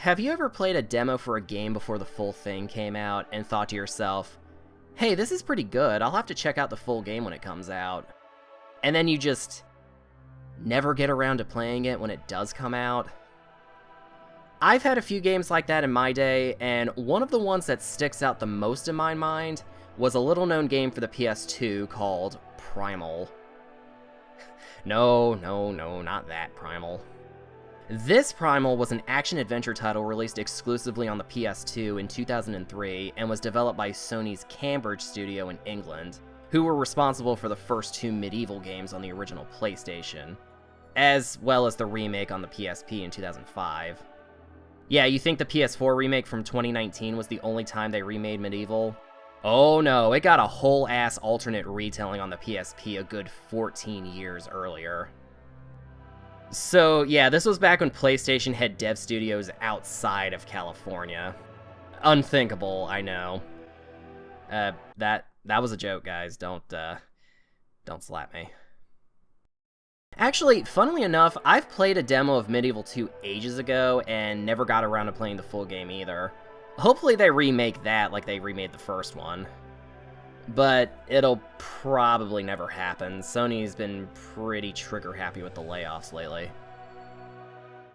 have you ever played a demo for a game before the full thing came out and thought to yourself, hey, this is pretty good, I'll have to check out the full game when it comes out, and then you just never get around to playing it when it does come out? I've had a few games like that in my day, and one of the ones that sticks out the most in my mind was a little-known game for the PS2 called Primal. No, not that Primal. This Primal was an action-adventure title released exclusively on the PS2 in 2003 and was developed by Sony's Cambridge studio in England, who were responsible for the first two MediEvil games on the original PlayStation, as well as the remake on the PSP in 2005. Yeah, you think the PS4 remake from 2019 was the only time they remade MediEvil? Oh no, it got a whole-ass alternate retelling on the PSP a good 14 years earlier. So yeah, this was back when PlayStation had dev studios outside of California. Unthinkable, I know. That was a joke, guys. Don't slap me. Actually, funnily enough, I've played a demo of MediEvil II ages ago and never got around to playing the full game either. Hopefully they remake that like they remade the first one. But it'll probably never happen. Sony's been pretty trigger-happy with the layoffs lately.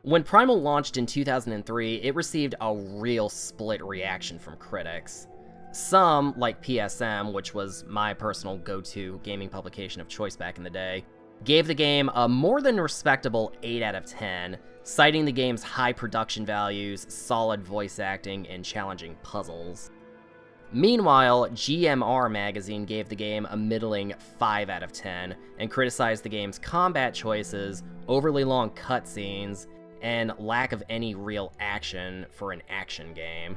When Primal launched in 2003, it received a real split reaction from critics. Some, like PSM, which was my personal go-to gaming publication of choice back in the day, gave the game a more than respectable 8 out of 10, citing the game's high production values, solid voice acting, and challenging puzzles. Meanwhile, GMR magazine gave the game a middling 5 out of 10, and criticized the game's combat choices, overly long cutscenes, and lack of any real action for an action game.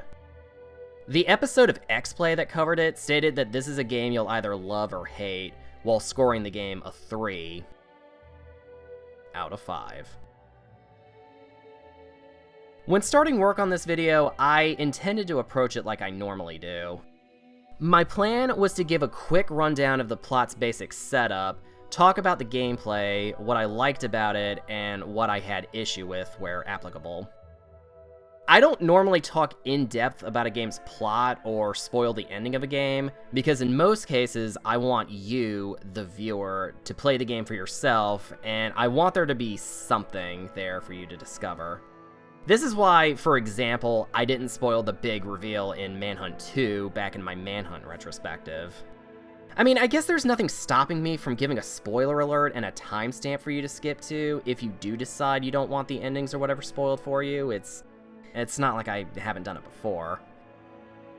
The episode of X-Play that covered it stated that this is a game you'll either love or hate, while scoring the game a 3 out of 5. When starting work on this video, I intended to approach it like I normally do. My plan was to give a quick rundown of the plot's basic setup, talk about the gameplay, what I liked about it, and what I had issue with where applicable. I don't normally talk in depth about a game's plot or spoil the ending of a game, because in most cases I want you, the viewer, to play the game for yourself, and I want there to be something there for you to discover. This is why, for example, I didn't spoil the big reveal in Manhunt 2 back in my Manhunt retrospective. I mean, I guess there's nothing stopping me from giving a spoiler alert and a timestamp for you to skip to if you do decide you don't want the endings or whatever spoiled for you. It's not like I haven't done it before.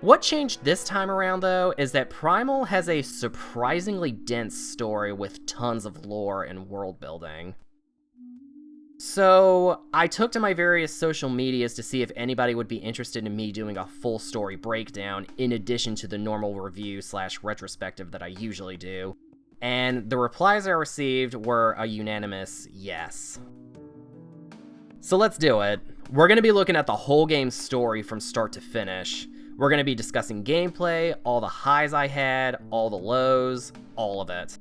What changed this time around, though, is that Primal has a surprisingly dense story with tons of lore and world building. So, I took to my various social medias to see if anybody would be interested in me doing a full story breakdown in addition to the normal review/retrospective that I usually do, and the replies I received were a unanimous yes. So let's do it. We're going to be looking at the whole game's story from start to finish. We're going to be discussing gameplay, all the highs I had, all the lows, all of it.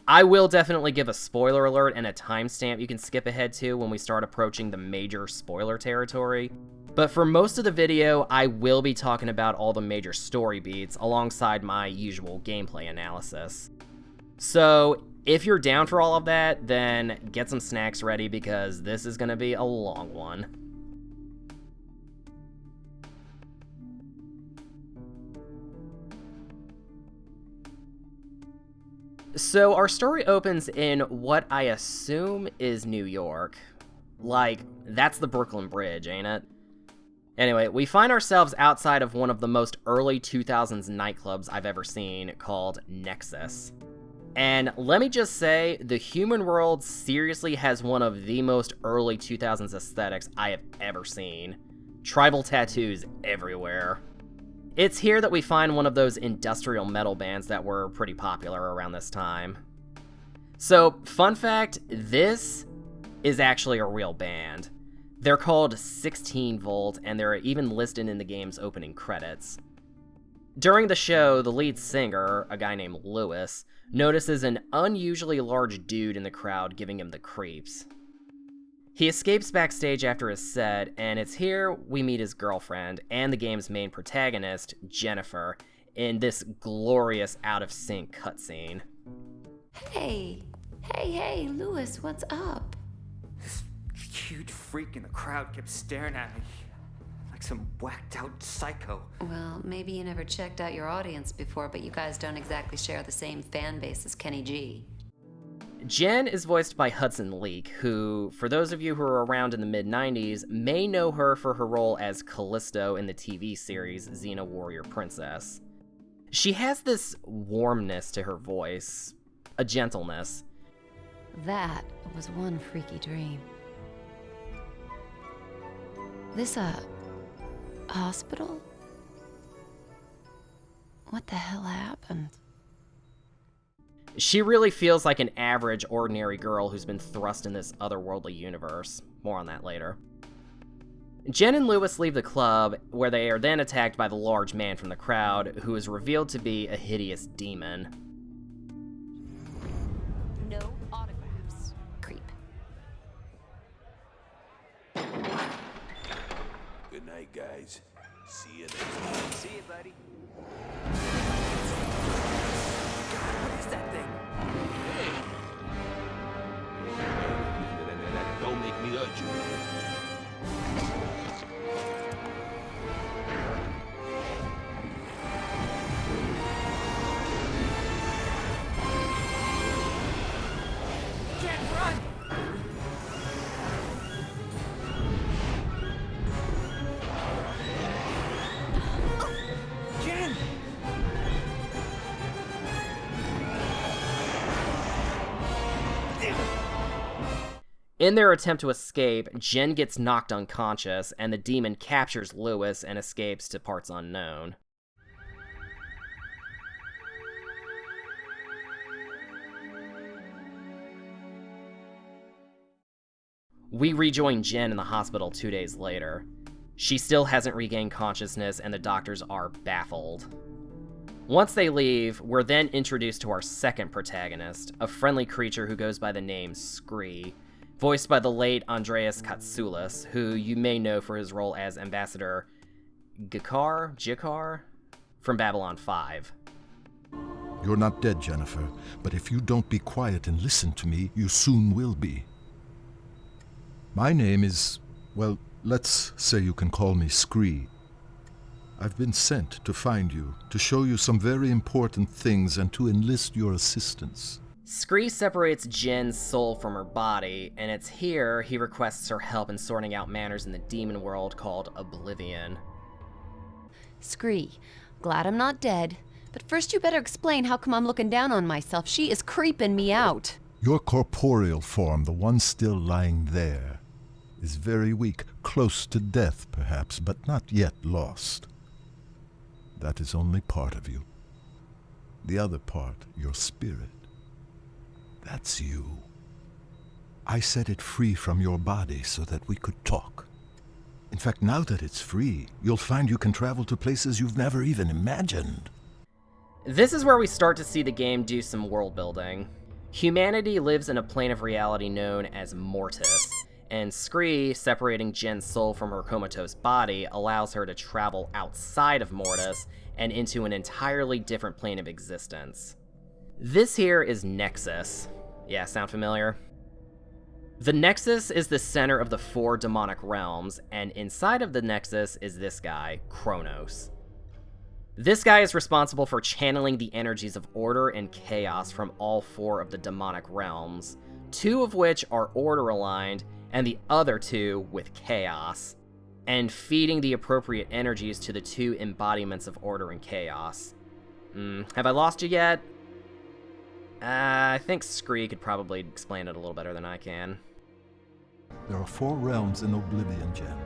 I will definitely give a spoiler alert and a timestamp you can skip ahead to when we start approaching the major spoiler territory, but for most of the video, I will be talking about all the major story beats alongside my usual gameplay analysis. So, if you're down for all of that, then get some snacks ready because this is going to be a long one. So our story opens in what I assume is New York. Like, that's the Brooklyn Bridge, ain't it? Anyway, we find ourselves outside of one of the most early 2000s nightclubs I've ever seen, called Nexus. And let me just say, the human world seriously has one of the most early 2000s aesthetics I have ever seen. Tribal tattoos everywhere. It's here that we find one of those industrial metal bands that were pretty popular around this time. So, fun fact, this is actually a real band. They're called 16 Volt, and they're even listed in the game's opening credits. During the show, the lead singer, a guy named Lewis, notices an unusually large dude in the crowd giving him the creeps. He escapes backstage after his set, and it's here we meet his girlfriend and the game's main protagonist, Jennifer, in this glorious out-of-sync cutscene. Hey, Lewis, what's up? This cute freak in the crowd kept staring at me like some whacked-out psycho. Well, maybe you never checked out your audience before, but you guys don't exactly share the same fan base as Kenny G. Jen is voiced by Hudson Leak, who, for those of you who are around in the mid-90s, may know her for her role as Callisto in the TV series Xena Warrior Princess. She has this warmness to her voice, a gentleness. That was one freaky dream. This, hospital? What the hell happened? She really feels like an average, ordinary girl who's been thrust in this otherworldly universe. More on that later. Jen and Lewis leave the club, where they are then attacked by the large man from the crowd, who is revealed to be a hideous demon. No autographs. Creep. Good night, guys. See you next time. See you, buddy. What is that thing? Don't make me hurt you. Can't run! Jen! In their attempt to escape, Jen gets knocked unconscious, and the demon captures Lewis and escapes to parts unknown. We rejoin Jen in the hospital 2 days later. She still hasn't regained consciousness, and the doctors are baffled. Once they leave, we're then introduced to our second protagonist, a friendly creature who goes by the name Scree, voiced by the late Andreas Katsoulis, who you may know for his role as Ambassador Jakar from Babylon 5. You're not dead, Jennifer, but if you don't be quiet and listen to me, you soon will be. My name is, well, let's say you can call me Scree. I've been sent to find you, to show you some very important things, and to enlist your assistance. Scree separates Jen's soul from her body, and it's here he requests her help in sorting out matters in the demon world called Oblivion. Scree, glad I'm not dead, but first you better explain how come I'm looking down on myself. She is creeping me out. Your corporeal form, the one still lying there, is very weak, close to death perhaps, but not yet lost. That is only part of you. The other part, your spirit, that's you. I set it free from your body so that we could talk. In fact, now that it's free, you'll find you can travel to places you've never even imagined. This is where we start to see the game do some world building. Humanity lives in a plane of reality known as Mortis, and Scree, separating Jen's soul from her comatose body, allows her to travel outside of Mortis and into an entirely different plane of existence. This here is Nexus. Yeah, sound familiar? The Nexus is the center of the 4 demonic realms, and inside of the Nexus is this guy, Kronos. This guy is responsible for channeling the energies of order and chaos from all 4 of the demonic realms, 2 of which are order-aligned, and the other 2 with chaos, and feeding the appropriate energies to the 2 embodiments of order and chaos. Have I lost you yet? I think Scree could probably explain it a little better than I can. There are 4 realms in Oblivion, Jen.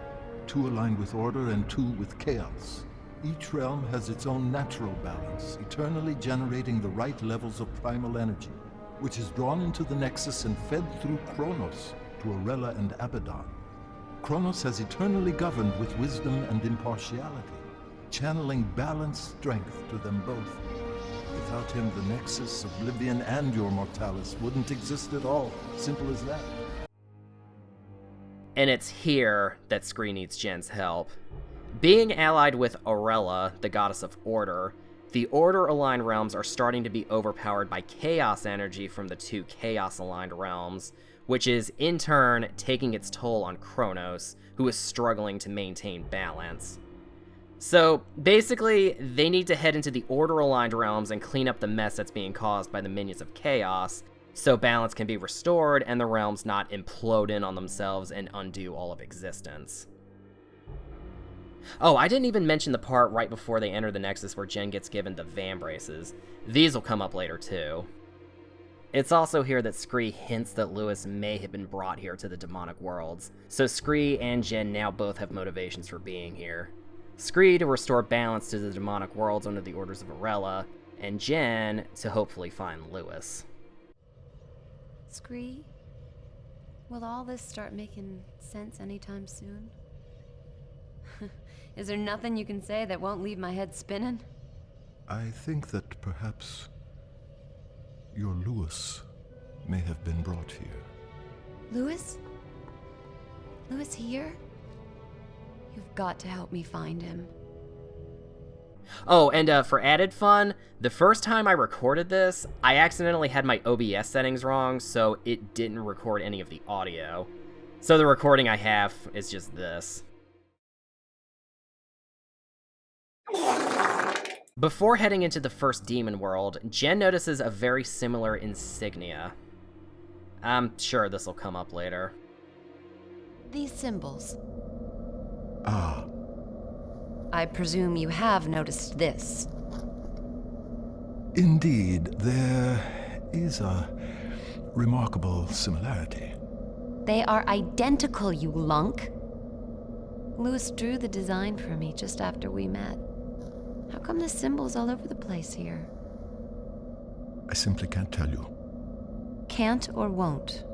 2 aligned with order and 2 with chaos. Each realm has its own natural balance, eternally generating the right levels of primal energy, which is drawn into the Nexus and fed through Kronos to Arella and Abaddon. Kronos has eternally governed with wisdom and impartiality, channeling balanced strength to them both. Without him, the Nexus, Oblivion, and your Mortalis wouldn't exist at all. Simple as that. And it's here that Scree needs Jen's help. Being allied with Aurela, the goddess of order, the order-aligned realms are starting to be overpowered by chaos energy from the 2 chaos-aligned realms, which is, in turn, taking its toll on Kronos, who is struggling to maintain balance. So, basically, they need to head into the order-aligned realms and clean up the mess that's being caused by the minions of chaos, so balance can be restored and the realms not implode in on themselves and undo all of existence. Oh, I didn't even mention the part right before they enter the Nexus where Jen gets given the Vambraces. These will come up later too. It's also here that Scree hints that Lewis may have been brought here to the demonic worlds, so Scree and Jen now both have motivations for being here. Scree to restore balance to the demonic worlds under the orders of Aurela, and Jen to hopefully find Lewis. Scree, will all this start making sense anytime soon? Is there nothing you can say that won't leave my head spinning? I think that perhaps your Lewis may have been brought here. Lewis? Lewis here? You've got to help me find him. Oh, and for added fun, the first time I recorded this, I accidentally had my OBS settings wrong, so it didn't record any of the audio. So the recording I have is just this. Before heading into the first demon world, Jen notices a very similar insignia. I'm sure this will come up later. These symbols. Ah, I presume you have noticed this. indeed, there is a remarkable similarity. They are identical, you lunk. Lewis drew the design for me just after we met. How come the symbols all over the place here? I simply can't tell you. Can't or won't?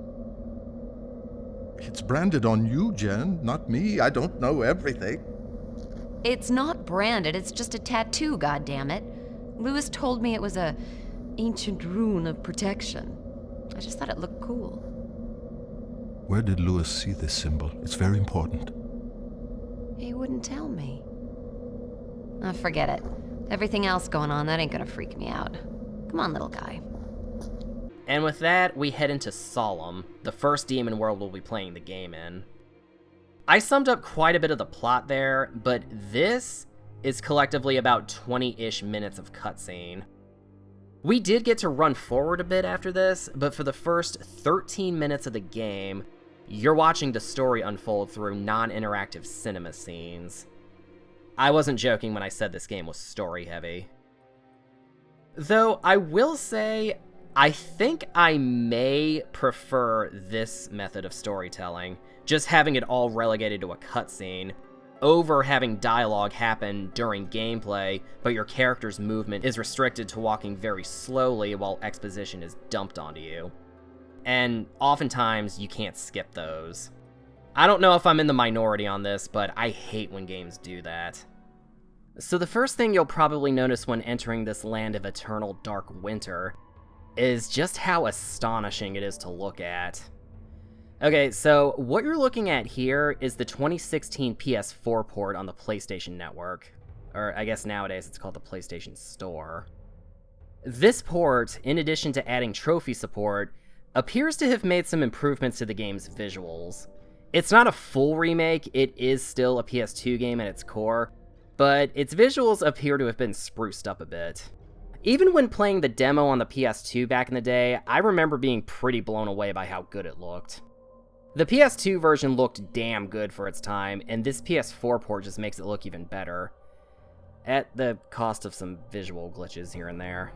It's branded on you, Jen, not me. I don't know everything. It's not branded, it's just a tattoo, goddammit. Lewis told me it was a ancient rune of protection. I just thought it looked cool. Where did Lewis see this symbol? It's very important. He wouldn't tell me. Oh, forget it. Everything else going on, that ain't gonna freak me out. Come on, little guy. And with that, we head into Solum, the first demon world we'll be playing the game in. I summed up quite a bit of the plot there, but this is collectively about 20-ish minutes of cutscene. We did get to run forward a bit after this, but for the first 13 minutes of the game, you're watching the story unfold through non-interactive cinema scenes. I wasn't joking when I said this game was story-heavy. Though, I will say, I think I may prefer this method of storytelling, just having it all relegated to a cutscene, over having dialogue happen during gameplay, but your character's movement is restricted to walking very slowly while exposition is dumped onto you. And oftentimes, you can't skip those. I don't know if I'm in the minority on this, but I hate when games do that. So the first thing you'll probably notice when entering this land of eternal dark winter is just how astonishing it is to look at. Okay, so what you're looking at here is the 2016 PS4 port on the PlayStation Network, or I guess nowadays it's called the PlayStation Store. This port, in addition to adding trophy support, appears to have made some improvements to the game's visuals. It's not a full remake, it is still a PS2 game at its core, but its visuals appear to have been spruced up a bit. Even when playing the demo on the PS2 back in the day, I remember being pretty blown away by how good it looked. The PS2 version looked damn good for its time, and this PS4 port just makes it look even better, at the cost of some visual glitches here and there.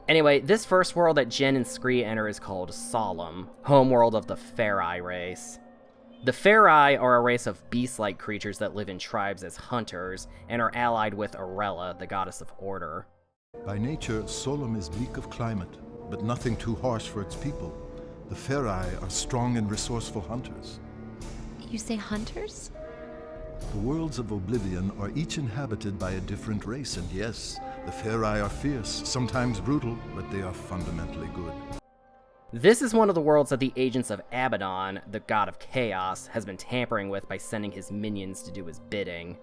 Anyway, this first world that Jen and Scree enter is called Solum, homeworld of the Farai race. The Farai are a race of beast-like creatures that live in tribes as hunters, and are allied with Aurela, the goddess of order. By nature, Solum is bleak of climate, but nothing too harsh for its people. The Farai are strong and resourceful hunters. You say hunters? The worlds of Oblivion are each inhabited by a different race, and yes, the Farai are fierce, sometimes brutal, but they are fundamentally good. This is one of the worlds that the agents of Abaddon, the god of chaos, has been tampering with by sending his minions to do his bidding,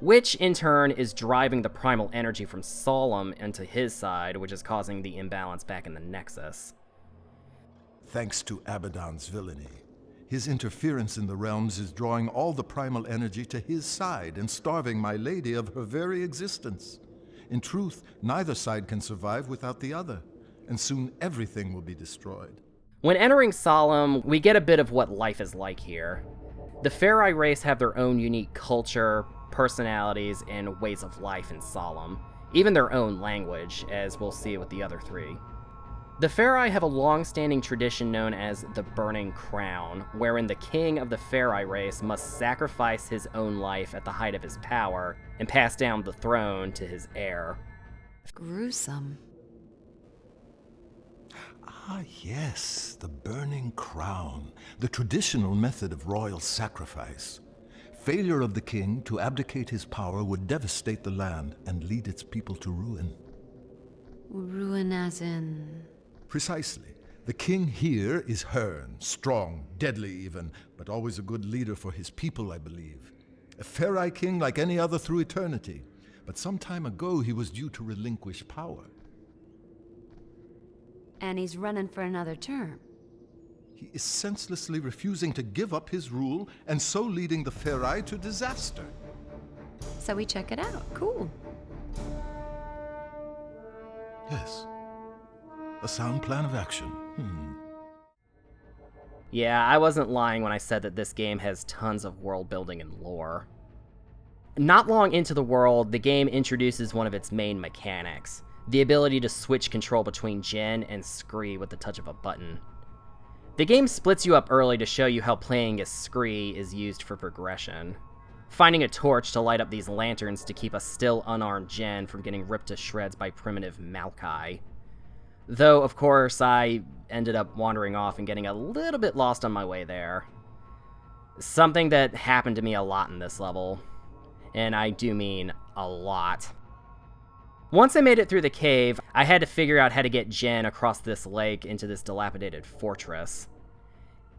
which in turn is driving the primal energy from Solum into his side, which is causing the imbalance back in the Nexus. Thanks to Abaddon's villainy, his interference in the realms is drawing all the primal energy to his side and starving my lady of her very existence. In truth, neither side can survive without the other, and soon everything will be destroyed. When entering Solum, we get a bit of what life is like here. The Farai race have their own unique culture, personalities, and ways of life in Solum, even their own language, as we'll see with the other three. The Farai have a long-standing tradition known as the Burning Crown, wherein the king of the Farai race must sacrifice his own life at the height of his power and pass down the throne to his heir. Gruesome. Ah, yes, the Burning Crown, the traditional method of royal sacrifice. Failure of the king to abdicate his power would devastate the land and lead its people to ruin. Ruin as in... Precisely. The king here is Hearn, strong, deadly even, but always a good leader for his people, I believe. A Farai king like any other through eternity, but some time ago he was due to relinquish power. And he's running for another term. He is senselessly refusing to give up his rule, and so leading the Farai to disaster. So we check it out. Cool. Yes. A sound plan of action. Yeah, I wasn't lying when I said that this game has tons of world building and lore. Not long into the world, the game introduces one of its main mechanics, the ability to switch control between Jin and Scree with the touch of a button. The game splits you up early to show you how playing as Scree is used for progression. Finding a torch to light up these lanterns to keep a still unarmed Jin from getting ripped to shreds by primitive Maokai. Though, of course, I ended up wandering off and getting a little bit lost on my way there. Something that happened to me a lot in this level. And I do mean a lot. Once I made it through the cave, I had to figure out how to get Jin across this lake into this dilapidated fortress.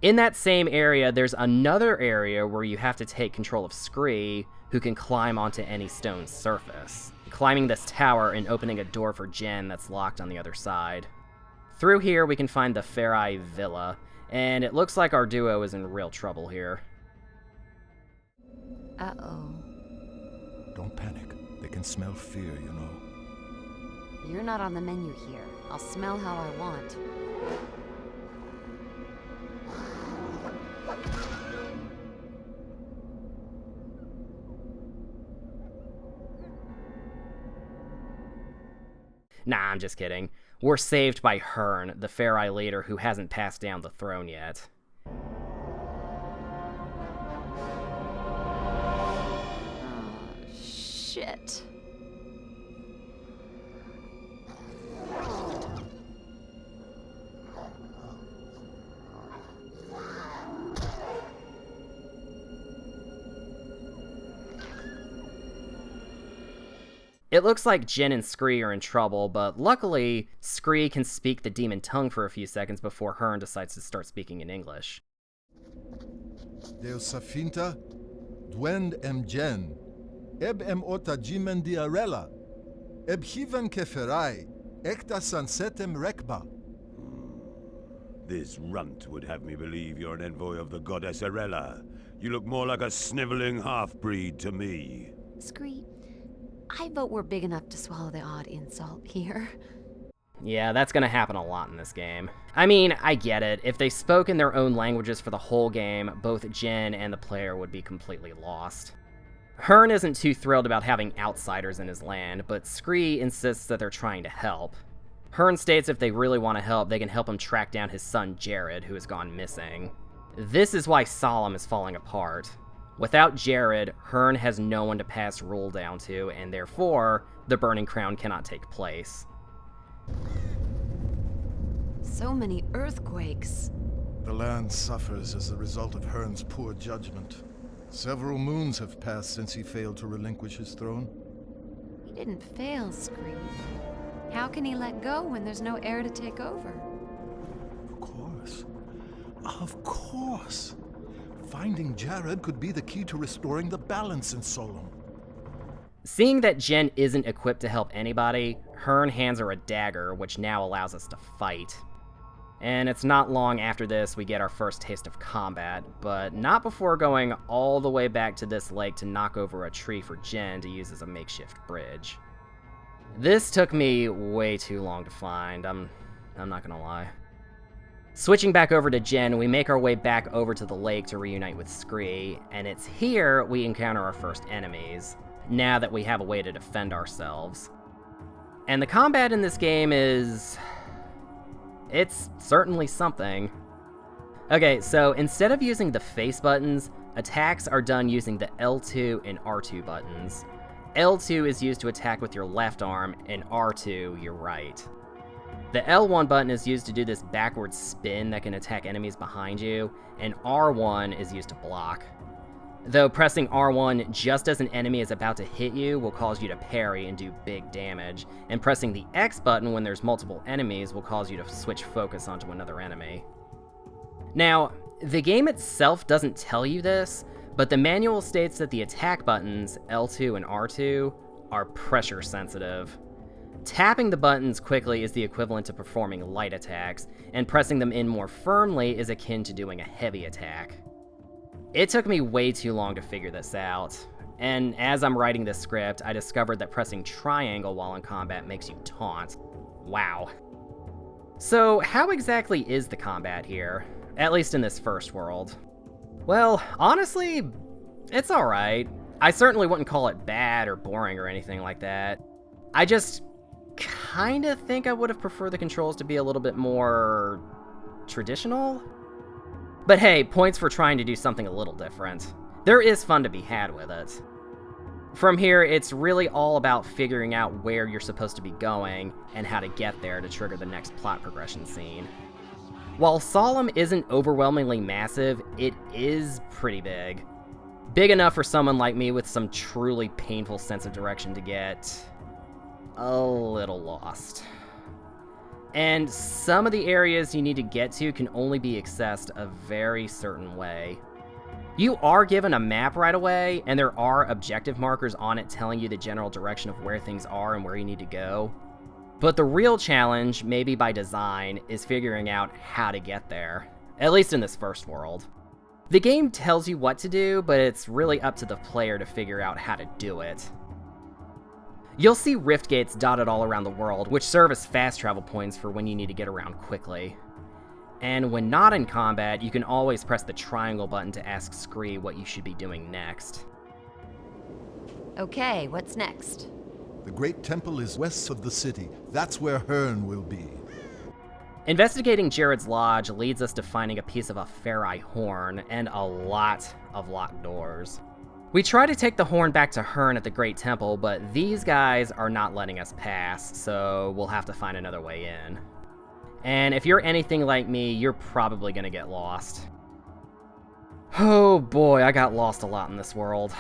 In that same area, there's another area where you have to take control of Scree, who can climb onto any stone surface, climbing this tower and opening a door for Jin that's locked on the other side. Through here, we can find the Farai Villa, and it looks like our duo is in real trouble here. Uh-oh. Don't panic. They can smell fear, you know. You're not on the menu here. I'll smell how I want. Nah, I'm just kidding. We're saved by Hearn, the Farai leader who hasn't passed down the throne yet. Oh, shit. It looks like Jin and Scree are in trouble, but luckily, Scree can speak the demon tongue for a few seconds before Hearn decides to start speaking in English. Deus Safinta, Dwend em Jen, Eb em ota jimen diarella, Eb hiven keferai, Ekta sansetem rekba. This runt would have me believe you're an envoy of the goddess Arella. You look more like a sniveling half-breed to me. Scree, I vote we're big enough to swallow the odd insult here. Yeah, that's gonna happen a lot in this game. I mean, I get it. If they spoke in their own languages for the whole game, both Jin and the player would be completely lost. Hearn isn't too thrilled about having outsiders in his land, but Scree insists that they're trying to help. Hearn states if they really want to help, they can help him track down his son Jared, who has gone missing. This is why Solum is falling apart. Without Jared, Hearn has no one to pass rule down to, and therefore, the Burning Crown cannot take place. So many earthquakes. The land suffers as a result of Hearn's poor judgment. Several moons have passed since he failed to relinquish his throne. He didn't fail, Scree. How can he let go when there's no heir to take over? Of course. Of course. Finding Jared could be the key to restoring the balance in Solum. Seeing that Jen isn't equipped to help anybody, Hearn hands her a dagger, which now allows us to fight. And it's not long after this we get our first taste of combat, but not before going all the way back to this lake to knock over a tree for Jen to use as a makeshift bridge. This took me way too long to find, I'm not gonna lie. Switching back over to Jen, we make our way back over to the lake to reunite with Scree, and it's here we encounter our first enemies, now that we have a way to defend ourselves. And the combat in this game it's certainly something. Okay, so instead of using the face buttons, attacks are done using the L2 and R2 buttons. L2 is used to attack with your left arm, and R2 your right. The L1 button is used to do this backward spin that can attack enemies behind you, and R1 is used to block. Though pressing R1 just as an enemy is about to hit you will cause you to parry and do big damage, and pressing the X button when there's multiple enemies will cause you to switch focus onto another enemy. Now, the game itself doesn't tell you this, but the manual states that the attack buttons, L2 and R2, are pressure sensitive. Tapping the buttons quickly is the equivalent to performing light attacks, and pressing them in more firmly is akin to doing a heavy attack. It took me way too long to figure this out, and as I'm writing this script, I discovered that pressing triangle while in combat makes you taunt. Wow. So how exactly is the combat here? At least in this first world. Well, honestly, it's alright. I certainly wouldn't call it bad or boring or anything like that. I just kinda think I would have preferred the controls to be a little bit more traditional? But hey, points for trying to do something a little different. There is fun to be had with it. From here, it's really all about figuring out where you're supposed to be going and how to get there to trigger the next plot progression scene. While Solum isn't overwhelmingly massive, it is pretty big. Big enough for someone like me with some truly painful sense of direction to get a little lost. And some of the areas you need to get to can only be accessed a very certain way. You are given a map right away, and there are objective markers on it telling you the general direction of where things are and where you need to go. But the real challenge, maybe by design, is figuring out how to get there, at least in this first world. The game tells you what to do, but it's really up to the player to figure out how to do it. You'll see rift gates dotted all around the world, which serve as fast travel points for when you need to get around quickly. And when not in combat, you can always press the triangle button to ask Scree what you should be doing next. Okay, what's next? The Great Temple is west of the city. That's where Hearn will be. Investigating Jared's lodge leads us to finding a piece of a Farai horn and a lot of locked doors. We try to take the horn back to Hearn at the Great Temple, but these guys are not letting us pass, so we'll have to find another way in. And if you're anything like me, you're probably gonna get lost. Oh boy, I got lost a lot in this world.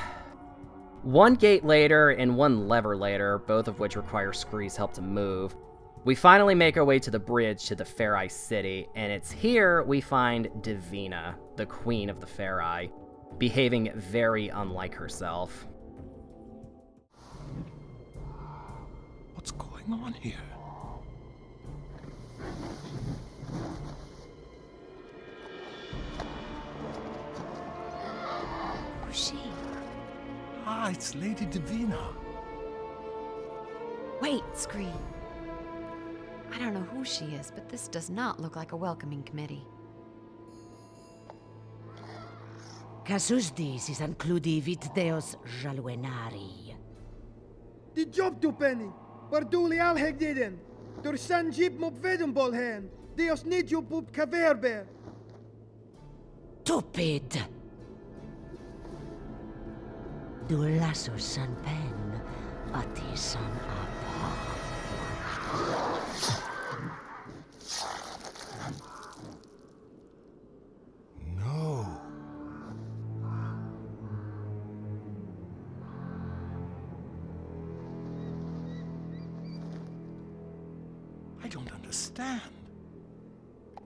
One gate later and one lever later, both of which require Scree's help to move, we finally make our way to the bridge to the Farai city, and it's here we find Divina, the queen of the Farai, behaving very unlike herself. What's going on here? Who's she? Ah, it's Lady Divina. Wait, Scree. I don't know who she is, but this does not look like a welcoming committee. Kasusdis is includi vit deos jalwenari. Die job tu penny, barduli al hegdiden. Door sanjib mop vedenbol hen. Deos niet je poep kaverber. Tupid. Du lasso san pen, ati san apa. No. I don't understand.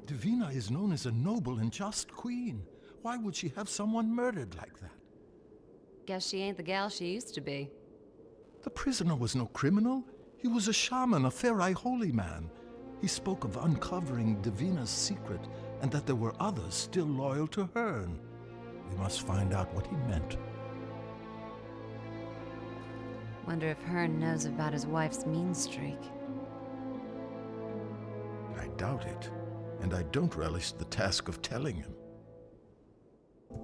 Divina is known as a noble and just queen. Why would she have someone murdered like that? Guess she ain't the gal she used to be. The prisoner was no criminal. He was a shaman, a Ferai holy man. He spoke of uncovering Divina's secret and that there were others still loyal to Hearn. We must find out what he meant. Wonder if Hearn knows about his wife's mean streak. I doubt it, and I don't relish the task of telling him.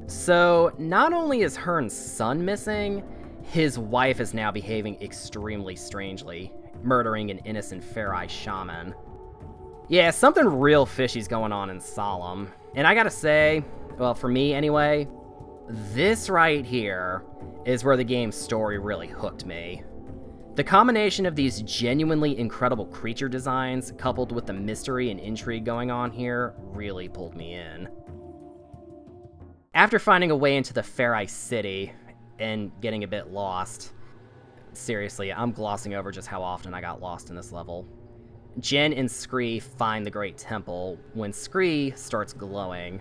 So, not only is Hearn's son missing, his wife is now behaving extremely strangely, murdering an innocent Ferai shaman. Yeah, something real fishy's going on in Solum. And I gotta say, well, for me anyway, this right here is where the game's story really hooked me. The combination of these genuinely incredible creature designs, coupled with the mystery and intrigue going on here, really pulled me in. After finding a way into the Ferai city and getting a bit lost, seriously, I'm glossing over just how often I got lost in this level. Jen and Scree find the Great Temple when Scree starts glowing.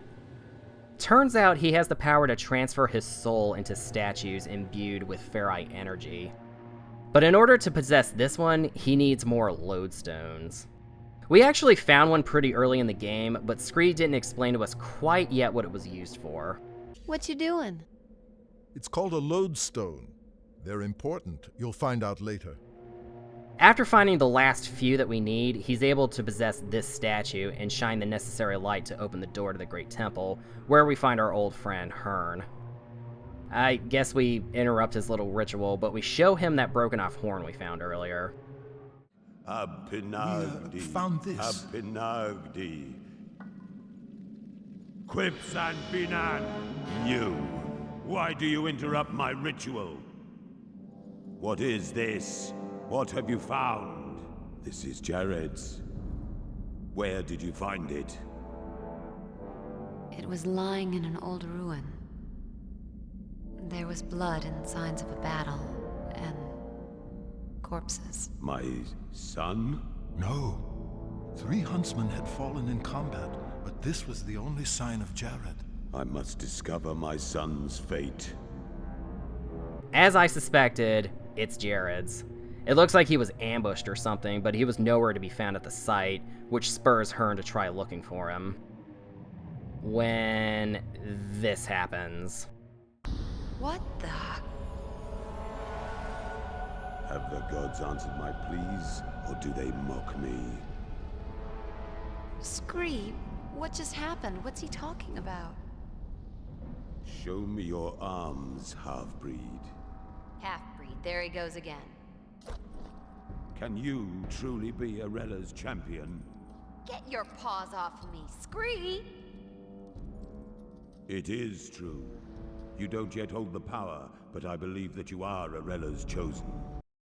Turns out he has the power to transfer his soul into statues imbued with Ferai energy. But in order to possess this one, he needs more lodestones. We actually found one pretty early in the game, but Scree didn't explain to us quite yet what it was used for. What you doing? It's called a lodestone. They're important. You'll find out later. After finding the last few that we need, he's able to possess this statue and shine the necessary light to open the door to the Great Temple, where we find our old friend Hearn. I guess we interrupt his little ritual, but we show him that broken off horn we found earlier. Abinagdi. Found this. Abinagdi. Quipsan Binan. You. Why do you interrupt my ritual? What is this? What have you found? This is Jared's. Where did you find it? It was lying in an old ruin. There was blood and signs of a battle, and corpses. My son? No. 3 huntsmen had fallen in combat, but this was the only sign of Jared. I must discover my son's fate. As I suspected, it's Jared's. It looks like he was ambushed or something, but he was nowhere to be found at the site, which spurs Hearn to try looking for him. When this happens. What the? Have the gods answered my pleas, or do they mock me? Scree, what just happened? What's he talking about? Show me your arms, half-breed. Half-breed, there he goes again. Can you truly be Arella's champion? Get your paws off me, Scree! It is true. You don't yet hold the power, but I believe that you are Arella's chosen.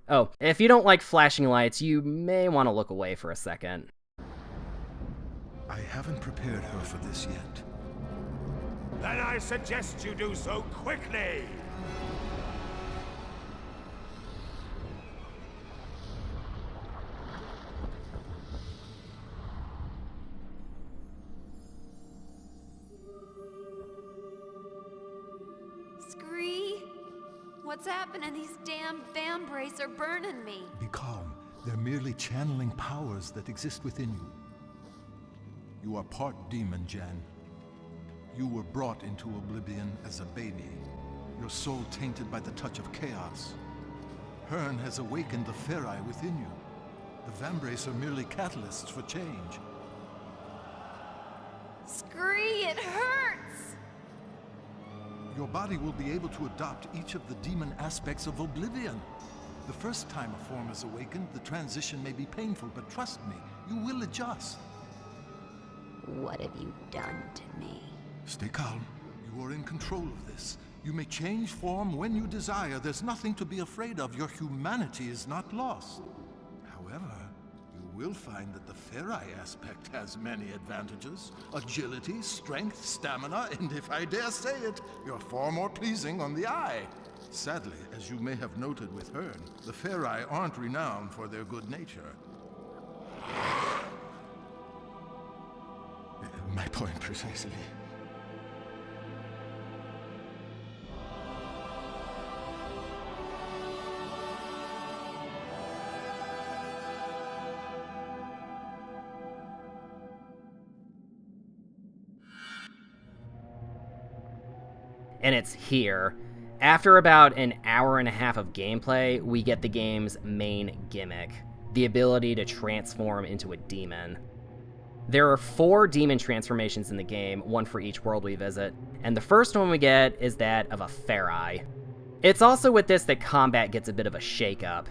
Oh, if you don't like flashing lights, you may want to look away for a second. I haven't prepared her for this yet. Then I suggest you do so quickly! Scree? What's happening? These damn vambrace are burning me. Be calm. They're merely channeling powers that exist within you. You are part demon, Jen. You were brought into oblivion as a baby, your soul tainted by the touch of chaos. Hearn has awakened the Ferai within you. The vambrace are merely catalysts for change. Scree, it hurts! Your body will be able to adopt each of the demon aspects of oblivion. The first time a form is awakened, the transition may be painful, but trust me, you will adjust. What have you done to me? Stay calm. You are in control of this. You may change form when you desire. There's nothing to be afraid of. Your humanity is not lost. However, you will find that the Ferai aspect has many advantages. Agility, strength, stamina, and if I dare say it, you're far more pleasing on the eye. Sadly, as you may have noted with Hearn, the Ferai aren't renowned for their good nature. My point precisely. And it's here. After about an hour and a half of gameplay, we get the game's main gimmick, the ability to transform into a demon. There are 4 demon transformations in the game, one for each world we visit, and the first one we get is that of a Farai. It's also with this that combat gets a bit of a shake-up.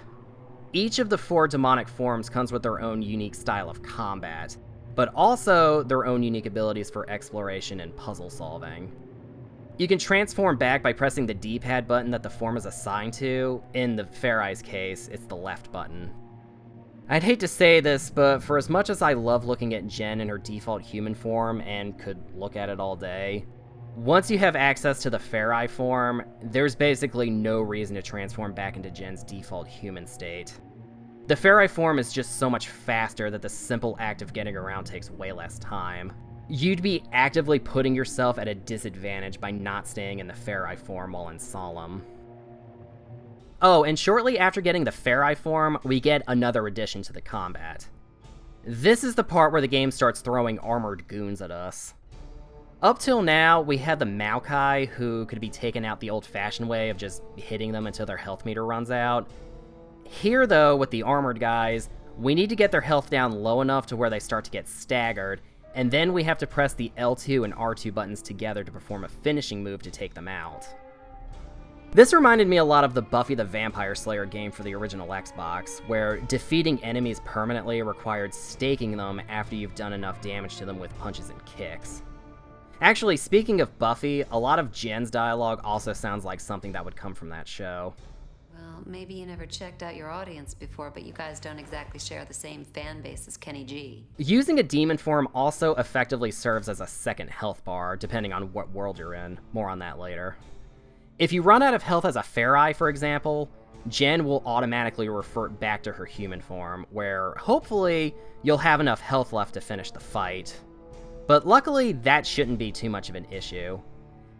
Each of the 4 demonic forms comes with their own unique style of combat, but also their own unique abilities for exploration and puzzle solving. You can transform back by pressing the D-pad button that the form is assigned to. In the Farai's case, it's the left button. I'd hate to say this, but for as much as I love looking at Jen in her default human form and could look at it all day, once you have access to the Farai form, there's basically no reason to transform back into Jen's default human state. The Farai form is just so much faster that the simple act of getting around takes way less time. You'd be actively putting yourself at a disadvantage by not staying in the Farai form while in Solum. Oh, and shortly after getting the Farai form, we get another addition to the combat. This is the part where the game starts throwing armored goons at us. Up till now, we had the Maokai, who could be taken out the old-fashioned way of just hitting them until their health meter runs out. Here, though, with the armored guys, we need to get their health down low enough to where they start to get staggered, and then we have to press the L2 and R2 buttons together to perform a finishing move to take them out. This reminded me a lot of the Buffy the Vampire Slayer game for the original Xbox, where defeating enemies permanently required staking them after you've done enough damage to them with punches and kicks. Actually, speaking of Buffy, a lot of Jen's dialogue also sounds like something that would come from that show. Well, maybe you never checked out your audience before, but you guys don't exactly share the same fan base as Kenny G. Using a demon form also effectively serves as a second health bar, depending on what world you're in. More on that later. If you run out of health as a Farai, for example, Jen will automatically revert back to her human form, where hopefully you'll have enough health left to finish the fight. But luckily, that shouldn't be too much of an issue.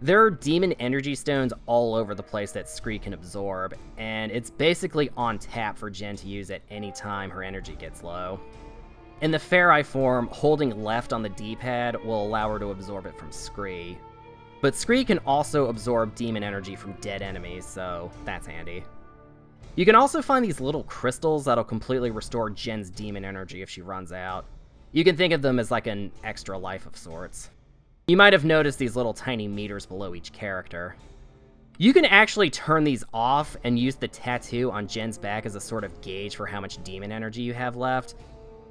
There are demon energy stones all over the place that Scree can absorb, and it's basically on tap for Jen to use at any time her energy gets low. In the Farai form, holding left on the D-pad will allow her to absorb it from Scree. But Scree can also absorb demon energy from dead enemies, so that's handy. You can also find these little crystals that'll completely restore Jen's demon energy if she runs out. You can think of them as like an extra life of sorts. You might have noticed these little tiny meters below each character. You can actually turn these off and use the tattoo on Jen's back as a sort of gauge for how much demon energy you have left,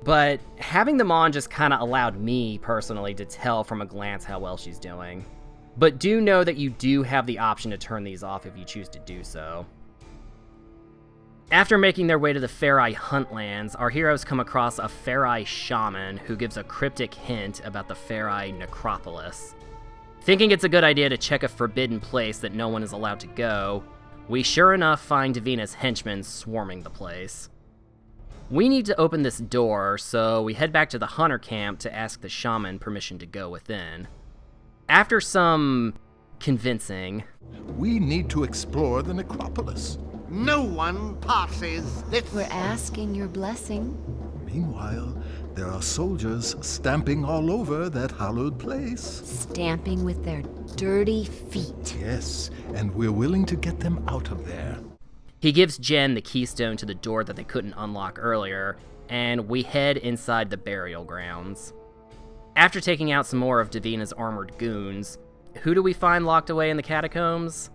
but having them on just kinda allowed me, personally, to tell from a glance how well she's doing. But do know that you do have the option to turn these off if you choose to do so. After making their way to the Farai Huntlands, our heroes come across a Farai shaman who gives a cryptic hint about the Farai necropolis. Thinking it's a good idea to check a forbidden place that no one is allowed to go, we sure enough find Davina's henchmen swarming the place. We need to open this door, so we head back to the hunter camp to ask the shaman permission to go within. After some convincing, we need to explore the necropolis. No one passes this. We're asking your blessing. Meanwhile, there are soldiers stamping all over that hallowed place. Stamping with their dirty feet. Yes, and we're willing to get them out of there. He gives Jen the keystone to the door that they couldn't unlock earlier, and we head inside the burial grounds. After taking out some more of Davina's armored goons, who do we find locked away in the catacombs?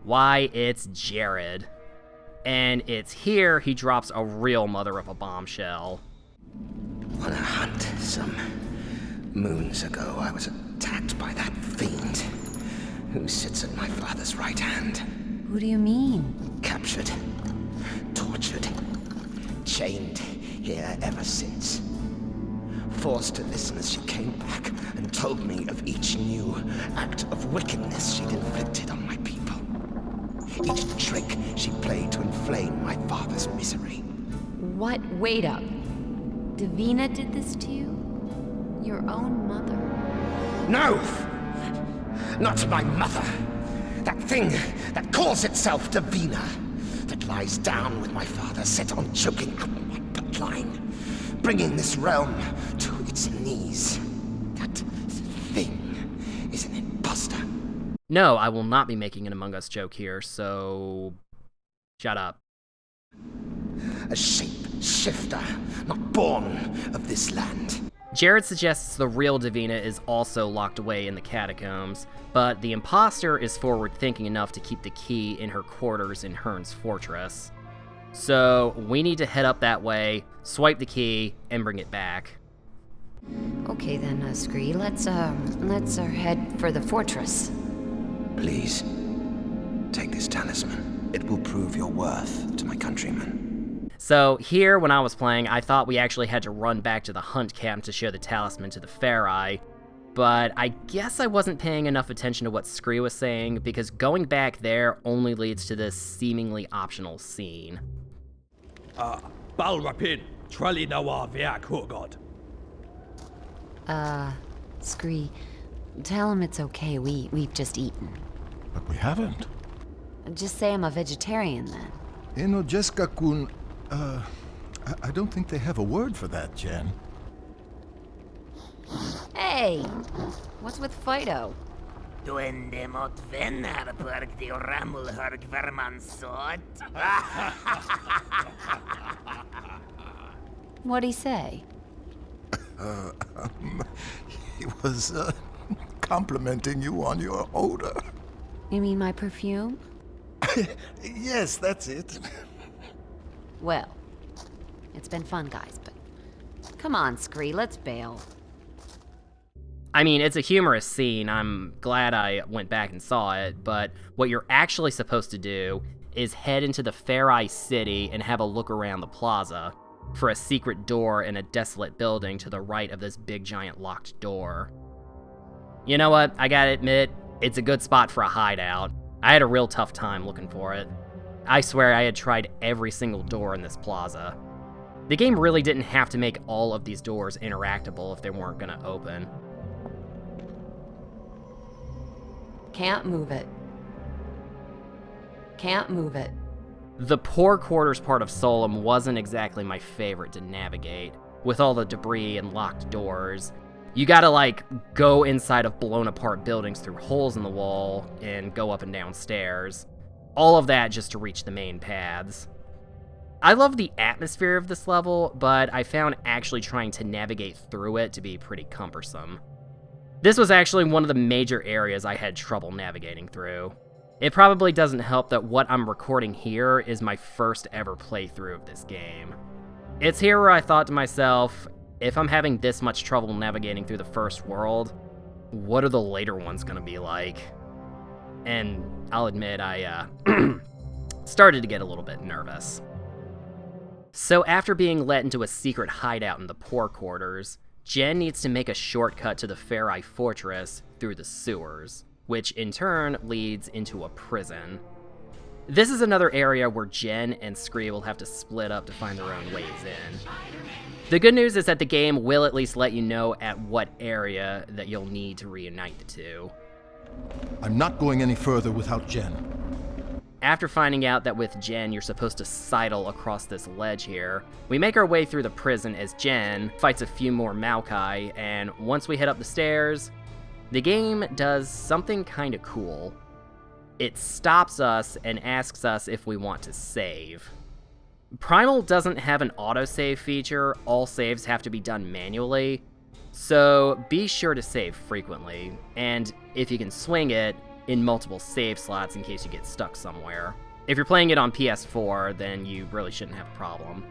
Why, it's Jared. And it's here he drops a real mother of a bombshell. On a hunt some moons ago, I was attacked by that fiend who sits at my father's right hand. Who do you mean? Captured, tortured, chained here ever since. Forced to listen as she came back and told me of each new act of wickedness she'd inflicted on my people. Each trick she played to inflame my father's misery. What? Wait up. Davina did this to you? Your own mother? No! Not my mother. That thing that calls itself Divina. That lies down with my father, set on choking out my bloodline. Bringing this realm to its knees. That thing is an imposter. No, I will not be making an Among Us joke here, so... shut up. A shape-shifter, not born of this land. Jared suggests the real Divina is also locked away in the catacombs, but the imposter is forward-thinking enough to keep the key in her quarters in Hearn's fortress. So we need to head up that way, swipe the key, and bring it back. Okay then, Scree, let's head for the fortress. Please, take this talisman. It will prove your worth to my countrymen. So here, when I was playing, I thought we actually had to run back to the hunt camp to show the talisman to the Farai, but I guess I wasn't paying enough attention to what Scree was saying, because going back there only leads to this seemingly optional scene. Balrapid, Trelli Noir Viak Hurgod. Scree, tell him it's okay, we've just eaten. But we haven't. Just say I'm a vegetarian then. Enojeska kun, I don't think they have a word for that, Jen. Hey! What's with Fido? Duende mot venner per di ramul hurg vermansot. What'd he say? He was, complimenting you on your odor. You mean my perfume? Yes, that's it. Well, it's been fun, guys, but come on, Scree, let's bail. I mean, it's a humorous scene, I'm glad I went back and saw it, but what you're actually supposed to do is head into the Farai city and have a look around the plaza for a secret door in a desolate building to the right of this big giant locked door. You know what, I gotta admit, it's a good spot for a hideout. I had a real tough time looking for it. I swear I had tried every single door in this plaza. The game really didn't have to make all of these doors interactable if they weren't gonna open. Can't move it. Can't move it. The poor quarters part of Solum wasn't exactly my favorite to navigate, with all the debris and locked doors. You gotta, like, go inside of blown apart buildings through holes in the wall and go up and down stairs. All of that just to reach the main paths. I love the atmosphere of this level, but I found actually trying to navigate through it to be pretty cumbersome. This was actually one of the major areas I had trouble navigating through. It probably doesn't help that what I'm recording here is my first ever playthrough of this game. It's here where I thought to myself, if I'm having this much trouble navigating through the first world, what are the later ones gonna be like? And I'll admit, I started to get a little bit nervous. So after being let into a secret hideout in the poor quarters, Jen needs to make a shortcut to the Farai fortress through the sewers, which in turn leads into a prison. This is another area where Jen and Scree will have to split up to find their own ways in. The good news is that the game will at least let you know at what area that you'll need to reunite the two. I'm not going any further without Jen. After finding out that with Jen you're supposed to sidle across this ledge here, we make our way through the prison as Jen fights a few more Maokai, and once we head up the stairs, the game does something kinda cool. It stops us and asks us if we want to save. Primal doesn't have an autosave feature, all saves have to be done manually, so be sure to save frequently, and if you can swing it, in multiple save slots in case you get stuck somewhere. If you're playing it on PS4, then you really shouldn't have a problem.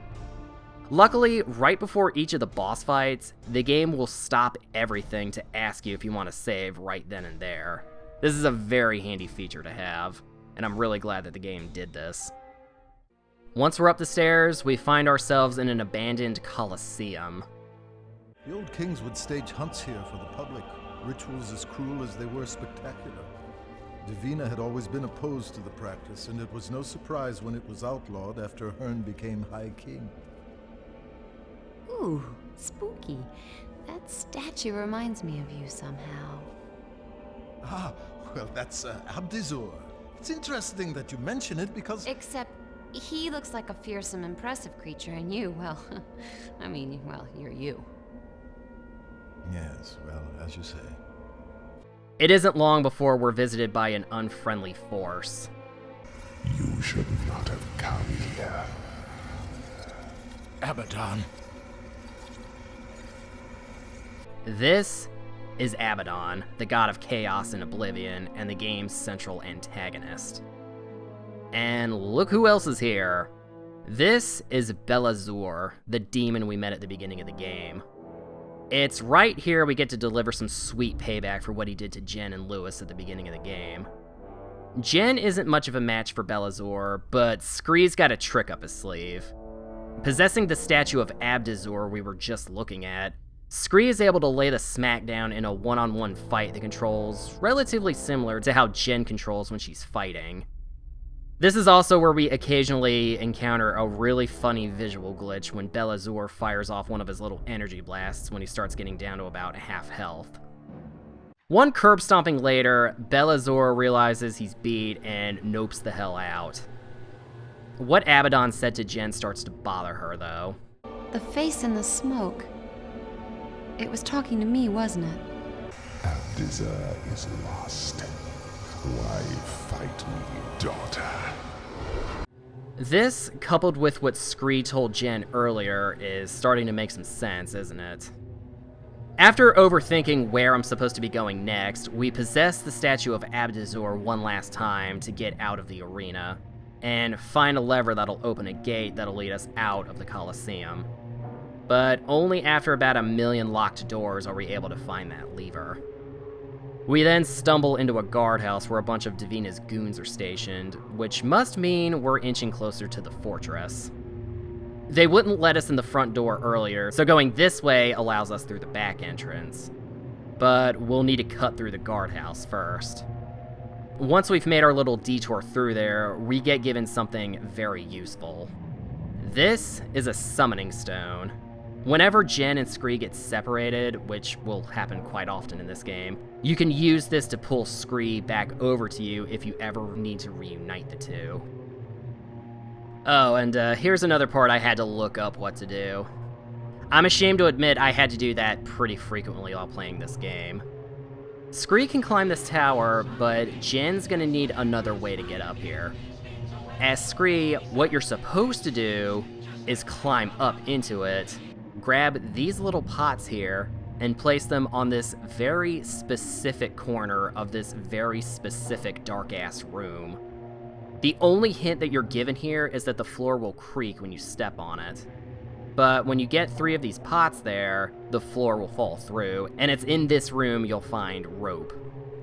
Luckily, right before each of the boss fights, the game will stop everything to ask you if you want to save right then and there. This is a very handy feature to have, and I'm really glad that the game did this. Once we're up the stairs, we find ourselves in an abandoned coliseum. The old kings would stage hunts here for the public, rituals as cruel as they were spectacular. Divina had always been opposed to the practice, and it was no surprise when it was outlawed after Hearn became High King. Ooh, spooky. That statue reminds me of you somehow. Ah, well, that's Abdizur. It's interesting that you mention it because... Except he looks like a fearsome, impressive creature, and you, well, I mean, well, you're you. Yes, well, as you say. It isn't long before we're visited by an unfriendly force. You should not have come here. Abaddon. This is Abaddon, the god of chaos and oblivion, and the game's central antagonist. And look who else is here. This is Belazur, the demon we met at the beginning of the game. It's right here we get to deliver some sweet payback for what he did to Jen and Lewis at the beginning of the game. Jen isn't much of a match for Belazur, but Scree's got a trick up his sleeve. Possessing the statue of Abdizur we were just looking at, Scree is able to lay the smackdown in a one-on-one fight that controls relatively similar to how Jen controls when she's fighting. This is also where we occasionally encounter a really funny visual glitch when Belazur fires off one of his little energy blasts when he starts getting down to about half health. One curb stomping later, Belazur realizes he's beat and nopes the hell out. What Abaddon said to Jen starts to bother her, though. The face in the smoke. It was talking to me, wasn't it? Abdizur is lost. Why fight me, daughter? This, coupled with what Scree told Jen earlier, is starting to make some sense, isn't it? After overthinking where I'm supposed to be going next, we possess the statue of Abdizur one last time to get out of the arena, and find a lever that'll open a gate that'll lead us out of the Colosseum. But only after about 1 million locked doors are we able to find that lever. We then stumble into a guardhouse where a bunch of Divina's goons are stationed, which must mean we're inching closer to the fortress. They wouldn't let us in the front door earlier, so going this way allows us through the back entrance. But we'll need to cut through the guardhouse first. Once we've made our little detour through there, we get given something very useful. This is a summoning stone. Whenever Jen and Scree get separated, which will happen quite often in this game, you can use this to pull Scree back over to you if you ever need to reunite the two. Oh, and here's another part I had to look up what to do. I'm ashamed to admit I had to do that pretty frequently while playing this game. Scree can climb this tower, but Jen's gonna need another way to get up here. As Scree, what you're supposed to do is climb up into it, grab these little pots here, and place them on this very specific corner of this very specific dark-ass room. The only hint that you're given here is that the floor will creak when you step on it. But when you get 3 of these pots there, the floor will fall through, and it's in this room you'll find rope.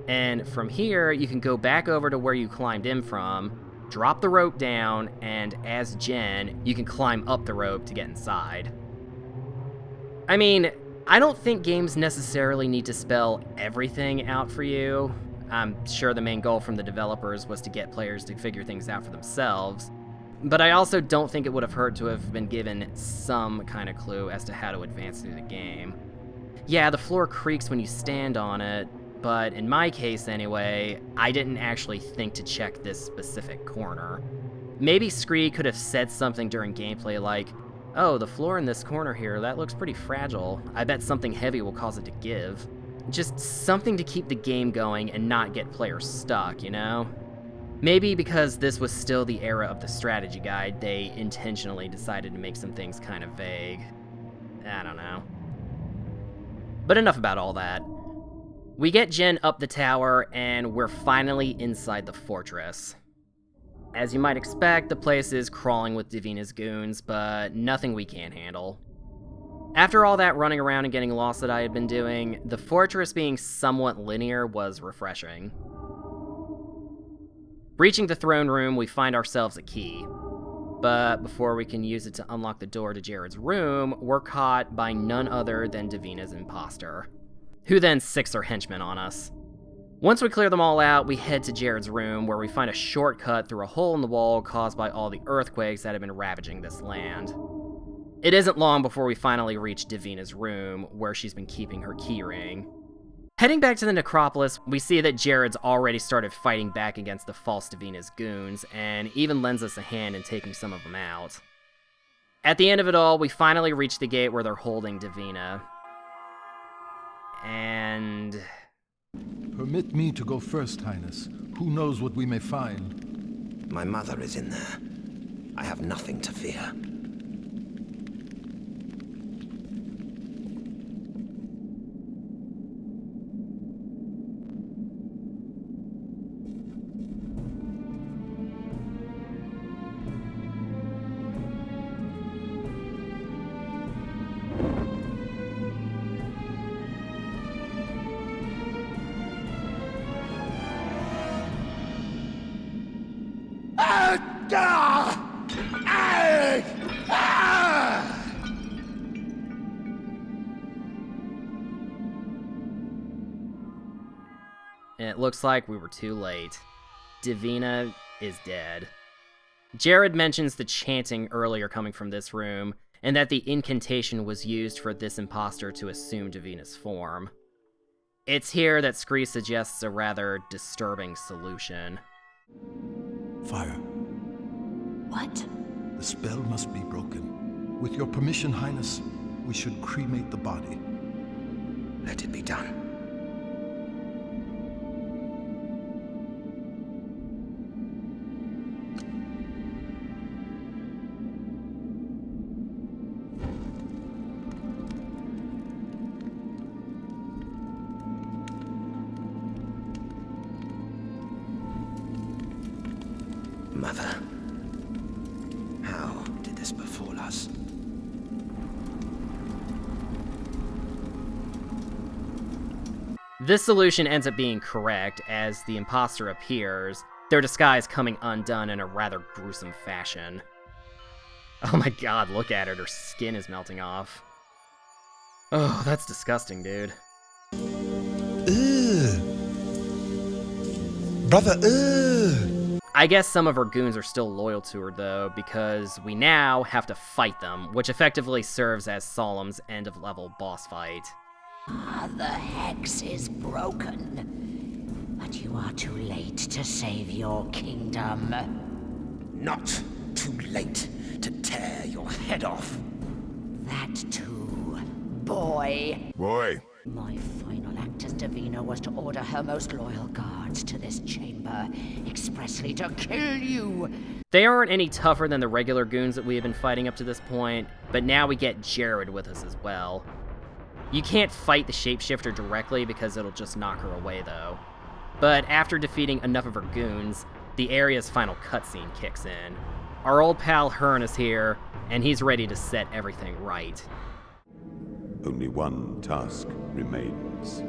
And from here, you can go back over to where you climbed in from, drop the rope down, and as Jen, you can climb up the rope to get inside. I mean, I don't think games necessarily need to spell everything out for you. I'm sure the main goal from the developers was to get players to figure things out for themselves. But I also don't think it would have hurt to have been given some kind of clue as to how to advance through the game. Yeah, the floor creaks when you stand on it, but in my case anyway, I didn't actually think to check this specific corner. Maybe Scree could have said something during gameplay like, "Oh, the floor in this corner here, that looks pretty fragile. I bet something heavy will cause it to give." Just something to keep the game going and not get players stuck, you know? Maybe because this was still the era of the strategy guide, they intentionally decided to make some things kind of vague. I don't know. But enough about all that. We get Jen up the tower, and we're finally inside the fortress. As you might expect, the place is crawling with Divina's goons, but nothing we can't handle. After all that running around and getting lost that I had been doing, the fortress being somewhat linear was refreshing. Reaching the throne room, we find ourselves a key. But before we can use it to unlock the door to Jared's room, we're caught by none other than Divina's imposter, who then sicks her henchmen on us. Once we clear them all out, we head to Jared's room, where we find a shortcut through a hole in the wall caused by all the earthquakes that have been ravaging this land. It isn't long before we finally reach Divina's room, where she's been keeping her keyring. Heading back to the necropolis, we see that Jared's already started fighting back against the false Divina's goons, and even lends us a hand in taking some of them out. At the end of it all, we finally reach the gate where they're holding Divina. And... Permit me to go first, Highness. Who knows what we may find? My mother is in there. I have nothing to fear. And it looks like we were too late. Divina is dead. Jared mentions the chanting earlier coming from this room, and that the incantation was used for this imposter to assume Divina's form. It's here that Scree suggests a rather disturbing solution. Fire. What? The spell must be broken. With your permission, Highness, we should cremate the body. Let it be done. Mother, how did this befall us? This solution ends up being correct, as the imposter appears, their disguise coming undone in a rather gruesome fashion. Oh my god, look at her, her skin is melting off. Oh, that's disgusting, dude. Ugh. Brother, ugh. I guess some of her goons are still loyal to her, though, because we now have to fight them, which effectively serves as Solum's end-of-level boss fight. The hex is broken, but you are too late to save your kingdom. Not too late to tear your head off. That too, boy. Boy. My final act as Divina was to order her most loyal guards to this chamber, expressly to kill you. They aren't any tougher than the regular goons that we have been fighting up to this point, but now we get Jared with us as well. You can't fight the shapeshifter directly because it'll just knock her away, though. But after defeating enough of her goons, the area's final cutscene kicks in. Our old pal Hearn is here, and he's ready to set everything right. Only one task remains.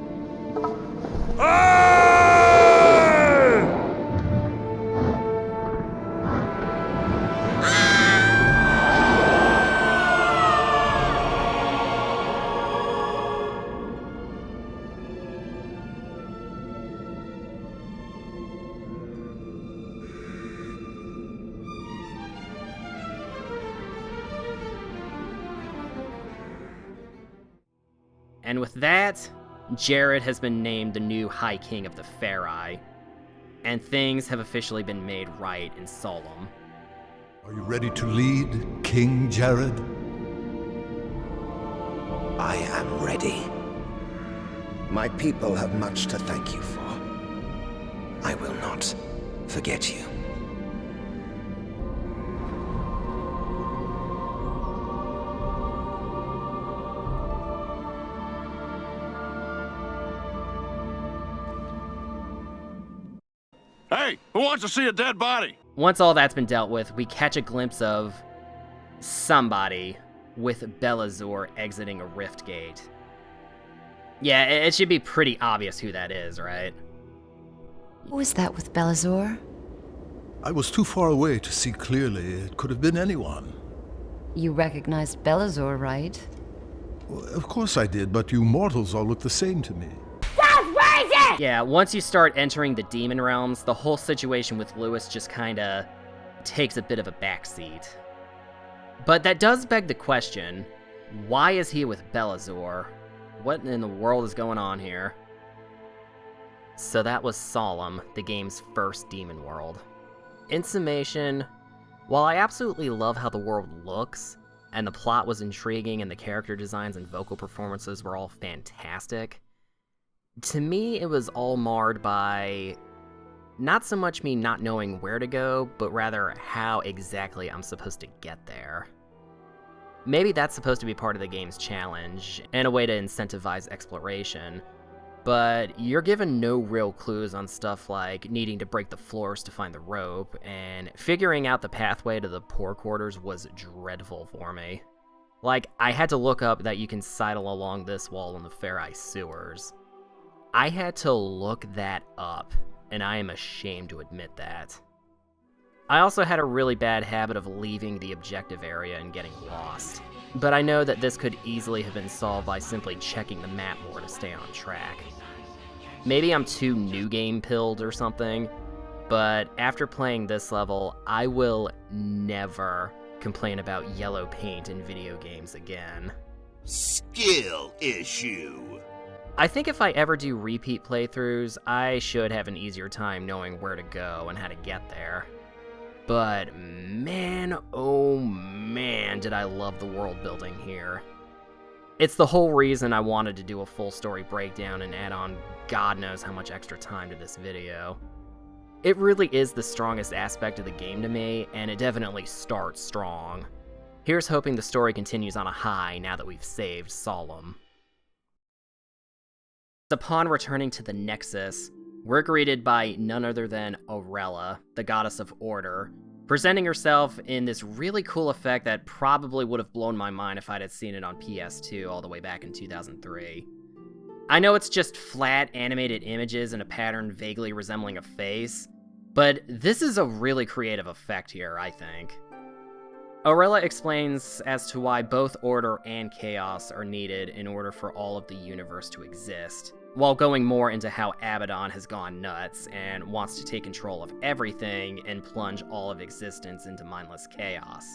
And with that, Jared has been named the new High King of the Farai, and things have officially been made right in Solum. Are you ready to lead, King Jared? I am ready. My people have much to thank you for. I will not forget you. Hey, who wants to see a dead body? Once all that's been dealt with, we catch a glimpse of somebody with Belazor exiting a rift gate. Yeah, it should be pretty obvious who that is, right? Who is that with Belazor? I was too far away to see clearly. It could have been anyone. You recognized Belazor, right? Well, of course I did, but you mortals all look the same to me. Yeah, once you start entering the demon realms, the whole situation with Lewis just kinda takes a bit of a backseat. But that does beg the question, why is he with Belazor? What in the world is going on here? So that was Solum, the game's first demon world. In summation, while I absolutely love how the world looks, and the plot was intriguing and the character designs and vocal performances were all fantastic, to me it was all marred by not so much me not knowing where to go, but rather how exactly I'm supposed to get there. Maybe that's supposed to be part of the game's challenge, and a way to incentivize exploration, but you're given no real clues on stuff like needing to break the floors to find the rope, and figuring out the pathway to the poor quarters was dreadful for me. Like, I had to look up that you can sidle along this wall in the Fair Ice sewers. I had to look that up, and I am ashamed to admit that. I also had a really bad habit of leaving the objective area and getting lost, but I know that this could easily have been solved by simply checking the map more to stay on track. Maybe I'm too new game pilled or something, but after playing this level, I will never complain about yellow paint in video games again. Skill issue. I think if I ever do repeat playthroughs, I should have an easier time knowing where to go and how to get there. But man, oh man, did I love the world building here. It's the whole reason I wanted to do a full story breakdown and add on God knows how much extra time to this video. It really is the strongest aspect of the game to me, and it definitely starts strong. Here's hoping the story continues on a high now that we've saved Solum. Upon returning to the Nexus, we're greeted by none other than Aurella, the goddess of order, presenting herself in this really cool effect that probably would have blown my mind if I'd had seen it on PS2 all the way back in 2003. I know it's just flat animated images in a pattern vaguely resembling a face, but this is a really creative effect here, I think. Aurella explains as to why both order and chaos are needed in order for all of the universe to exist, while going more into how Abaddon has gone nuts and wants to take control of everything and plunge all of existence into mindless chaos.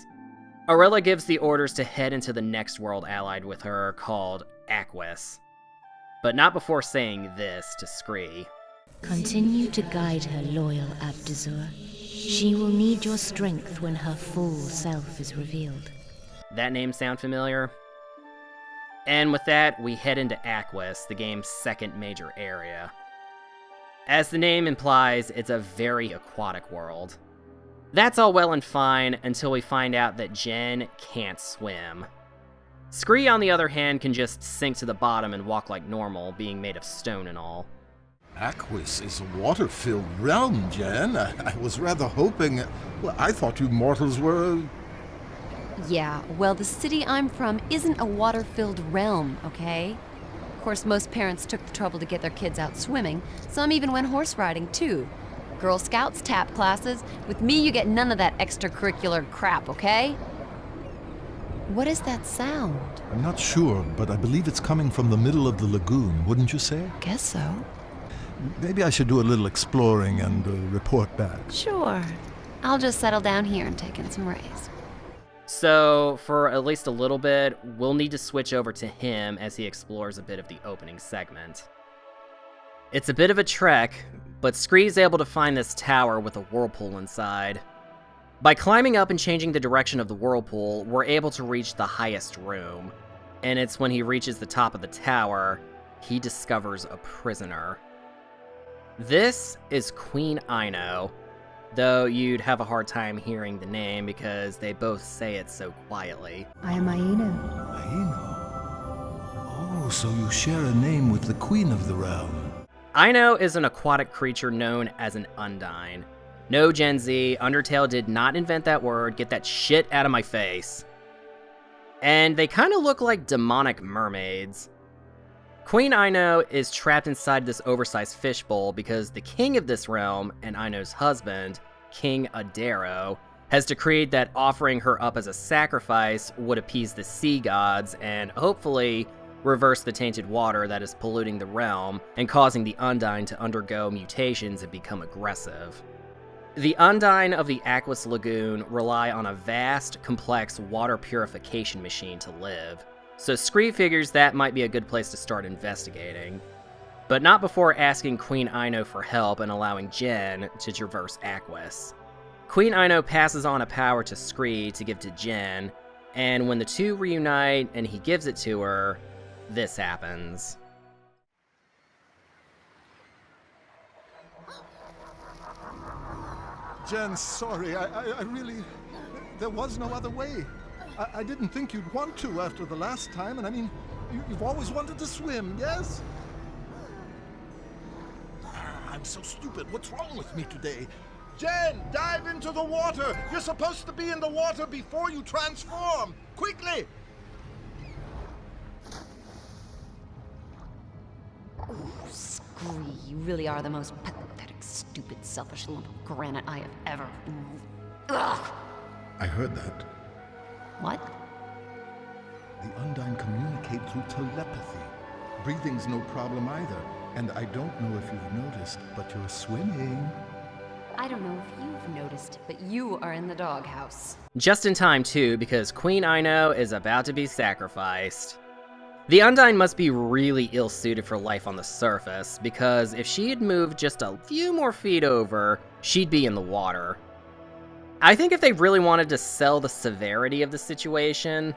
Aurella gives the orders to head into the next world allied with her, called Aquis, but not before saying this to Scree. Continue to guide her, loyal Abdazur. She will need your strength when her full self is revealed. That name sound familiar? And with that, we head into Aquis, the game's second major area. As the name implies, it's a very aquatic world. That's all well and fine until we find out that Jen can't swim. Scree, on the other hand, can just sink to the bottom and walk like normal, being made of stone and all. Aquis is a water-filled realm, Jen. I was rather hoping... Well, I thought you mortals were... Yeah, well, the city I'm from isn't a water-filled realm, okay? Of course, most parents took the trouble to get their kids out swimming. Some even went horse riding, too. Girl Scouts, tap classes. With me, you get none of that extracurricular crap, okay? What is that sound? I'm not sure, but I believe it's coming from the middle of the lagoon, wouldn't you say? Guess so. Maybe I should do a little exploring and report back. Sure. I'll just settle down here and take in some rays. So, for at least a little bit, we'll need to switch over to him as he explores a bit of the opening segment. It's a bit of a trek, but Scree's able to find this tower with a whirlpool inside. By climbing up and changing the direction of the whirlpool, we're able to reach the highest room, and it's when he reaches the top of the tower, he discovers a prisoner. This is Queen Ino, though you'd have a hard time hearing the name because they both say it so quietly. I am Aino. Aino? Oh, so you share a name with the Queen of the Realm. Ino is an aquatic creature known as an Undine. No, Gen Z, Undertale did not invent that word, get that shit out of my face. And they kind of look like demonic mermaids. Queen Ino is trapped inside this oversized fishbowl because the king of this realm, and Ino's husband, King Adaro, has decreed that offering her up as a sacrifice would appease the sea gods and hopefully reverse the tainted water that is polluting the realm and causing the Undine to undergo mutations and become aggressive. The Undine of the Aquis Lagoon rely on a vast, complex water purification machine to live, so Scree figures that might be a good place to start investigating. But not before asking Queen Ino for help and allowing Jen to traverse Aquis. Queen Ino passes on a power to Scree to give to Jen, and when the two reunite and he gives it to her, this happens. Jen, sorry, I really... There was no other way. I didn't think you'd want to after the last time, and I mean, you've always wanted to swim, yes? I'm so stupid. What's wrong with me today? Jen, dive into the water! You're supposed to be in the water before you transform! Quickly! Ooh, Scree, you really are the most pathetic, stupid, selfish lump of granite I have ever... Ugh! I heard that. What? The Undine communicate through telepathy. Breathing's no problem either. And I don't know if you've noticed, but you're swimming. I don't know if you've noticed, but you are in the doghouse. Just in time, too, because Queen Ino is about to be sacrificed. The Undine must be really ill-suited for life on the surface, because if she had moved just a few more feet over, she'd be in the water. I think if they really wanted to sell the severity of the situation,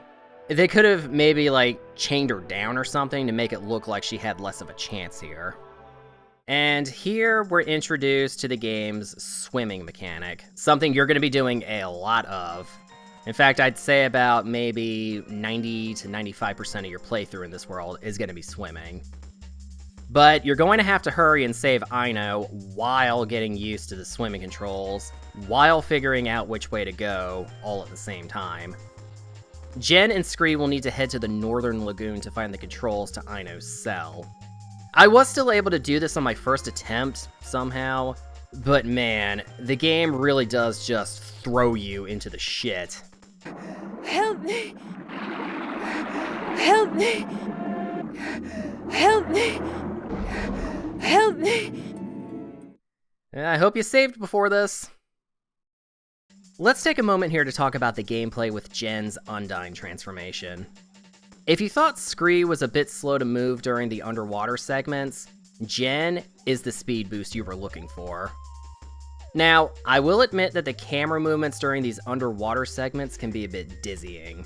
they could have maybe, chained her down or something to make it look like she had less of a chance here. And here we're introduced to the game's swimming mechanic, something you're going to be doing a lot of. In fact, I'd say about maybe 90 to 95% of your playthrough in this world is going to be swimming. But you're going to have to hurry and save Ino while getting used to the swimming controls, while figuring out which way to go, all at the same time. Jen and Scree will need to head to the northern lagoon to find the controls to Ino's cell. I was still able to do this on my first attempt, somehow, but man, the game really does just throw you into the shit. Help me! Help me! Help me! Help me! I hope you saved before this. Let's take a moment here to talk about the gameplay with Jen's Undine transformation. If you thought Scree was a bit slow to move during the underwater segments, Jen is the speed boost you were looking for. Now, I will admit that the camera movements during these underwater segments can be a bit dizzying.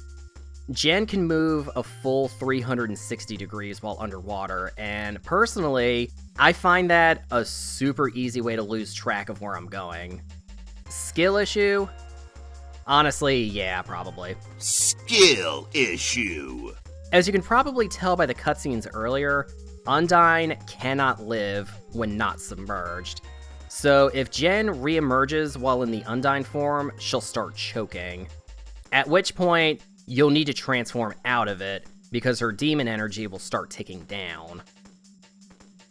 Jen can move a full 360 degrees while underwater, and personally, I find that a super easy way to lose track of where I'm going. Skill issue? Honestly, yeah, probably. Skill issue. As you can probably tell by the cutscenes earlier, Undine cannot live when not submerged. So if Jen reemerges while in the Undine form, she'll start choking. At which point, you'll need to transform out of it, because her demon energy will start ticking down.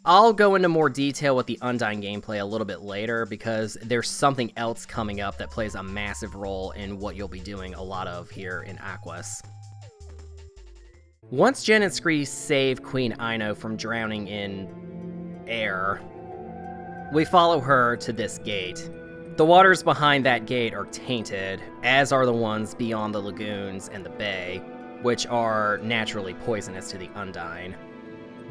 I'll go into more detail with the Undine gameplay a little bit later, because there's something else coming up that plays a massive role in what you'll be doing a lot of here in Aquis. Once Jen and Scree save Queen Ino from drowning in air, we follow her to this gate. The waters behind that gate are tainted, as are the ones beyond the lagoons and the bay, which are naturally poisonous to the Undine.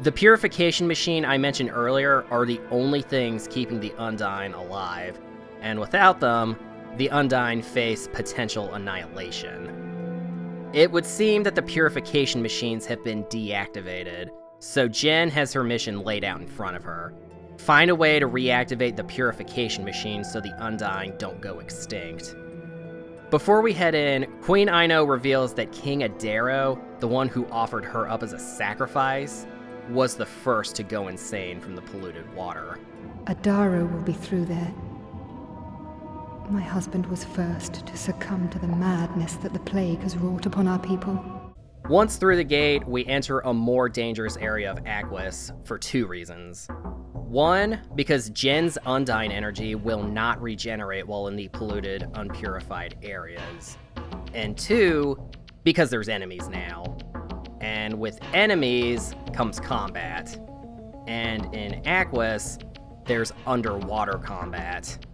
The purification machine I mentioned earlier are the only things keeping the Undine alive, and without them, the Undine face potential annihilation. It would seem that the purification machines have been deactivated, so Jen has her mission laid out in front of her. Find a way to reactivate the purification machine so the Undine don't go extinct. Before we head in, Queen Ino reveals that King Adaro, the one who offered her up as a sacrifice, was the first to go insane from the polluted water. Adaro will be through there. My husband was first to succumb to the madness that the plague has wrought upon our people. Once through the gate, we enter a more dangerous area of Aquis for two reasons. One, because Jen's Undine energy will not regenerate while in the polluted, unpurified areas. And two, because there's enemies now. And with enemies comes combat. And in Aquis, there's underwater combat.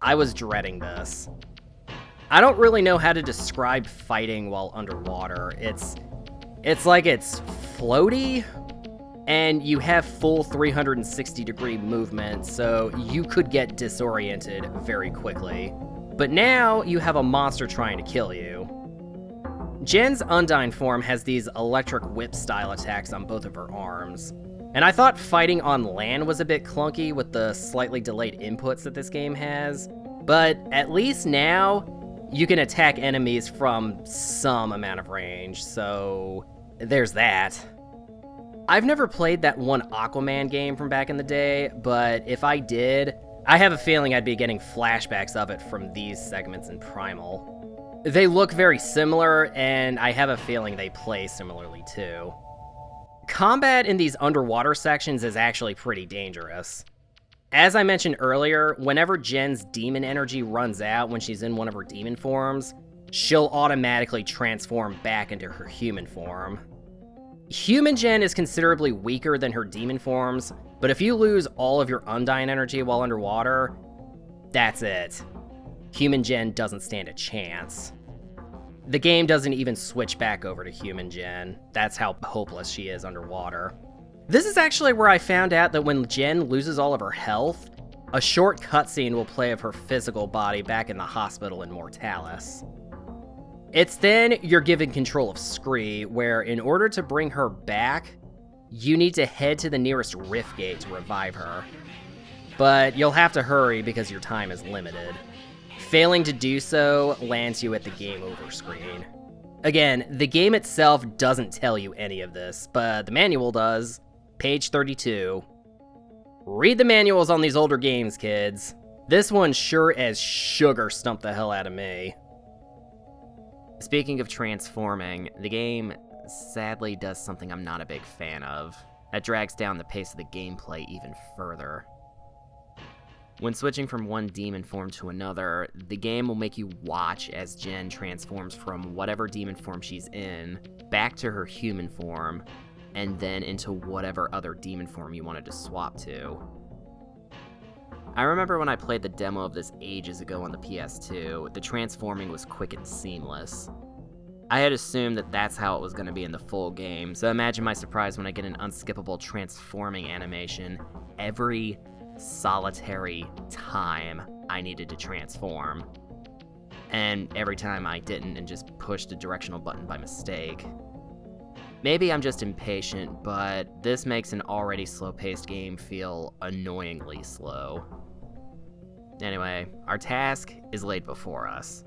I was dreading this. I don't really know how to describe fighting while underwater. It's like it's floaty, and you have full 360-degree movement, so you could get disoriented very quickly. But now you have a monster trying to kill you. Jen's Undyne form has these electric whip-style attacks on both of her arms. And I thought fighting on land was a bit clunky with the slightly delayed inputs that this game has, but at least now, you can attack enemies from some amount of range, so there's that. I've never played that one Aquaman game from back in the day, but if I did, I have a feeling I'd be getting flashbacks of it from these segments in Primal. They look very similar, and I have a feeling they play similarly too. Combat in these underwater sections is actually pretty dangerous. As I mentioned earlier, whenever Jen's demon energy runs out when she's in one of her demon forms, she'll automatically transform back into her human form. Human Jen is considerably weaker than her demon forms, but if you lose all of your Undyne energy while underwater, that's it. Human Jen doesn't stand a chance. The game doesn't even switch back over to Human Jen. That's how hopeless she is underwater. This is actually where I found out that when Jen loses all of her health, a short cutscene will play of her physical body back in the hospital in Mortalis. It's then you're given control of Scree, where in order to bring her back, you need to head to the nearest rift gate to revive her. But you'll have to hurry because your time is limited. Failing to do so lands you at the game over screen. Again, the game itself doesn't tell you any of this, but the manual does. Page 32. Read the manuals on these older games, kids. This one sure as sugar stumped the hell out of me. Speaking of transforming, the game sadly does something I'm not a big fan of. That drags down the pace of the gameplay even further. When switching from one demon form to another, the game will make you watch as Jen transforms from whatever demon form she's in, back to her human form, and then into whatever other demon form you wanted to swap to. I remember when I played the demo of this ages ago on the PS2, the transforming was quick and seamless. I had assumed that that's how it was going to be in the full game, so imagine my surprise when I get an unskippable transforming animation every solitary time I needed to transform. And every time I didn't and just pushed a directional button by mistake. Maybe I'm just impatient, but this makes an already slow-paced game feel annoyingly slow. Anyway, our task is laid before us.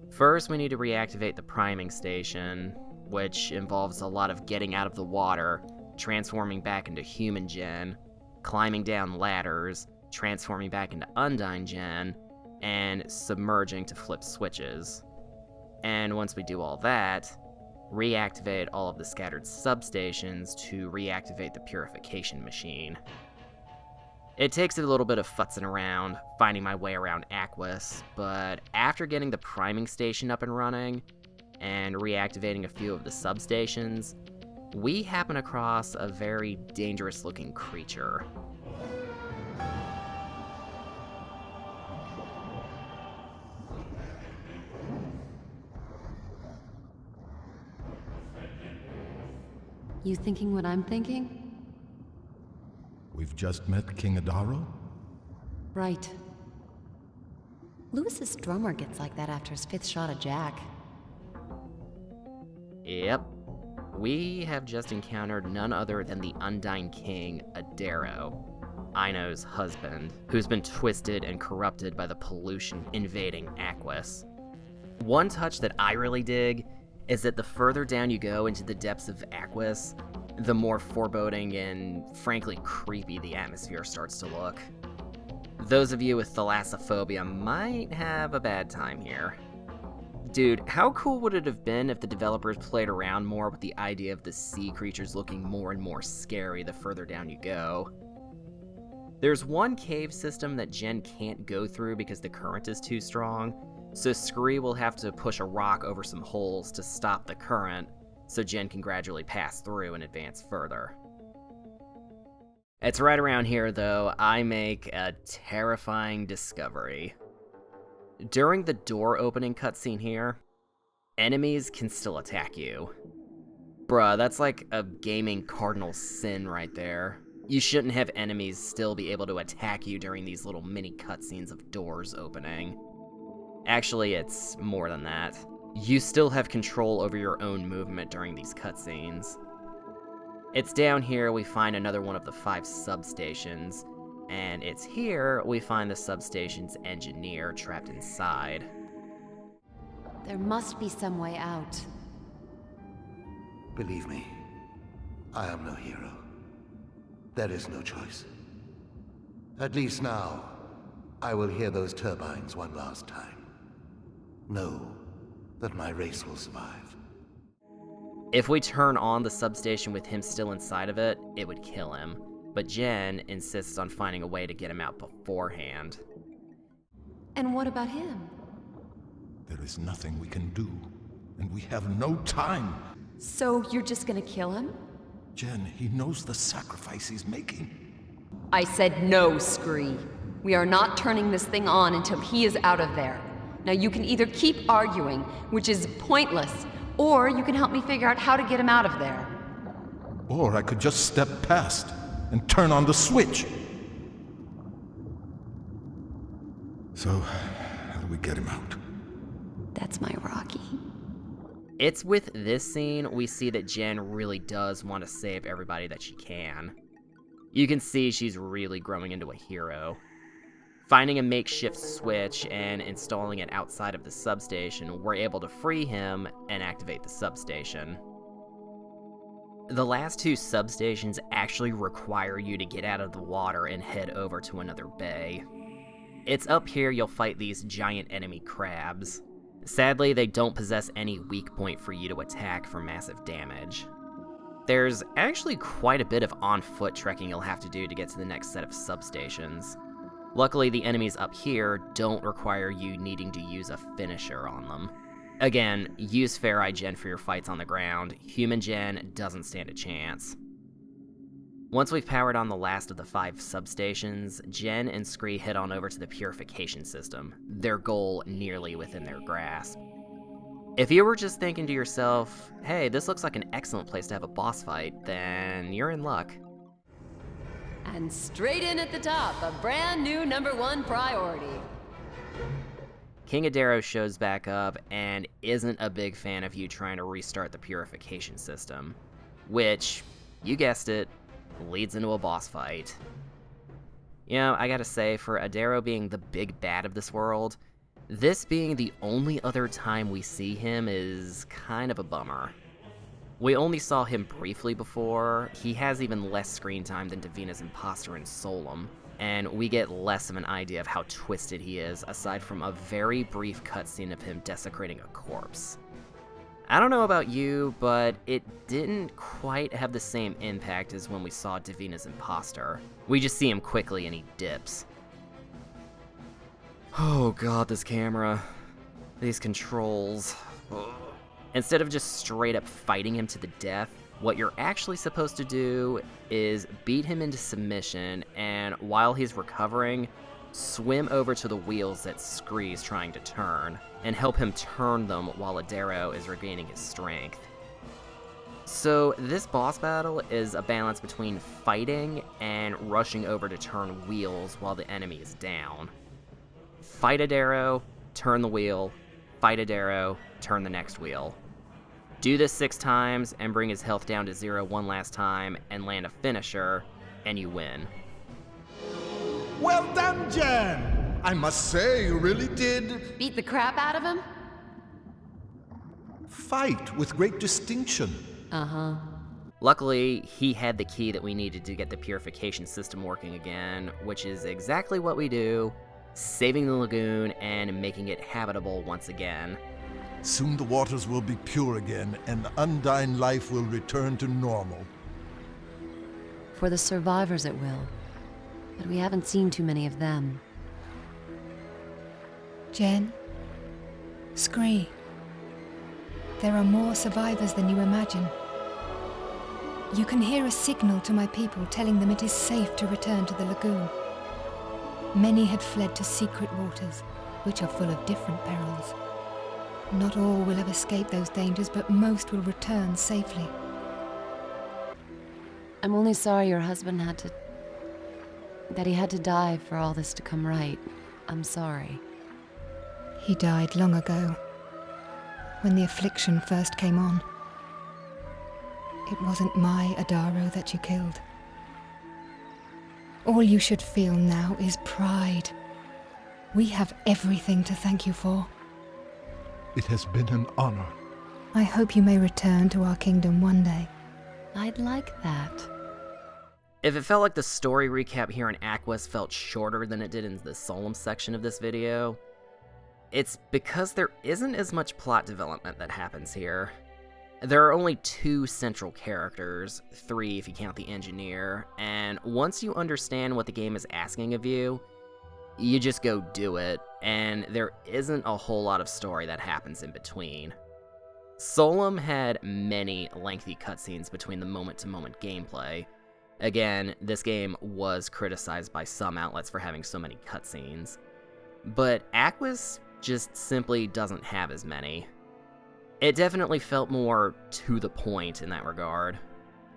First, we need to reactivate the priming station, which involves a lot of getting out of the water, transforming back into Human Jen, climbing down ladders, transforming back into Undyne Jen, and submerging to flip switches. And once we do all that, reactivate all of the scattered substations to reactivate the purification machine. It takes a little bit of futzing around, finding my way around Aquis, but after getting the priming station up and running, and reactivating a few of the substations, we happen across a very dangerous-looking creature. You thinking what I'm thinking? We've just met King Adaro? Right. Lewis's drummer gets like that after his 5th shot of Jack. Yep. We have just encountered none other than the Undyne King, Adaro, Ino's husband, who's been twisted and corrupted by the pollution invading Aquis. One touch that I really dig is that the further down you go into the depths of Aquis, the more foreboding and frankly creepy the atmosphere starts to look. Those of you with thalassophobia might have a bad time here. Dude, how cool would it have been if the developers played around more with the idea of the sea creatures looking more and more scary the further down you go? There's one cave system that Jen can't go through because the current is too strong, so Scree will have to push a rock over some holes to stop the current, so Jen can gradually pass through and advance further. It's right around here, though, I make a terrifying discovery. During the door opening cutscene here, enemies can still attack you. Bruh, that's like a gaming cardinal sin right there. You shouldn't have enemies still be able to attack you during these little mini cutscenes of doors opening. Actually, it's more than that. You still have control over your own movement during these cutscenes. It's down here we find another one of the 5 substations, and it's here we find the substation's engineer trapped inside. There must be some way out. Believe me, I am no hero. There is no choice. At least now, I will hear those turbines one last time. Know that my race will survive. If we turn on the substation with him still inside of it, it would kill him. But Jen insists on finding a way to get him out beforehand. And what about him? There is nothing we can do, and we have no time. So you're just gonna kill him? Jen, he knows the sacrifice he's making. I said no, Scree. We are not turning this thing on until he is out of there. Now you can either keep arguing, which is pointless, or you can help me figure out how to get him out of there. Or I could just step past and turn on the switch. So, how do we get him out? That's my Rocky. It's with this scene we see that Jen really does want to save everybody that she can. You can see she's really growing into a hero. Finding a makeshift switch and installing it outside of the substation, we're able to free him and activate the substation. The last 2 substations actually require you to get out of the water and head over to another bay. It's up here you'll fight these giant enemy crabs. Sadly, they don't possess any weak point for you to attack for massive damage. There's actually quite a bit of on-foot trekking you'll have to do to get to the next set of substations. Luckily, the enemies up here don't require you needing to use a finisher on them. Again, use Fair Eye Jen for your fights on the ground. Human Jen doesn't stand a chance. Once we've powered on the last of the 5 substations, Jen and Scree head on over to the purification system, their goal nearly within their grasp. If you were just thinking to yourself, hey, this looks like an excellent place to have a boss fight, then you're in luck. And straight in at the top, a brand new #1 priority. King Adaro shows back up and isn't a big fan of you trying to restart the purification system, which, you guessed it, leads into a boss fight. You know, I gotta say, for Adaro being the big bad of this world, this being the only other time we see him is kind of a bummer. We only saw him briefly before. He has even less screen time than Davina's imposter in Solum, and we get less of an idea of how twisted he is, aside from a very brief cutscene of him desecrating a corpse. I don't know about you, but it didn't quite have the same impact as when we saw Davina's imposter. We just see him quickly and he dips. Oh god, this camera. These controls. Ugh. Instead of just straight up fighting him to the death, what you're actually supposed to do is beat him into submission, and while he's recovering, swim over to the wheels that Scree's trying to turn, and help him turn them while Adaro is regaining his strength. So this boss battle is a balance between fighting and rushing over to turn wheels while the enemy is down. Fight Adaro, turn the wheel, fight Adaro, turn the next wheel. Do this 6 times and bring his health down to 0 one last time and land a finisher, and you win. Well done, Jen! I must say, you really did... Beat the crap out of him? Fight with great distinction. Uh-huh. Luckily, he had the key that we needed to get the purification system working again, which is exactly what we do, saving the lagoon and making it habitable once again. Soon the waters will be pure again, and undying life will return to normal. For the survivors it will. But we haven't seen too many of them. Jen? Scree? There are more survivors than you imagine. You can hear a signal to my people telling them it is safe to return to the lagoon. Many had fled to secret waters, which are full of different perils. Not all will ever escape those dangers, but most will return safely. I'm only sorry your husband had to die for all this to come right. I'm sorry. He died long ago, when the affliction first came on. It wasn't my Adaro that you killed. All you should feel now is pride. We have everything to thank you for. It has been an honor. I hope you may return to our kingdom one day. I'd like that. If it felt like the story recap here in Aquis felt shorter than it did in the Solum section of this video, it's because there isn't as much plot development that happens here. There are only 2 central characters, 3 if you count the engineer, and once you understand what the game is asking of you, you just go do it, and there isn't a whole lot of story that happens in between. Solum had many lengthy cutscenes between the moment-to-moment gameplay. Again, this game was criticized by some outlets for having so many cutscenes, but Aquis just simply doesn't have as many. It definitely felt more to the point in that regard.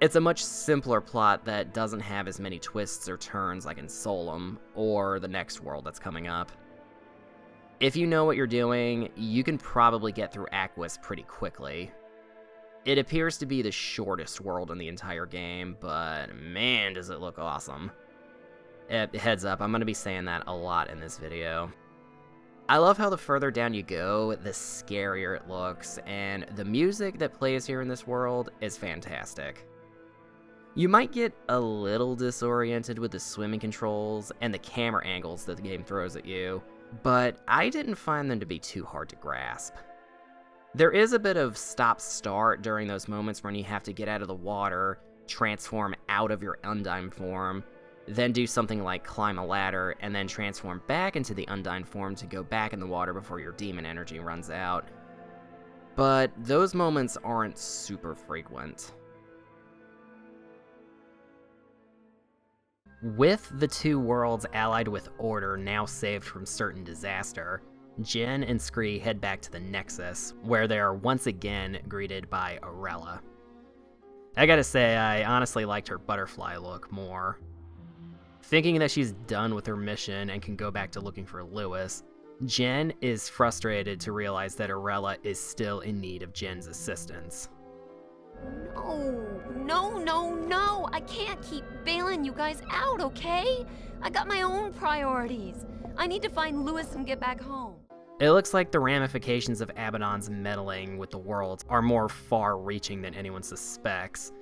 It's a much simpler plot that doesn't have as many twists or turns like in Solum, or the next world that's coming up. If you know what you're doing, you can probably get through Aquis pretty quickly. It appears to be the shortest world in the entire game, but man does it look awesome. Heads up, I'm going to be saying that a lot in this video. I love how the further down you go, the scarier it looks, and the music that plays here in this world is fantastic. You might get a little disoriented with the swimming controls and the camera angles that the game throws at you, but I didn't find them to be too hard to grasp. There is a bit of stop-start during those moments when you have to get out of the water, transform out of your Undyne form, then do something like climb a ladder, and then transform back into the Undyne form to go back in the water before your demon energy runs out. But those moments aren't super frequent. With the 2 worlds allied with Order now saved from certain disaster, Jen and Scree head back to the Nexus, where they are once again greeted by Arella. I gotta say, I honestly liked her butterfly look more. Thinking that she's done with her mission and can go back to looking for Lewis, Jen is frustrated to realize that Arella is still in need of Jen's assistance. No, I can't keep bailing you guys out, okay? I got my own priorities. I need to find Lewis and get back home. It looks like the ramifications of Abaddon's meddling with the worlds are more far-reaching than anyone suspects,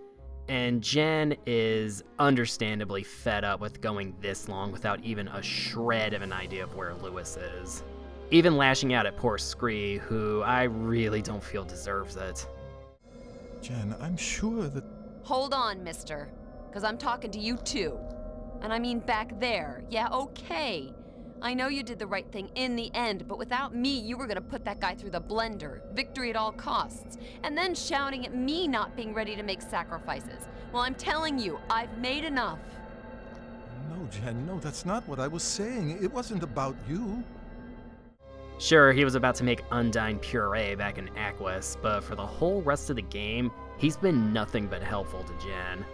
and Jen is understandably fed up with going this long without even a shred of an idea of where Lewis is. Even lashing out at poor Scree, who I really don't feel deserves it. Jen, I'm sure that... Hold on, mister, because I'm talking to you too. And I mean back there. Yeah, okay. I know you did the right thing in the end, but without me, you were gonna put that guy through the blender, victory at all costs, and then shouting at me not being ready to make sacrifices. Well, I'm telling you, I've made enough. No, Jen, no, that's not what I was saying. It wasn't about you. Sure, he was about to make Undyne puree back in Aquis, but for the whole rest of the game, he's been nothing but helpful to Jen.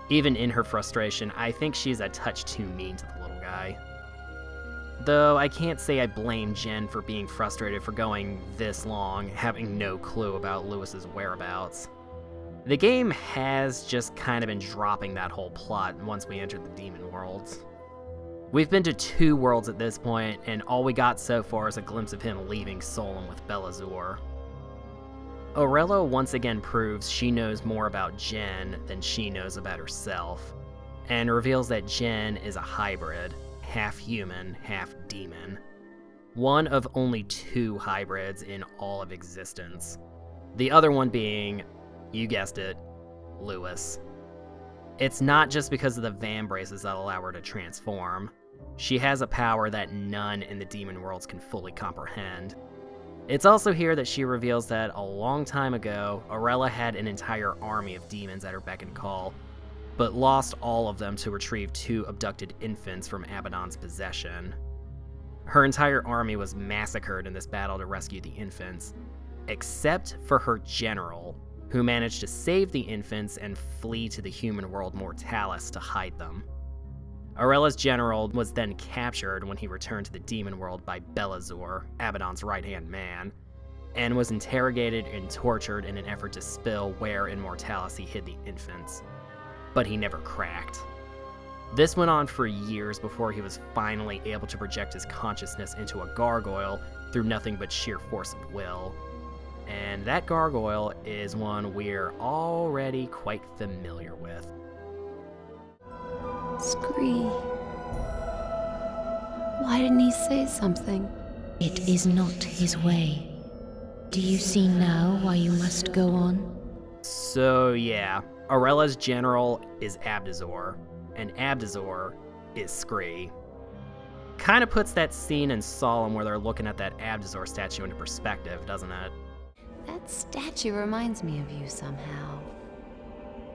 Even in her frustration, I think she's a touch too mean to the little guy. Though I can't say I blame Jen for being frustrated for going this long, having no clue about Lewis's whereabouts. The game has just kind of been dropping that whole plot once we entered the demon worlds. We've been to 2 worlds at this point, and all we got so far is a glimpse of him leaving Solum with Belazur. Arella once again proves she knows more about Jen than she knows about herself, and reveals that Jen is a hybrid, half human, half demon. One of only 2 hybrids in all of existence. The other one being, you guessed it, Lewis. It's not just because of the vambraces that allow her to transform. She has a power that none in the demon worlds can fully comprehend. It's also here that she reveals that a long time ago, Arella had an entire army of demons at her beck and call, but lost all of them to retrieve 2 abducted infants from Abaddon's possession. Her entire army was massacred in this battle to rescue the infants, except for her general, who managed to save the infants and flee to the human world Mortalis to hide them. Aurella's general was then captured when he returned to the demon world by Belazur, Abaddon's right-hand man, and was interrogated and tortured in an effort to spill where in Mortalis he hid the infants. But he never cracked. This went on for years before he was finally able to project his consciousness into a gargoyle through nothing but sheer force of will. And that gargoyle is one we're already quite familiar with. Scree. Why didn't he say something? It is not his way. Do you see now why you must go on? So yeah, Aurella's general is Abdazor, and Abdazor is Scree. Kinda puts that scene in Solum where they're looking at that Abdazor statue into perspective, doesn't it? That statue reminds me of you somehow.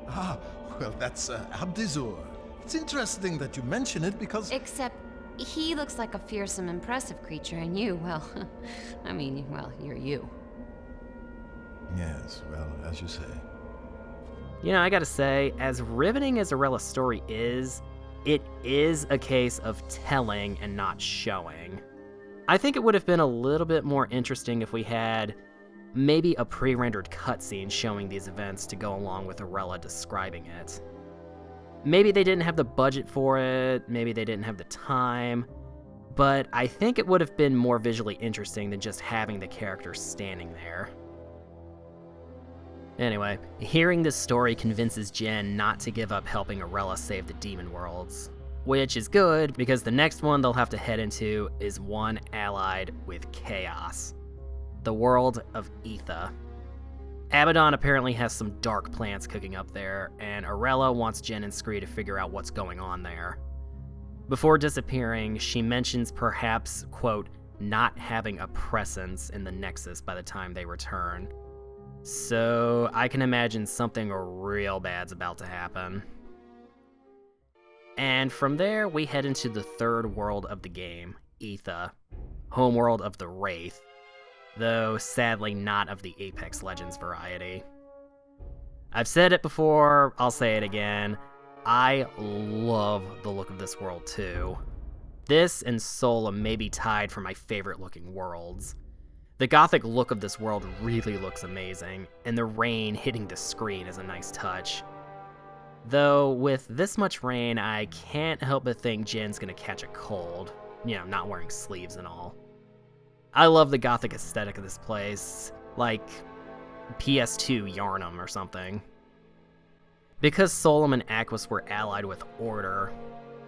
Ah, well, that's Abdazor. It's interesting that you mention it because... Except he looks like a fearsome, impressive creature, and you, well, I mean, well, you're you. Yes, well, as you say. You know, I gotta say, as riveting as Aurella's story is, it is a case of telling and not showing. I think it would have been a little bit more interesting if we had maybe a pre-rendered cutscene showing these events to go along with Aurelia describing it. Maybe they didn't have the budget for it, maybe they didn't have the time, but I think it would have been more visually interesting than just having the characters standing there. Anyway, hearing this story convinces Jen not to give up helping Aurelia save the demon worlds, which is good because the next one they'll have to head into is one allied with Chaos, the world of Aetha. Abaddon apparently has some dark plans cooking up there, and Aurelia wants Jen and Scree to figure out what's going on there. Before disappearing, she mentions perhaps, quote, not having a presence in the Nexus by the time they return. So I can imagine something real bad's about to happen. And from there, we head into the third world of the game, Aetha, homeworld of the Wraith, though sadly not of the Apex Legends variety. I've said it before, I'll say it again, I love the look of this world too. This and Solum may be tied for my favorite looking worlds. The Gothic look of this world really looks amazing, and the rain hitting the screen is a nice touch. Though, with this much rain, I can't help but think Jen's gonna catch a cold, not wearing sleeves and all. I love the Gothic aesthetic of this place, like PS2 Yarnum or something. Because Solum and Aquis were allied with Order,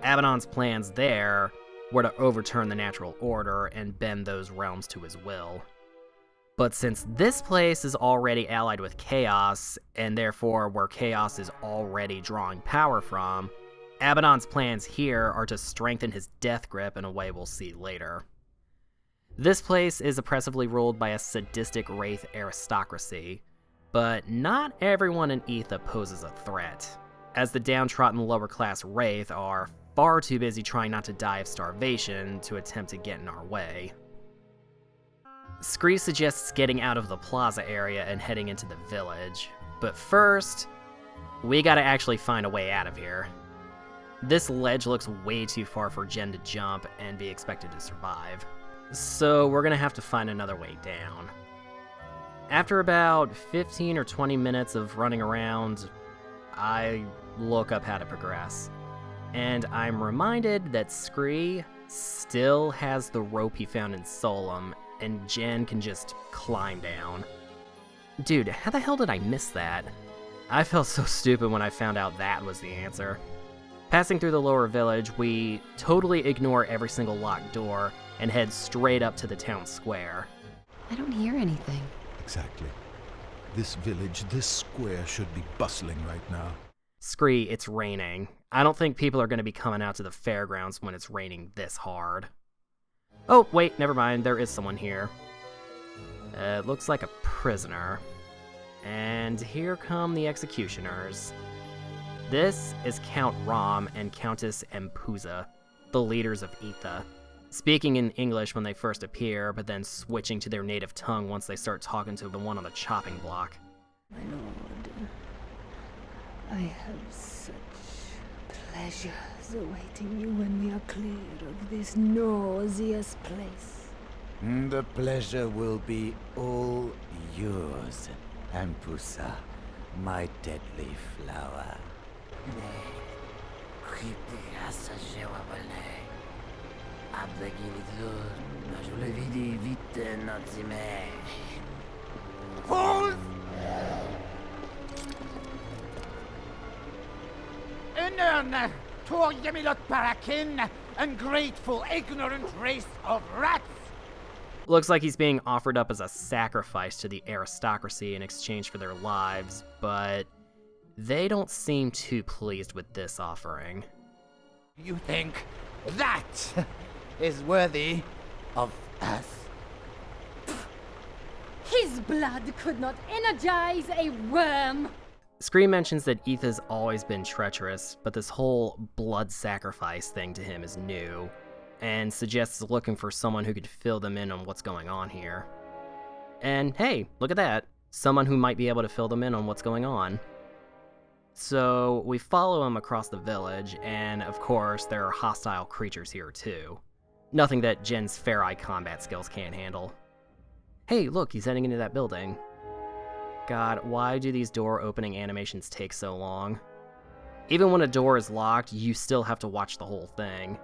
Abaddon's plans there were to overturn the natural order and bend those realms to his will. But since this place is already allied with Chaos, and therefore where Chaos is already drawing power from, Abaddon's plans here are to strengthen his death grip in a way we'll see later. This place is oppressively ruled by a sadistic Wraith aristocracy, but not everyone in Aetha poses a threat, as the downtrodden lower-class Wraith are far too busy trying not to die of starvation to attempt to get in our way. Scree suggests getting out of the plaza area and heading into the village, but first, we gotta actually find a way out of here. This ledge looks way too far for Jen to jump and be expected to survive, so we're gonna have to find another way down. After about 15 or 20 minutes of running around, I look up how to progress, and I'm reminded that Scree still has the rope he found in Solum, and Jen can just climb down. Dude, how the hell did I miss that? I felt so stupid when I found out that was the answer. Passing through the lower village, we totally ignore every single locked door and head straight up to the town square. I don't hear anything. Exactly. This village, this square should be bustling right now. Scree, it's raining. I don't think people are going to be coming out to the fairgrounds when it's raining this hard. Oh, wait, never mind, there is someone here. It looks like a prisoner. And here come the executioners. This is Count Rom and Countess Empuza, the leaders of Aetha. speaking in English when they first appear, but then switching to their native tongue once they start talking to the one on the chopping block. My lord, I have such pleasures awaiting you when we are clear of this nauseous place. The pleasure will be all yours, Ampusa, my deadly flower. Fools! Unørne, Torgemilot Barakin, ungrateful, ignorant race of rats! Looks like he's being offered up as a sacrifice to the aristocracy in exchange for their lives, but they don't seem too pleased with this offering. You think that is worthy of us? His blood could not energize a worm! Scream mentions that Aetha's always been treacherous, but this whole blood sacrifice thing to him is new, and suggests looking for someone who could fill them in on what's going on here. And hey, look at that, someone who might be able to fill them in on what's going on. So we follow him across the village, and of course there are hostile creatures here too. Nothing that Jen's Fair Eye combat skills can't handle. Hey, look, he's heading into that building. God, why do these door opening animations take so long? Even when a door is locked, you still have to watch the whole thing.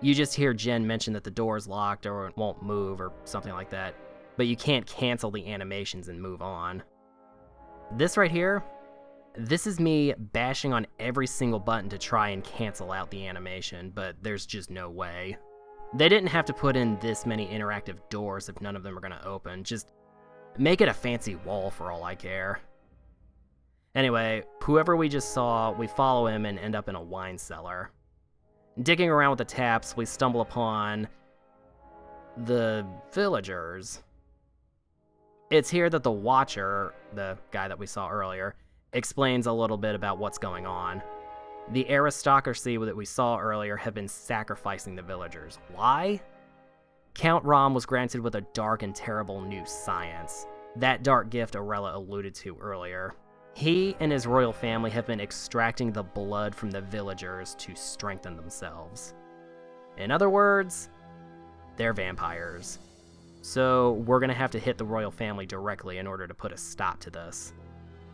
You just hear Jen mention that the door is locked or it won't move or something like that, but you can't cancel the animations and move on. This right here, this is me bashing on every single button to try and cancel out the animation, but there's just no way. They didn't have to put in this many interactive doors if none of them are gonna open, just make it a fancy wall for all I care. Anyway, whoever we just saw, we follow him and end up in a wine cellar. Digging around with the taps, we stumble upon the villagers. It's here that the Watcher, the guy that we saw earlier, explains a little bit about what's going on. The aristocracy that we saw earlier have been sacrificing the villagers. Why? Count Rom was granted with a dark and terrible new science. That dark gift Aurelia alluded to earlier. He and his royal family have been extracting the blood from the villagers to strengthen themselves. In other words, they're vampires. So we're gonna have to hit the royal family directly in order to put a stop to this.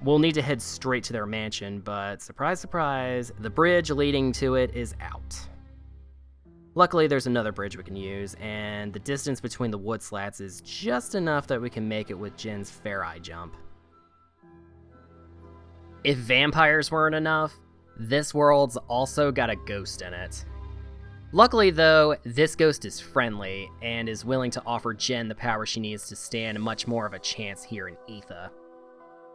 We'll need to head straight to their mansion, but surprise, surprise, the bridge leading to it is out. Luckily, there's another bridge we can use, and the distance between the wood slats is just enough that we can make it with Jen's Fair Eye jump. If vampires weren't enough, this world's also got a ghost in it. Luckily, though, this ghost is friendly and is willing to offer Jen the power she needs to stand much more of a chance here in Aetha.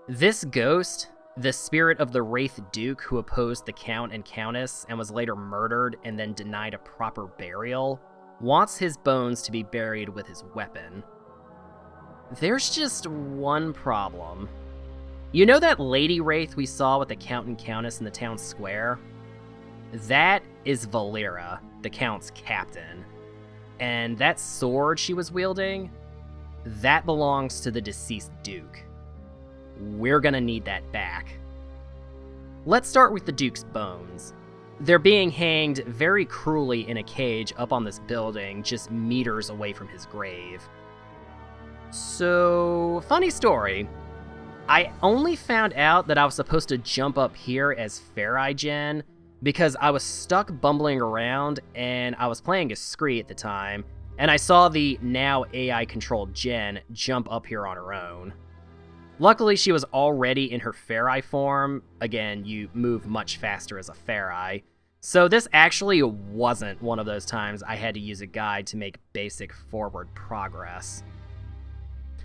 This ghost, the spirit of the Wraith Duke who opposed the Count and Countess and was later murdered and then denied a proper burial, wants his bones to be buried with his weapon. There's just one problem. You know that lady Wraith we saw with the Count and Countess in the town square? That is Valera, the Count's captain. And that sword she was wielding, that belongs to the deceased Duke. We're gonna need that back. Let's start with the Duke's bones. They're being hanged very cruelly in a cage up on this building, just meters away from his grave. So, funny story. I only found out that I was supposed to jump up here as Fair Eye Jen because I was stuck bumbling around and I was playing as Scree at the time, and I saw the now AI-controlled Jen jump up here on her own. Luckily, she was already in her Fair Eye form. Again, you move much faster as a Fair Eye. So this actually wasn't one of those times I had to use a guide to make basic forward progress.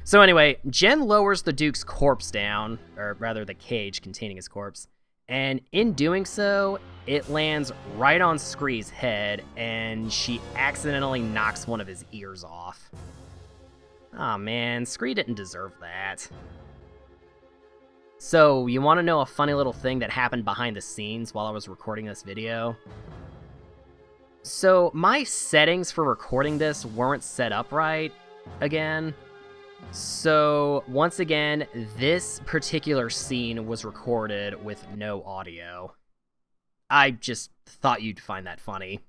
So anyway, Jen lowers the Duke's corpse down, or rather the cage containing his corpse, and in doing so, it lands right on Scree's head, and she accidentally knocks one of his ears off. Aw man, Scree didn't deserve that. So, you want to know a funny little thing that happened behind the scenes while I was recording this video? So my settings for recording this weren't set up right again. So once again, this particular scene was recorded with no audio. I just thought you'd find that funny.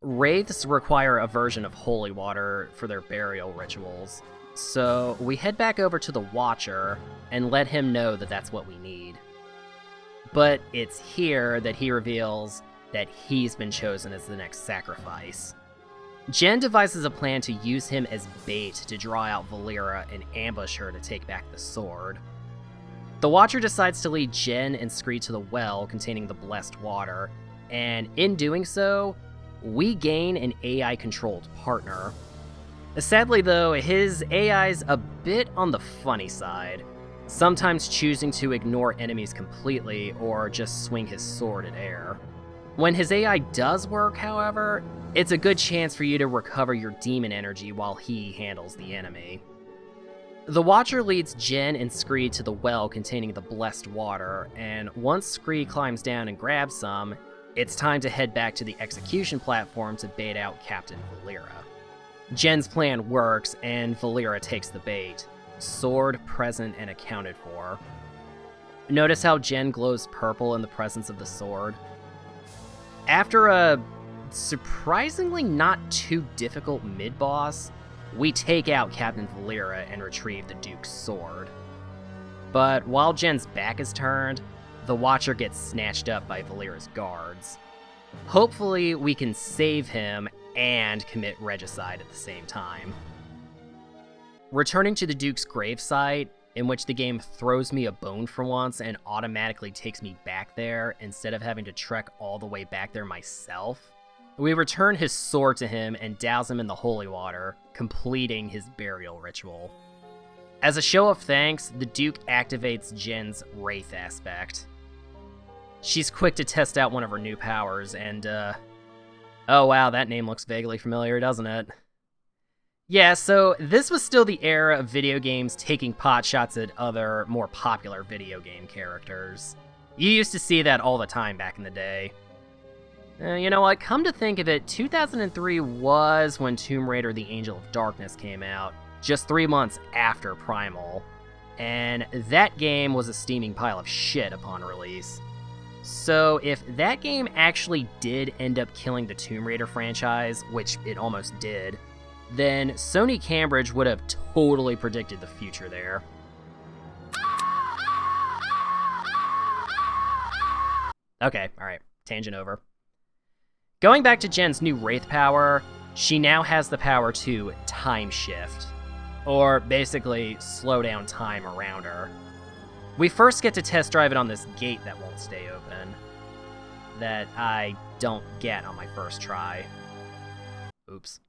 Wraiths require a version of holy water for their burial rituals, so we head back over to the Watcher and let him know that that's what we need. But it's here that he reveals that he's been chosen as the next sacrifice. Jen devises a plan to use him as bait to draw out Valeera and ambush her to take back the sword. The Watcher decides to lead Jen and Scree to the well containing the blessed water, and in doing so, we gain an AI-controlled partner. Sadly though, his AI's a bit on the funny side, sometimes choosing to ignore enemies completely or just swing his sword in air. When his AI does work, however, it's a good chance for you to recover your demon energy while he handles the enemy. The Watcher leads Jen and Scree to the well containing the blessed water, and once Scree climbs down and grabs some, it's time to head back to the execution platform to bait out Captain Valeera. Jen's plan works, and Valeera takes the bait, sword present and accounted for. Notice how Jen glows purple in the presence of the sword? After a surprisingly not too difficult mid-boss, we take out Captain Valeera and retrieve the Duke's sword. But while Jen's back is turned, the Watcher gets snatched up by Valeera's guards. Hopefully we can save him and commit regicide at the same time. Returning to the Duke's gravesite, in which the game throws me a bone for once and automatically takes me back there instead of having to trek all the way back there myself, we return his sword to him and douse him in the holy water, completing his burial ritual. As a show of thanks, the Duke activates Jen's Wraith aspect. She's quick to test out one of her new powers, and oh wow, that name looks vaguely familiar, doesn't it? Yeah, so this was still the era of video games taking potshots at other, more popular video game characters. You used to see that all the time back in the day. You know what, come to think of it, 2003 was when Tomb Raider The Angel of Darkness came out, just 3 months after Primal, and that game was a steaming pile of shit upon release. So if that game actually did end up killing the Tomb Raider franchise, which it almost did, then Sony Cambridge would have totally predicted the future there. Okay, alright, tangent over. Going back to Jen's new Wraith power, she now has the power to time shift, or basically slow down time around her. We first get to test drive it on this gate that won't stay open, that I don't get on my first try. Oops.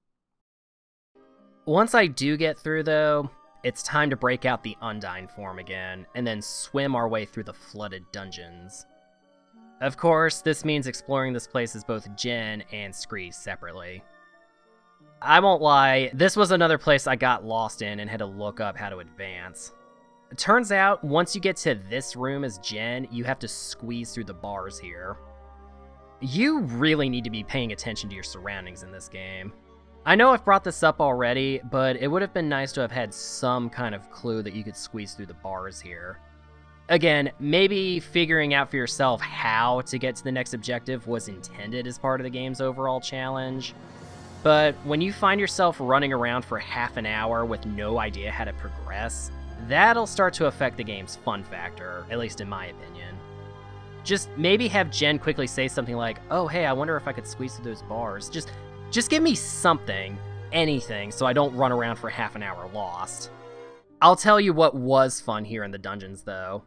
Once I do get through though, it's time to break out the Undyne form again, and then swim our way through the flooded dungeons. Of course, this means exploring this place as both Jen and Scree separately. I won't lie, this was another place I got lost in and had to look up how to advance. It turns out, once you get to this room as Jen, you have to squeeze through the bars here. You really need to be paying attention to your surroundings in this game. I know I've brought this up already, but it would have been nice to have had some kind of clue that you could squeeze through the bars here. Again, maybe figuring out for yourself how to get to the next objective was intended as part of the game's overall challenge, but when you find yourself running around for half an hour with no idea how to progress, that'll start to affect the game's fun factor, at least in my opinion. Just maybe have Jen quickly say something like, oh hey, I wonder if I could squeeze through those bars. Just give me something, anything, so I don't run around for half an hour lost. I'll tell you what was fun here in the dungeons though.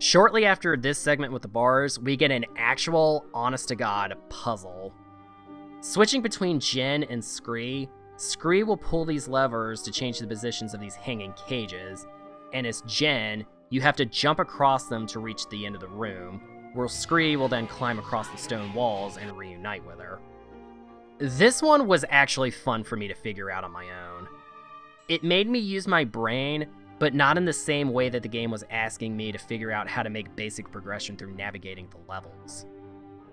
Shortly after this segment with the bars, we get an actual, honest-to-God puzzle. Switching between Jen and Scree, Scree will pull these levers to change the positions of these hanging cages, and as Jen, you have to jump across them to reach the end of the room, where Scree will then climb across the stone walls and reunite with her. This one was actually fun for me to figure out on my own. It made me use my brain, but not in the same way that the game was asking me to figure out how to make basic progression through navigating the levels.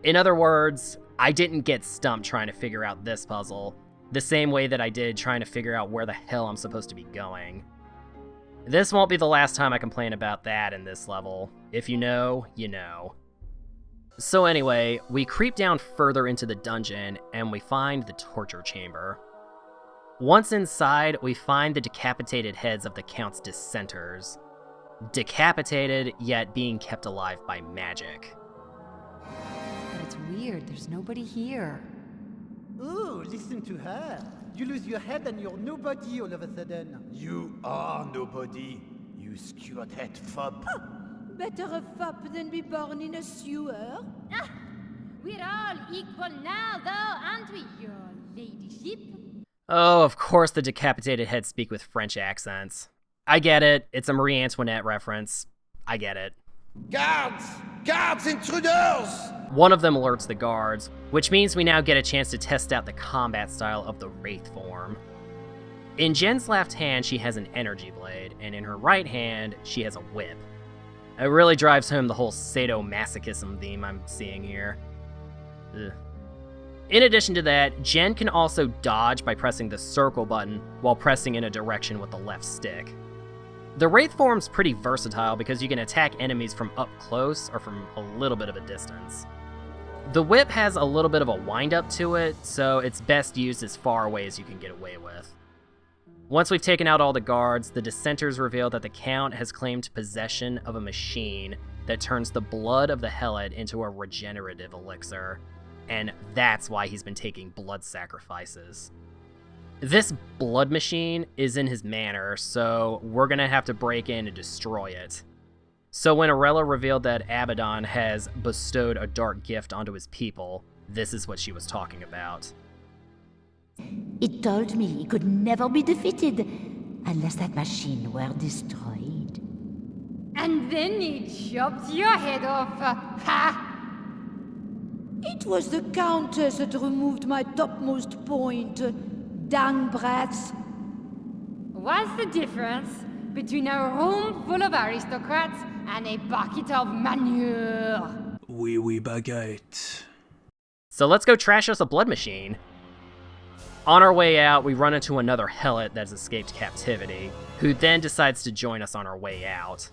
In other words, I didn't get stumped trying to figure out this puzzle, the same way that I did trying to figure out where the hell I'm supposed to be going. This won't be the last time I complain about that in this level. If you know, you know. So anyway, we creep down further into the dungeon and we find the torture chamber. Once inside, we find the decapitated heads of the Count's dissenters. Decapitated, yet being kept alive by magic. But it's weird, there's nobody here. Oh, listen to her. You lose your head and you're nobody all of a sudden. You are nobody, you skewered-head fob. Better a fop than be born in a sewer. Ah, we're all equal now, though, aren't we, your ladyship? Oh, of course the decapitated heads speak with French accents. I get it, it's a Marie Antoinette reference. I get it. Guards! Guards, intruders! One of them alerts the guards, which means we now get a chance to test out the combat style of the Wraith form. In Jen's left hand, she has an energy blade, and in her right hand, she has a whip. It really drives home the whole sadomasochism theme I'm seeing here. Ugh. In addition to that, Jen can also dodge by pressing the circle button while pressing in a direction with the left stick. The Wraith form's pretty versatile because you can attack enemies from up close or from a little bit of a distance. The whip has a little bit of a wind-up to it, so it's best used as far away as you can get away with. Once we've taken out all the guards, the dissenters reveal that the Count has claimed possession of a machine that turns the blood of the Helot into a regenerative elixir, and that's why he's been taking blood sacrifices. This blood machine is in his manor, so we're gonna have to break in and destroy it. So when Arella revealed that Abaddon has bestowed a dark gift onto his people, this is what she was talking about. It told me he could never be defeated unless that machine were destroyed. And then he chopped your head off. Ha! It was the Countess that removed my topmost point. Dang brats. What's the difference between a room full of aristocrats and a bucket of manure? Oui, baguette. So let's go trash us a blood machine. On our way out, we run into another Helot that has escaped captivity, who then decides to join us on our way out.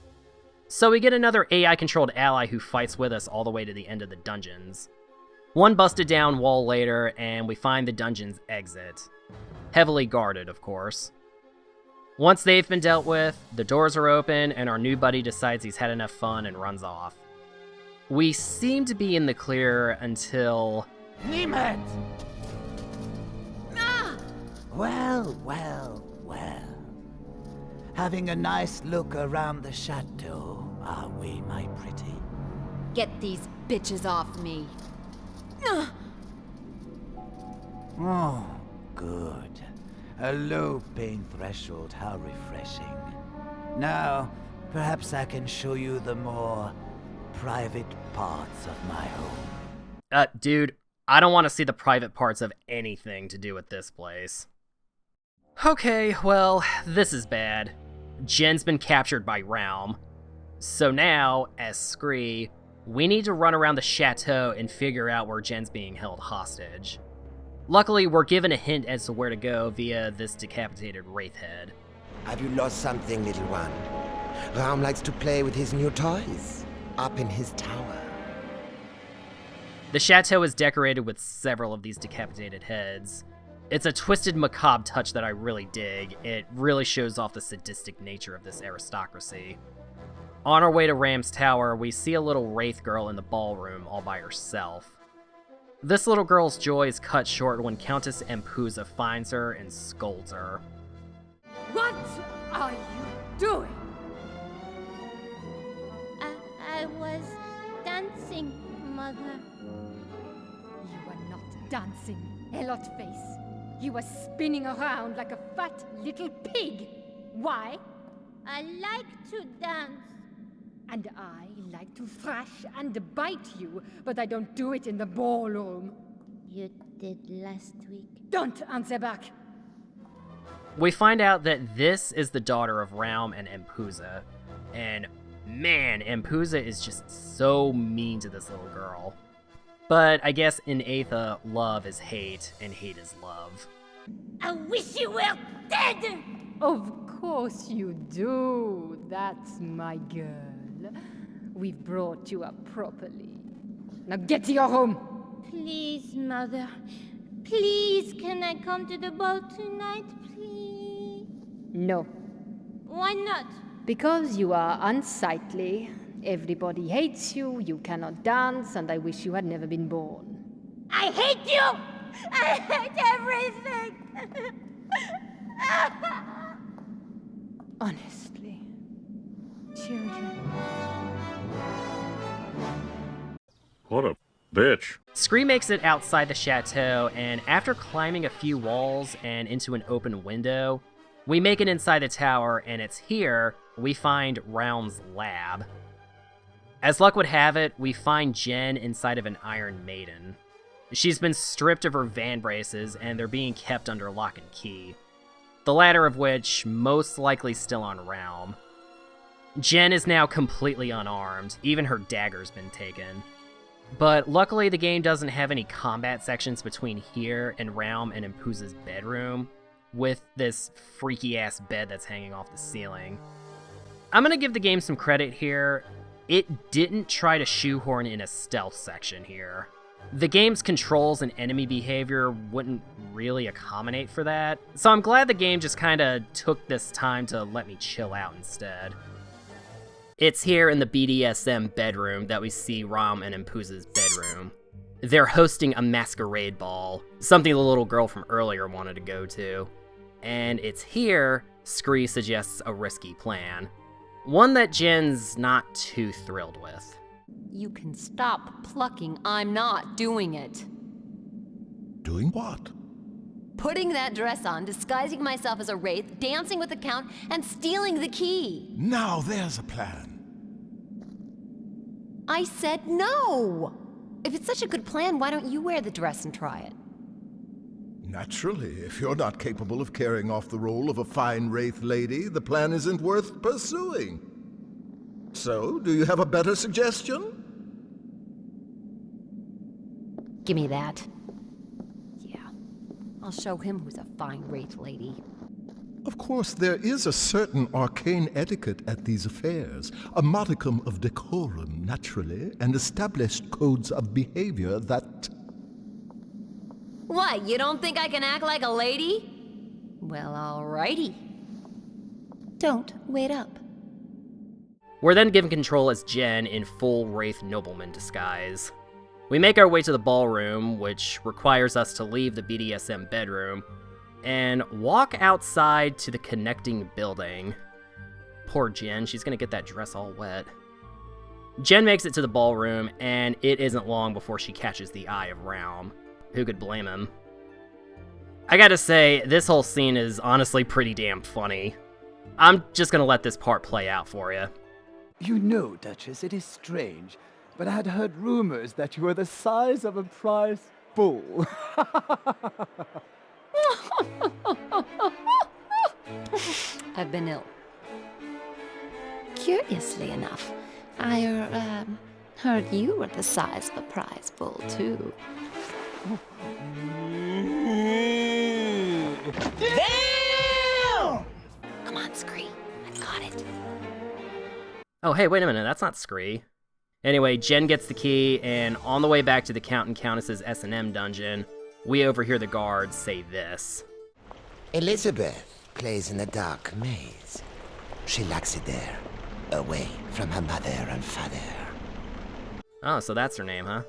So we get another AI-controlled ally who fights with us all the way to the end of the dungeons. One busted down wall later, and we find the dungeon's exit. Heavily guarded, of course. Once they've been dealt with, the doors are open, and our new buddy decides he's had enough fun and runs off. We seem to be in the clear until... Niemand! Ah! Well. Having a nice look around the chateau, are we, my pretty? Get these bitches off me. Oh, good. A low pain threshold, how refreshing. Now, perhaps I can show you the more private parts of my home. Dude, I don't want to see the private parts of anything to do with this place. Okay, well, this is bad. Jen's been captured by Realm. So now, as Scree, we need to run around the chateau and figure out where Jen's being held hostage. Luckily, we're given a hint as to where to go via this decapitated Wraith head. Have you lost something, little one? Raum likes to play with his new toys, up in his tower. The chateau is decorated with several of these decapitated heads. It's a twisted, macabre touch that I really dig. It really shows off the sadistic nature of this aristocracy. On our way to Ram's tower, we see a little Wraith girl in the ballroom all by herself. This little girl's joy is cut short when Countess Empusa finds her and scolds her. What are you doing? I was dancing, Mother. You were not dancing, Helot face. You were spinning around like a fat little pig. Why? I like to dance. And I like to thrash and bite you, but I don't do it in the ballroom. You did last week. Don't answer back. We find out that this is the daughter of Realm and Empusa. And man, Empusa is just so mean to this little girl. But I guess in Aetha, love is hate, and hate is love. I wish you were dead! Of course you do. That's my girl. We've brought you up properly. Now get to your home! Please, Mother. Please, can I come to the ball tonight, please? No. Why not? Because you are unsightly. Everybody hates you, you cannot dance, and I wish you had never been born. I hate you! I hate everything! Honestly. Children. What a bitch. Scree makes it outside the chateau, and after climbing a few walls and into an open window, we make it inside the tower, and it's here we find Realm's lab. As luck would have it, we find Jen inside of an Iron Maiden. She's been stripped of her van braces, and they're being kept under lock and key. The latter of which most likely still on Realm. Jen is now completely unarmed, even her dagger's been taken. But luckily the game doesn't have any combat sections between here and Realm and Impuza's bedroom, with this freaky ass bed that's hanging off the ceiling. I'm gonna give the game some credit here. It didn't try to shoehorn in a stealth section here. The game's controls and enemy behavior wouldn't really accommodate for that, so I'm glad the game just kinda took this time to let me chill out instead. It's here in the BDSM bedroom that we see Ram and Impuza's bedroom. They're hosting a masquerade ball, something the little girl from earlier wanted to go to. And it's here Scree suggests a risky plan. One that Jen's not too thrilled with. You can stop plucking. I'm not doing it. Doing what? Putting that dress on, disguising myself as a wraith, dancing with the Count, and stealing the key. Now there's a plan. I said no! If it's such a good plan, why don't you wear the dress and try it? Naturally, if you're not capable of carrying off the role of a fine wraith lady, the plan isn't worth pursuing. So, do you have a better suggestion? Give me that. Yeah, I'll show him who's a fine wraith lady. Of course, there is a certain arcane etiquette at these affairs, a modicum of decorum, naturally, and established codes of behavior that... What, you don't think I can act like a lady? Well, alrighty. Don't wait up. We're then given control as Jen in full Wraith Nobleman disguise. We make our way to the ballroom, which requires us to leave the BDSM bedroom, and walk outside to the connecting building. Poor Jen, she's gonna get that dress all wet. Jen makes it to the ballroom, and it isn't long before she catches the eye of Realm. Who could blame him? I gotta say, this whole scene is honestly pretty damn funny. I'm just gonna let this part play out for you. You know, Duchess, it is strange, but I had heard rumors that you were the size of a prize bull. I've been ill. Curiously enough, I heard you were the size of a prize bull, too. Damn! Come on, Scree. I got it. Oh, hey, wait a minute, that's not Scree. Anyway, Jen gets the key, and on the way back to the Count and Countess's S&M dungeon, we overhear the guards say this. Elizabeth plays in the dark maze. She lacks it there, away from her mother and father. Oh, so that's her name, huh?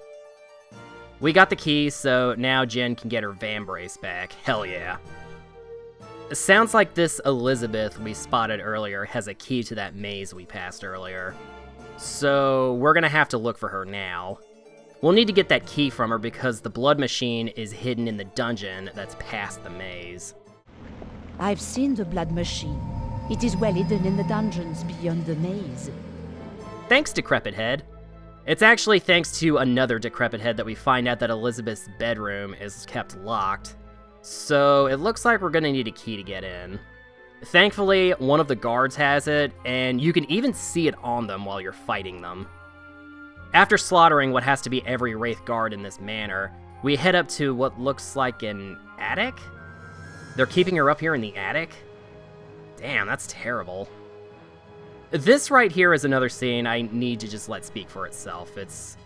We got the key, so now Jen can get her van brace back. Hell yeah. It sounds like this Elizabeth we spotted earlier has a key to that maze we passed earlier. So we're gonna have to look for her now. We'll need to get that key from her because the blood machine is hidden in the dungeon that's past the maze. I've seen the blood machine. It is well hidden in the dungeons beyond the maze. Thanks, Decrepit Head. It's actually thanks to another Decrepit Head that we find out that Elizabeth's bedroom is kept locked. So it looks like we're gonna need a key to get in. Thankfully, one of the guards has it, and you can even see it on them while you're fighting them. After slaughtering what has to be every Wraith guard in this manor, we head up to what looks like an attic? They're keeping her up here in the attic? Damn, that's terrible. This right here is another scene I need to just let speak for itself. It's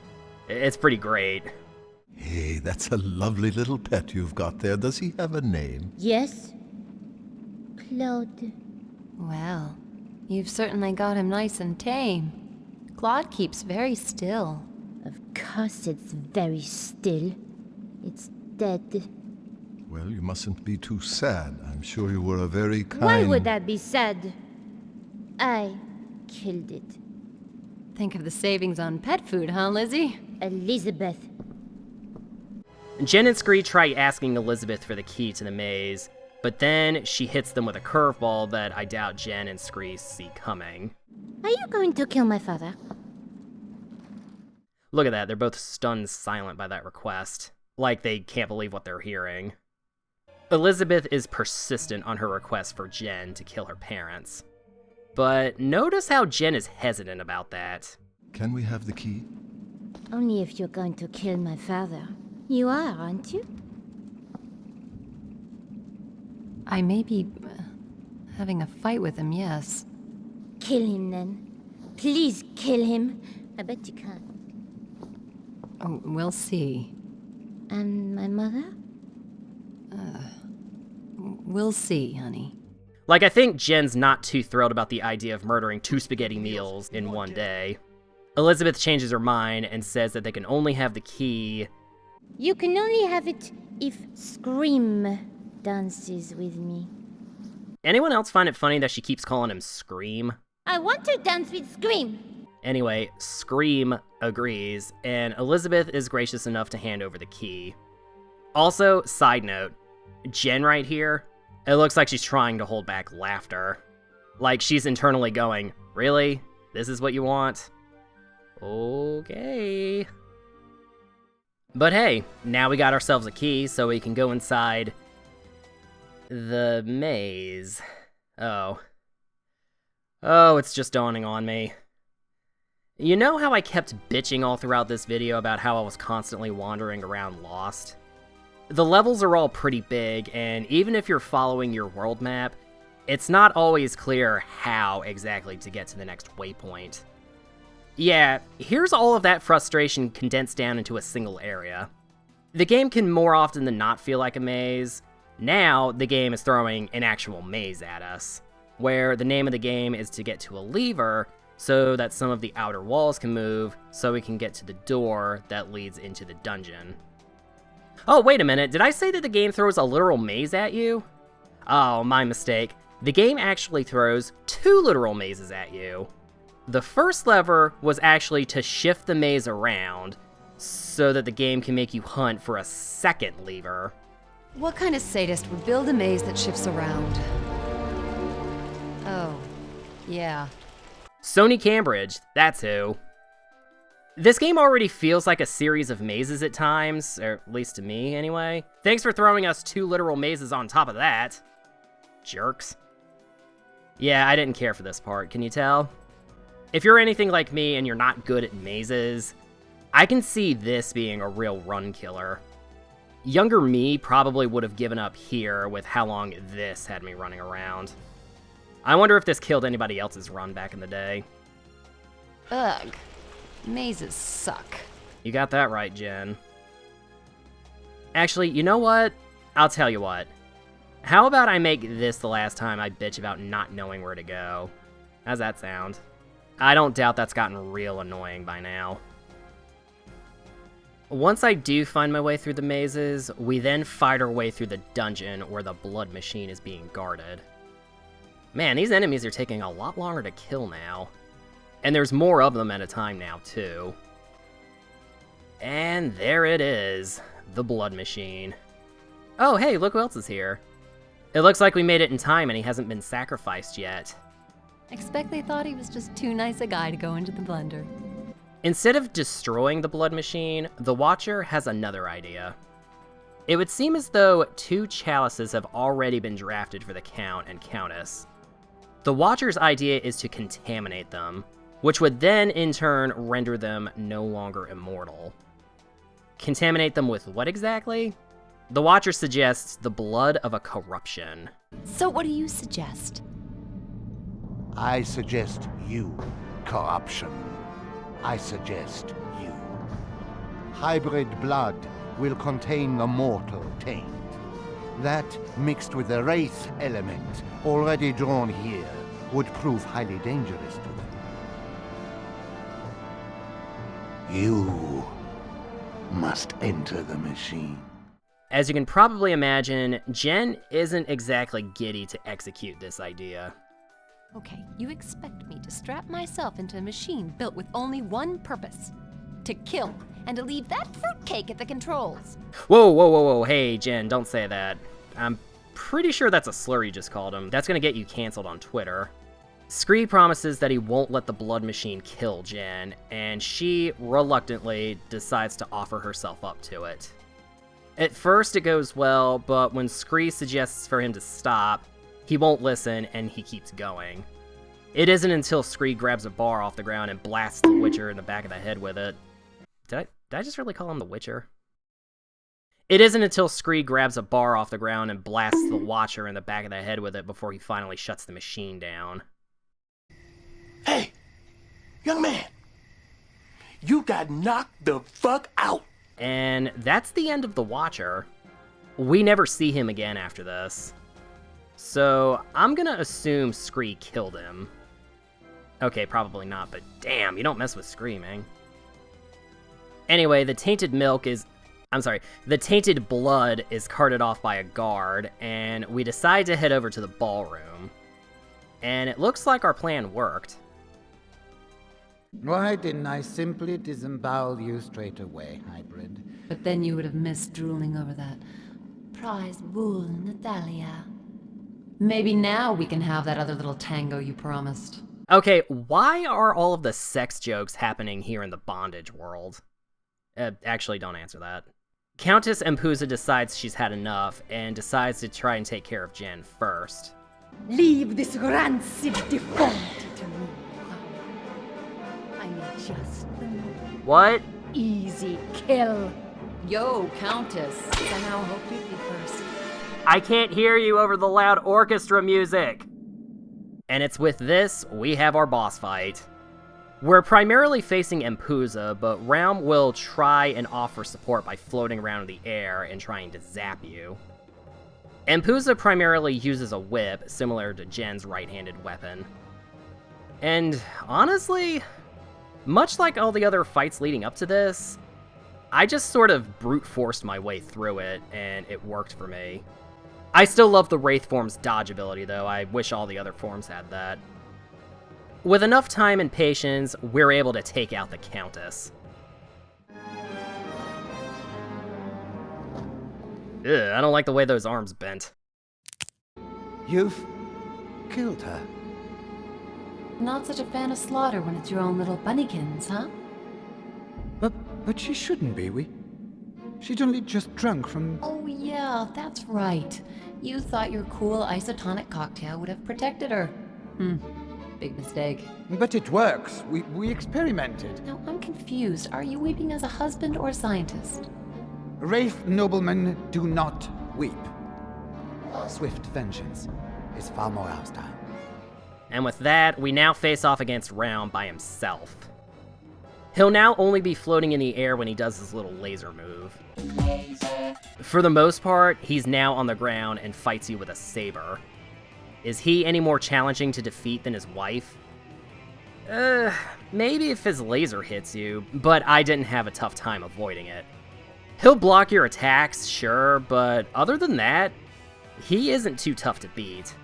pretty great. Hey, that's a lovely little pet you've got there. Does he have a name? Yes? Claude. Well, you've certainly got him nice and tame. Claude keeps very still. Of course it's very still. It's dead. Well, you mustn't be too sad. I'm sure you were a very kind... Why would that be sad? I killed it. Think of the savings on pet food, huh, Lizzie? Elizabeth. Jen and Scree try asking Elizabeth for the key to the maze, but then she hits them with a curveball that I doubt Jen and Scree see coming. Are you going to kill my father? Look at that, they're both stunned silent by that request. Like they can't believe what they're hearing. Elizabeth is persistent on her request for Jen to kill her parents. But notice how Jen is hesitant about that. Can we have the key? Only if you're going to kill my father. You are, aren't you? I may be having a fight with him, yes. Kill him then. Please kill him. I bet you can't. Oh, we'll see. And my mother? We'll see, honey. Like, I think Jen's not too thrilled about the idea of murdering 2 spaghetti meals in one day. Elizabeth changes her mind and says that they can only have the key... You can only have it if Scream dances with me. Anyone else find it funny that she keeps calling him Scream? I want to dance with Scream! Anyway, Scream agrees, and Elizabeth is gracious enough to hand over the key. Also, side note, Jen right here, it looks like she's trying to hold back laughter. Like she's internally going, really? This is what you want? Okay. But hey, now we got ourselves a key, so we can go inside the maze. Oh, it's just dawning on me. You know how I kept bitching all throughout this video about how I was constantly wandering around lost? The levels are all pretty big, and even if you're following your world map, it's not always clear how exactly to get to the next waypoint. Yeah, here's all of that frustration condensed down into a single area. The game can more often than not feel like a maze. Now, the game is throwing an actual maze at us, where the name of the game is to get to a lever so that some of the outer walls can move so we can get to the door that leads into the dungeon. Oh, wait a minute, did I say that the game throws a literal maze at you? Oh, my mistake. The game actually throws 2 literal mazes at you. The first lever was actually to shift the maze around so that the game can make you hunt for a second lever. What kind of sadist would build a maze that shifts around? Oh, yeah. Sony Cambridge, that's who. This game already feels like a series of mazes at times, or at least to me, anyway. Thanks for throwing us 2 literal mazes on top of that. Jerks. Yeah, I didn't care for this part, can you tell? If you're anything like me and you're not good at mazes, I can see this being a real run killer. Younger me probably would have given up here with how long this had me running around. I wonder if this killed anybody else's run back in the day. Ugh. Mazes suck. You got that right, Jen. Actually, you know what? I'll tell you what. How about I make this the last time I bitch about not knowing where to go? How's that sound? I don't doubt that's gotten real annoying by now. Once I do find my way through the mazes, we then fight our way through the dungeon where the blood machine is being guarded. Man, these enemies are taking a lot longer to kill now. And there's more of them at a time now, too. And there it is, the blood machine. Oh, hey, look who else is here. It looks like we made it in time and he hasn't been sacrificed yet. Expect they thought he was just too nice a guy to go into the blender. Instead of destroying the blood machine, the Watcher has another idea. It would seem as though 2 chalices have already been drafted for the Count and Countess. The Watcher's idea is to contaminate them, which would then in turn render them no longer immortal. Contaminate them with what exactly? The Watcher suggests the blood of a corruption. So what do you suggest? I suggest you, corruption. I suggest you. Hybrid blood will contain the mortal taint. That, mixed with the wraith element already drawn here, would prove highly dangerous to them. You must enter the machine. As you can probably imagine, Jen isn't exactly giddy to execute this idea. Okay, you expect me to strap myself into a machine built with only one purpose: to kill, and to leave that fruitcake at the controls. Whoa, hey Jen, don't say that. I'm pretty sure that's a slur you just called him. That's gonna get you canceled on Twitter. Scree promises that he won't let the blood machine kill Jen, and she reluctantly decides to offer herself up to it. At first it goes well, but when Scree suggests for him to stop, he won't listen and he keeps going. It isn't until Scree grabs a bar off the ground and blasts the Witcher in the back of the head with it. Did I just really call him the Witcher? It isn't until Scree grabs a bar off the ground and blasts the Watcher in the back of the head with it before he finally shuts the machine down. Hey, young man, you got knocked the fuck out. And that's the end of the Watcher. We never see him again after this. So I'm gonna assume Scree killed him. Okay, probably not, but damn, you don't mess with Scree, man. Anyway, the tainted blood is carted off by a guard, and we decide to head over to the ballroom. And it looks like our plan worked. Why didn't I simply disembowel you straight away, hybrid? But then you would have missed drooling over that prize bull, Natalia. Maybe now we can have that other little tango you promised. Okay, why are all of the sex jokes happening here in the bondage world? Actually, don't answer that. Countess Empusa decides she's had enough and decides to try and take care of Jen first. Leave this rancid deformity to me. I need just the move. What? Easy kill. Yo, Countess. I now hope you'd be first. I can't hear you over the loud orchestra music. And it's with this, we have our boss fight. We're primarily facing Empusa, but Realm will try and offer support by floating around in the air and trying to zap you. Empusa primarily uses a whip, similar to Jen's right-handed weapon. And honestly, much like all the other fights leading up to this, I just sort of brute forced my way through it, and it worked for me. I still love the Wraith form's dodge ability, though. I wish all the other forms had that. With enough time and patience, we're able to take out the Countess. Ugh, I don't like the way those arms bent. You've killed her. Not such a fan of slaughter when it's your own little bunnykins, huh? But she shouldn't be, She'd only just drunk from... Oh yeah, that's right. You thought your cool isotonic cocktail would have protected her. Big mistake. But it works. We experimented. Now, I'm confused. Are you weeping as a husband or a scientist? Wraith noblemen do not weep. Swift vengeance is far more our style. And with that, we now face off against Realm by himself. He'll now only be floating in the air when he does his little laser move. For the most part, he's now on the ground and fights you with a saber. Is he any more challenging to defeat than his wife? Maybe if his laser hits you, but I didn't have a tough time avoiding it. He'll block your attacks, sure, but other than that, he isn't too tough to beat.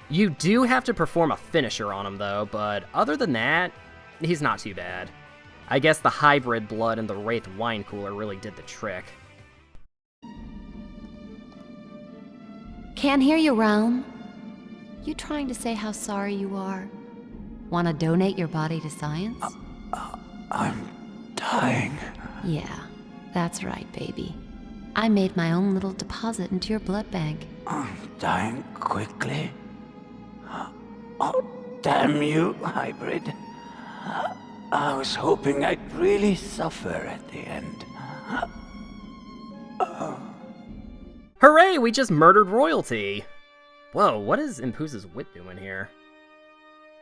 You do have to perform a finisher on him though, but other than that, he's not too bad. I guess the hybrid blood and the Wraith wine cooler really did the trick. Can't hear you, Realm. You trying to say how sorry you are? Want to donate your body to science? I'm dying. Yeah, that's right, baby. I made my own little deposit into your blood bank. I'm dying quickly. Oh, damn you, hybrid. I was hoping I'd really suffer at the end. Hooray, we just murdered royalty! Whoa, what is Impusa's wit doing here?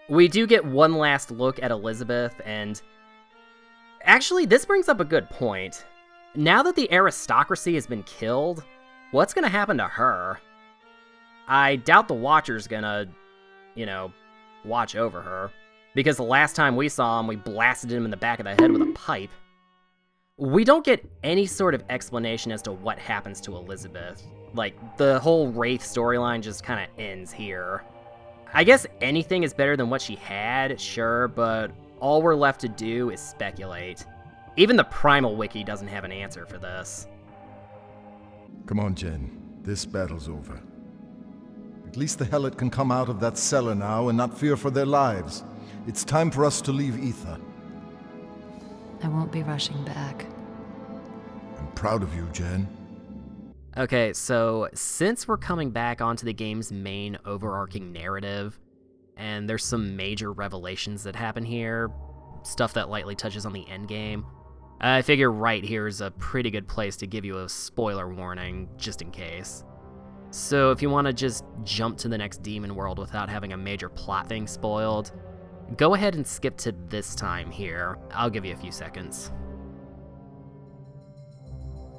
We do get one last look at Elizabeth, and... Actually, this brings up a good point. Now that the aristocracy has been killed, what's gonna happen to her? I doubt the Watcher's gonna, watch over her. Because the last time we saw him, we blasted him in the back of the head with a pipe. We don't get any sort of explanation as to what happens to Elizabeth. Like, the whole Wraith storyline just kind of ends here. I guess anything is better than what she had, sure, but all we're left to do is speculate. Even the Primal Wiki doesn't have an answer for this. Come on, Jen. This battle's over. At least the Helot can come out of that cellar now and not fear for their lives. It's time for us to leave Aetha. I won't be rushing back. I'm proud of you, Jen. Okay, so since we're coming back onto the game's main overarching narrative, and there's some major revelations that happen here, stuff that lightly touches on the endgame, I figure right here is a pretty good place to give you a spoiler warning, just in case. So if you want to just jump to the next demon world without having a major plot thing spoiled, go ahead and skip to this time here. I'll give you a few seconds.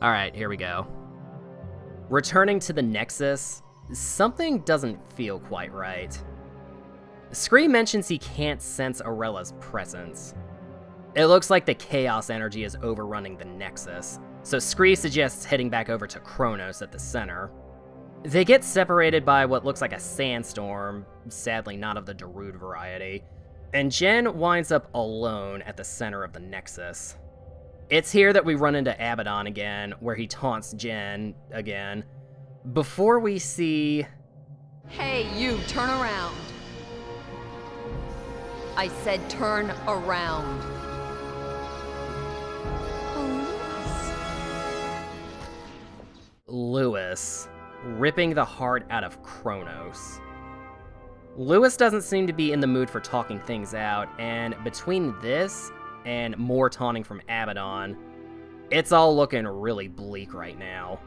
Alright, here we go. Returning to the Nexus, something doesn't feel quite right. Scree mentions he can't sense Aurella's presence. It looks like the chaos energy is overrunning the Nexus, so Scree suggests heading back over to Kronos at the center. They get separated by what looks like a sandstorm, sadly not of the Darude variety, and Jen winds up alone at the center of the Nexus. It's here that we run into Abaddon again, where he taunts Jen again, before we see... Hey, you, turn around. I said turn around. Lewis, ripping the heart out of Kronos. Lewis doesn't seem to be in the mood for talking things out, and between this and more taunting from Abaddon, it's all looking really bleak right now.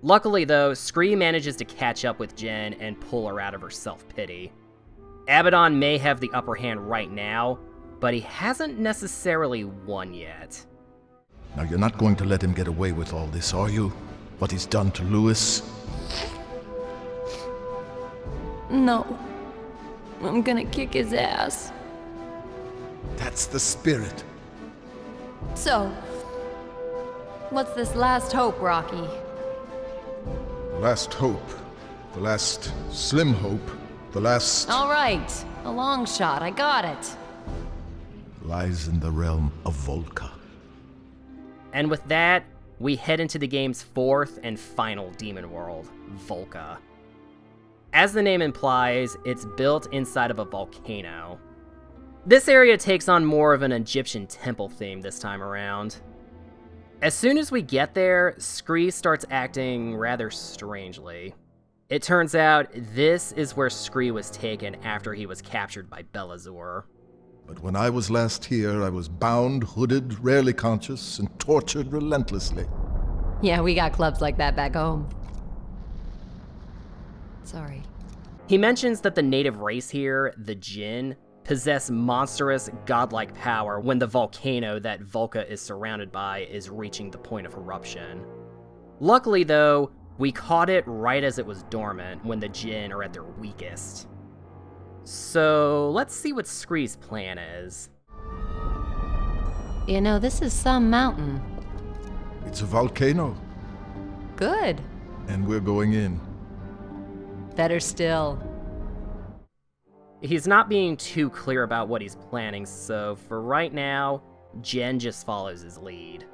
Luckily though, Scree manages to catch up with Jen and pull her out of her self-pity. Abaddon may have the upper hand right now, but he hasn't necessarily won yet. Now you're not going to let him get away with all this, are you? What he's done to Lewis? No. I'm gonna kick his ass. That's the spirit. So, what's this last hope, Rocky? The last hope. The last slim hope. The last... All right. A long shot. I got it. Lies in the realm of Volca. And with that, we head into the game's fourth and final demon world, Volca. As the name implies, it's built inside of a volcano. This area takes on more of an Egyptian temple theme this time around. As soon as we get there, Scree starts acting rather strangely. It turns out this is where Scree was taken after he was captured by Belazur. But when I was last here, I was bound, hooded, rarely conscious, and tortured relentlessly. Yeah, we got clubs like that back home. Sorry. He mentions that the native race here, the Jinn, possess monstrous, godlike power when the volcano that Volca is surrounded by is reaching the point of eruption. Luckily, though, we caught it right as it was dormant when the Jinn are at their weakest. So, let's see what Scree's plan is. You know, this is some mountain. It's a volcano. Good. And we're going in. Better still. He's not being too clear about what he's planning, so for right now, Jen just follows his lead.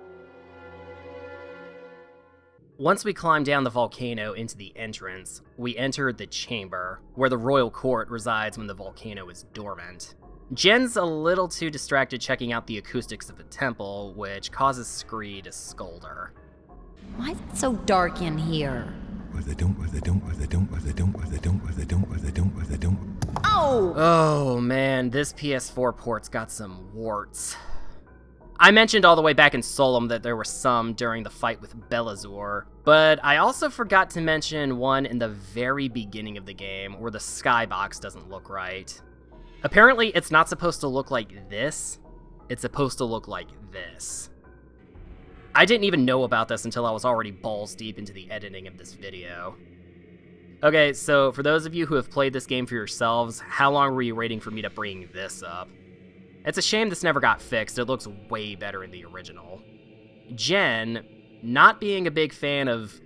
Once we climb down the volcano into the entrance, we enter the chamber, where the royal court resides when the volcano is dormant. Jen's a little too distracted checking out the acoustics of the temple, which causes Scree to scold her. Why is it so dark in here? Oh man, this PS4 port's got some warts. I mentioned all the way back in Solum that there were some during the fight with Belazur, but I also forgot to mention one in the very beginning of the game where the skybox doesn't look right. Apparently, it's not supposed to look like this, it's supposed to look like this. I didn't even know about this until I was already balls deep into the editing of this video. Okay, so for those of you who have played this game for yourselves, how long were you waiting for me to bring this up? It's a shame this never got fixed, it looks way better in the original. Jen, not being a big fan of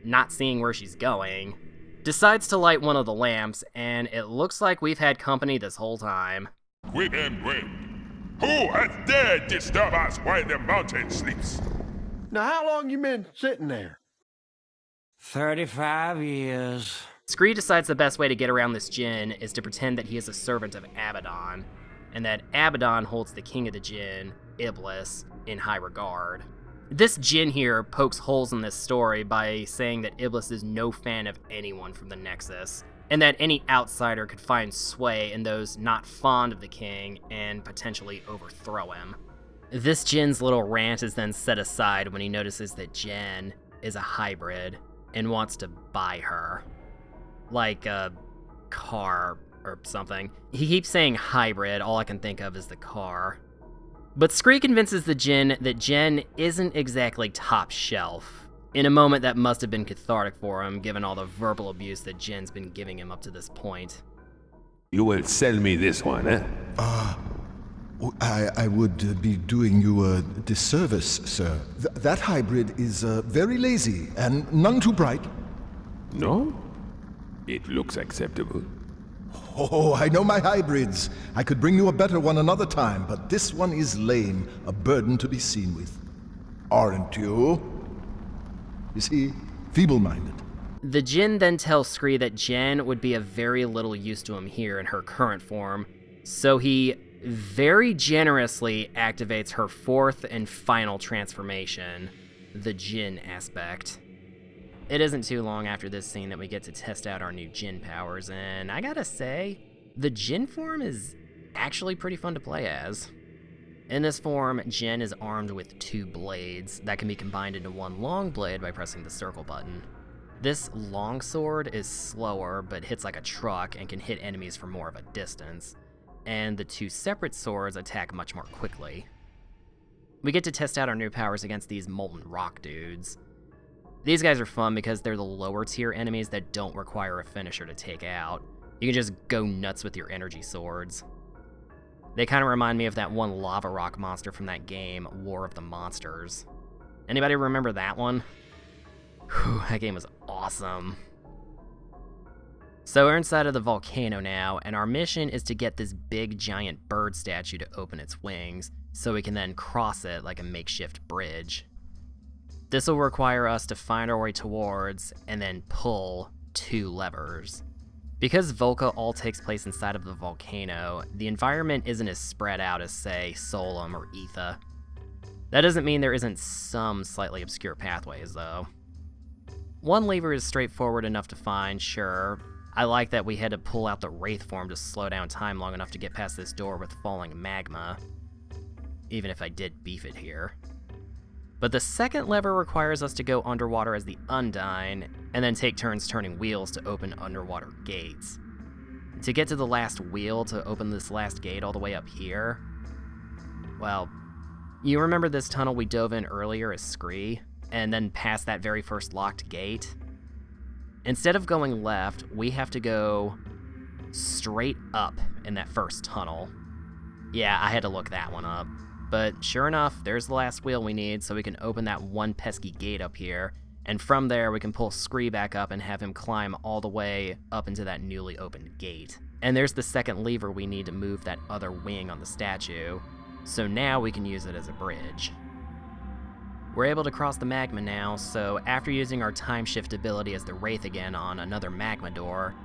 not seeing where she's going, decides to light one of the lamps, and it looks like we've had company this whole time. Quick and quick. Who has dared disturb us while the mountain sleeps? Now, how long you been sitting there? 35 years. Scree decides the best way to get around this Jinn is to pretend that he is a servant of Abaddon, and that Abaddon holds the king of the Jinn, Iblis, in high regard. This Jinn here pokes holes in this story by saying that Iblis is no fan of anyone from the Nexus, and that any outsider could find sway in those not fond of the king and potentially overthrow him. This Jinn's little rant is then set aside when he notices that Jen is a hybrid and wants to buy her. Like a car or something. He keeps saying hybrid, all I can think of is the car. But Scree convinces the Jinn that Jen isn't exactly top shelf, in a moment that must have been cathartic for him, given all the verbal abuse that Jen's been giving him up to this point. You will sell me this one, eh? I would be doing you a disservice, sir. That hybrid is very lazy and none too bright. No? It looks acceptable. Oh, I know my hybrids. I could bring you a better one another time, but this one is lame, a burden to be seen with. Aren't you? You see, feeble-minded. The Jinn then tells Scree that Jen would be of very little use to him here in her current form, so he very generously activates her fourth and final transformation, the Jinn aspect. It isn't too long after this scene that we get to test out our new Jinn powers, and I gotta say, the Jinn form is actually pretty fun to play as. In this form, Jen is armed with 2 blades that can be combined into one long blade by pressing the circle button. This long sword is slower, but hits like a truck and can hit enemies from more of a distance, and the 2 separate swords attack much more quickly. We get to test out our new powers against these molten rock dudes. These guys are fun because they're the lower tier enemies that don't require a finisher to take out. You can just go nuts with your energy swords. They kind of remind me of that one lava rock monster from that game, War of the Monsters. Anybody remember that one? Whew, that game was awesome. So we're inside of the volcano now, and our mission is to get this big giant bird statue to open its wings, so we can then cross it like a makeshift bridge. This will require us to find our way towards, and then pull, 2 levers. Because Volca all takes place inside of the volcano, the environment isn't as spread out as, say, Solum or Aetha. That doesn't mean there isn't some slightly obscure pathways, though. One lever is straightforward enough to find, sure. I like that we had to pull out the Wraith form to slow down time long enough to get past this door with falling magma. Even if I did beef it here. But the second lever requires us to go underwater as the Undyne, and then take turns turning wheels to open underwater gates. To get to the last wheel to open this last gate all the way up here, well, you remember this tunnel we dove in earlier as Scree, and then past that very first locked gate? Instead of going left, we have to go straight up in that first tunnel. Yeah, I had to look that one up. But sure enough, there's the last wheel we need so we can open that one pesky gate up here, and from there we can pull Scree back up and have him climb all the way up into that newly opened gate. And there's the second lever we need to move that other wing on the statue, so now we can use it as a bridge. We're able to cross the magma now, so after using our time shift ability as the Wraith again on another magma door,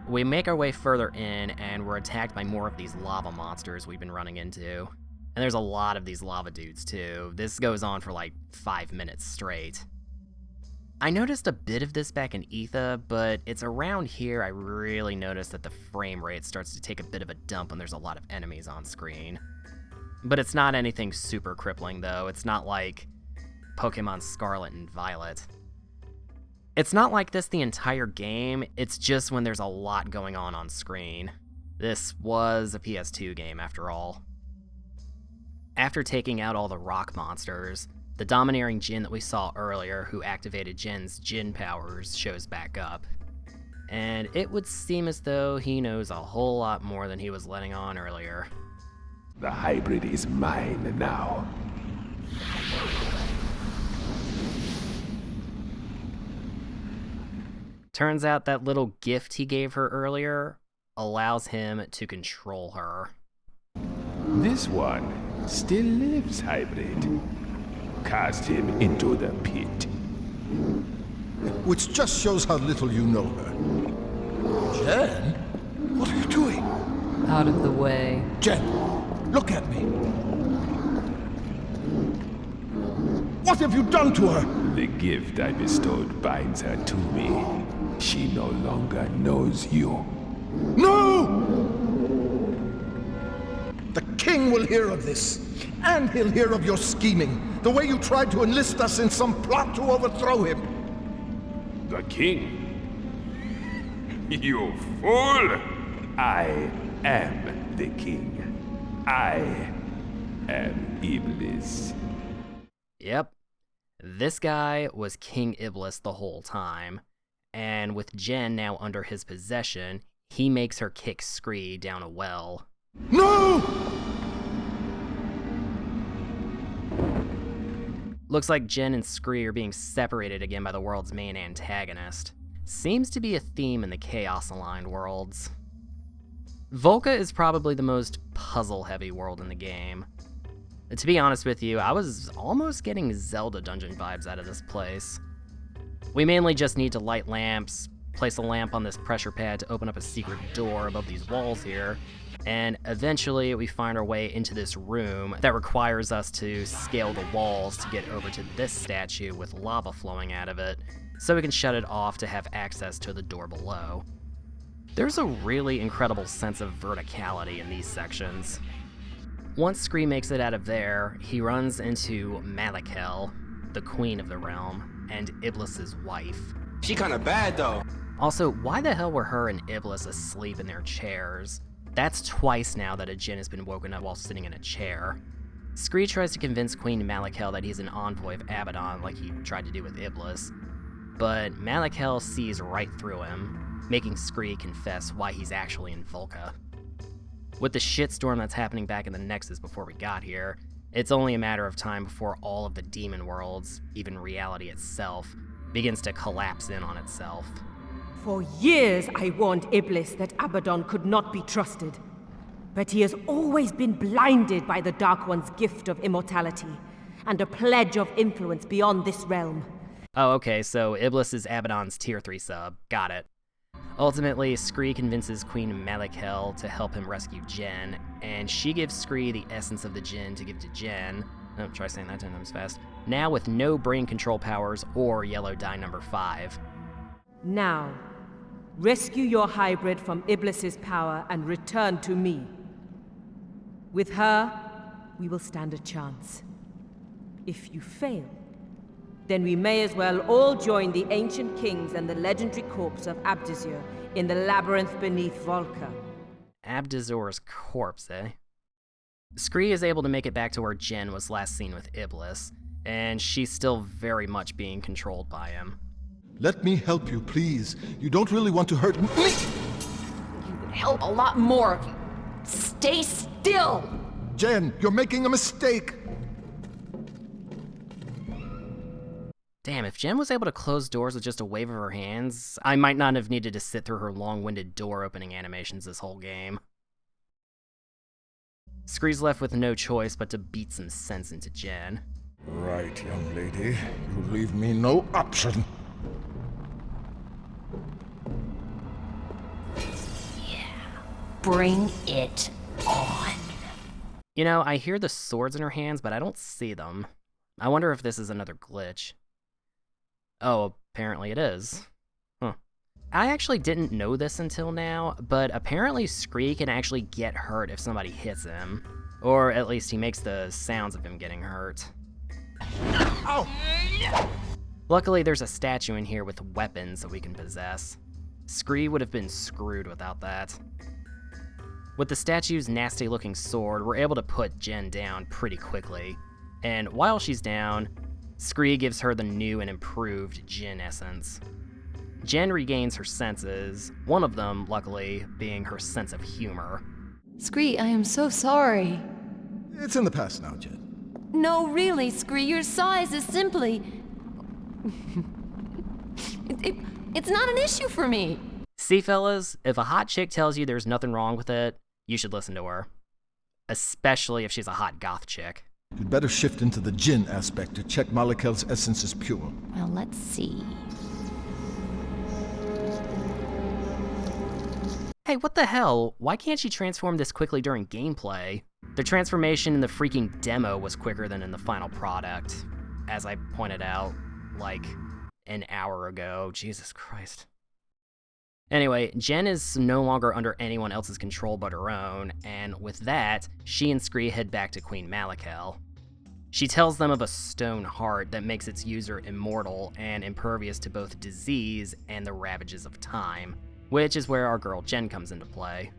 we make our way further in and we're attacked by more of these lava monsters we've been running into. And there's a lot of these lava dudes too. This goes on for like 5 minutes straight. I noticed a bit of this back in Aetha, but it's around here I really noticed that the frame rate starts to take a bit of a dump when there's a lot of enemies on screen. But it's not anything super crippling though, it's not like Pokemon Scarlet and Violet. It's not like this the entire game, it's just when there's a lot going on screen. This was a PS2 game after all. After taking out all the rock monsters, the domineering Djinn that we saw earlier who activated Jin's Djinn powers shows back up. And it would seem as though he knows a whole lot more than he was letting on earlier. The hybrid is mine now. Turns out that little gift he gave her earlier allows him to control her. This one still lives, hybrid. Cast him into the pit. Which just shows how little you know her. Jen? What are you doing? Out of the way. Jen, look at me. What have you done to her? The gift I bestowed binds her to me. She no longer knows you. No! The king will hear of this, and he'll hear of your scheming, the way you tried to enlist us in some plot to overthrow him. The king? You fool! I am the king. I am Iblis. Yep. This guy was King Iblis the whole time, and with Jen now under his possession, he makes her kick Scree down a well. No! Looks like Jen and Scree are being separated again by the world's main antagonist. Seems to be a theme in the Chaos-aligned worlds. Volca is probably the most puzzle-heavy world in the game. To be honest with you, I was almost getting Zelda dungeon vibes out of this place. We mainly just need to light lamps, place a lamp on this pressure pad to open up a secret door above these walls here, and eventually we find our way into this room that requires us to scale the walls to get over to this statue with lava flowing out of it, so we can shut it off to have access to the door below. There's a really incredible sense of verticality in these sections. Once Scree makes it out of there, he runs into Malakel, the queen of the realm, and Iblis's wife. She kinda bad though. Also, why the hell were her and Iblis asleep in their chairs? That's twice now that a Djinn has been woken up while sitting in a chair. Scree tries to convince Queen Malakel that he's an envoy of Abaddon like he tried to do with Iblis, but Malakel sees right through him, making Scree confess why he's actually in Volca. With the shitstorm that's happening back in the Nexus before we got here, it's only a matter of time before all of the demon worlds, even reality itself, begins to collapse in on itself. For years I warned Iblis that Abaddon could not be trusted. But he has always been blinded by the Dark One's gift of immortality, and a pledge of influence beyond this realm. Oh, okay, so Iblis is Abaddon's tier 3 sub. Got it. Ultimately, Scree convinces Queen Malakel to help him rescue Jen, and she gives Scree the essence of the Djinn to give to Jen. Oh, try saying that 10 times fast. Now with no brain control powers or yellow die number 5. Now, rescue your hybrid from Iblis's power and return to me. With her, we will stand a chance. If you fail, then we may as well all join the ancient kings and the legendary corpse of Abdizur in the labyrinth beneath Volca. Abdizur's corpse, eh? Scree is able to make it back to where Jen was last seen with Iblis, and she's still very much being controlled by him. Let me help you, please. You don't really want to hurt me. You would help a lot more if you stay still. Jen, you're making a mistake. Damn, if Jen was able to close doors with just a wave of her hands, I might not have needed to sit through her long-winded door-opening animations this whole game. Scree's left with no choice but to beat some sense into Jen. Right, young lady. You leave me no option. Bring it on. You know, I hear the swords in her hands, but I don't see them. I wonder if this is another glitch. Oh, apparently it is. Huh. I actually didn't know this until now, but apparently Scree can actually get hurt if somebody hits him. Or at least he makes the sounds of him getting hurt. Oh! Luckily, there's a statue in here with weapons that we can possess. Scree would have been screwed without that. With the statue's nasty-looking sword, we're able to put Jen down pretty quickly. And while she's down, Scree gives her the new and improved Jinn essence. Jen regains her senses, one of them, luckily, being her sense of humor. Scree, I am so sorry. It's in the past now, Jen. No, really, Scree, your size is simply... it's not an issue for me. See, fellas, if a hot chick tells you there's nothing wrong with it, you should listen to her. Especially if she's a hot goth chick. You'd better shift into the Jinn aspect to check Malakel's essence is pure. Well, let's see. Hey, what the hell? Why can't she transform this quickly during gameplay? The transformation in the freaking demo was quicker than in the final product, as I pointed out, like, an hour ago. Jesus Christ. Anyway, Jen is no longer under anyone else's control but her own, and with that, she and Scree head back to Queen Malakel. She tells them of a stone heart that makes its user immortal and impervious to both disease and the ravages of time, which is where our girl Jen comes into play.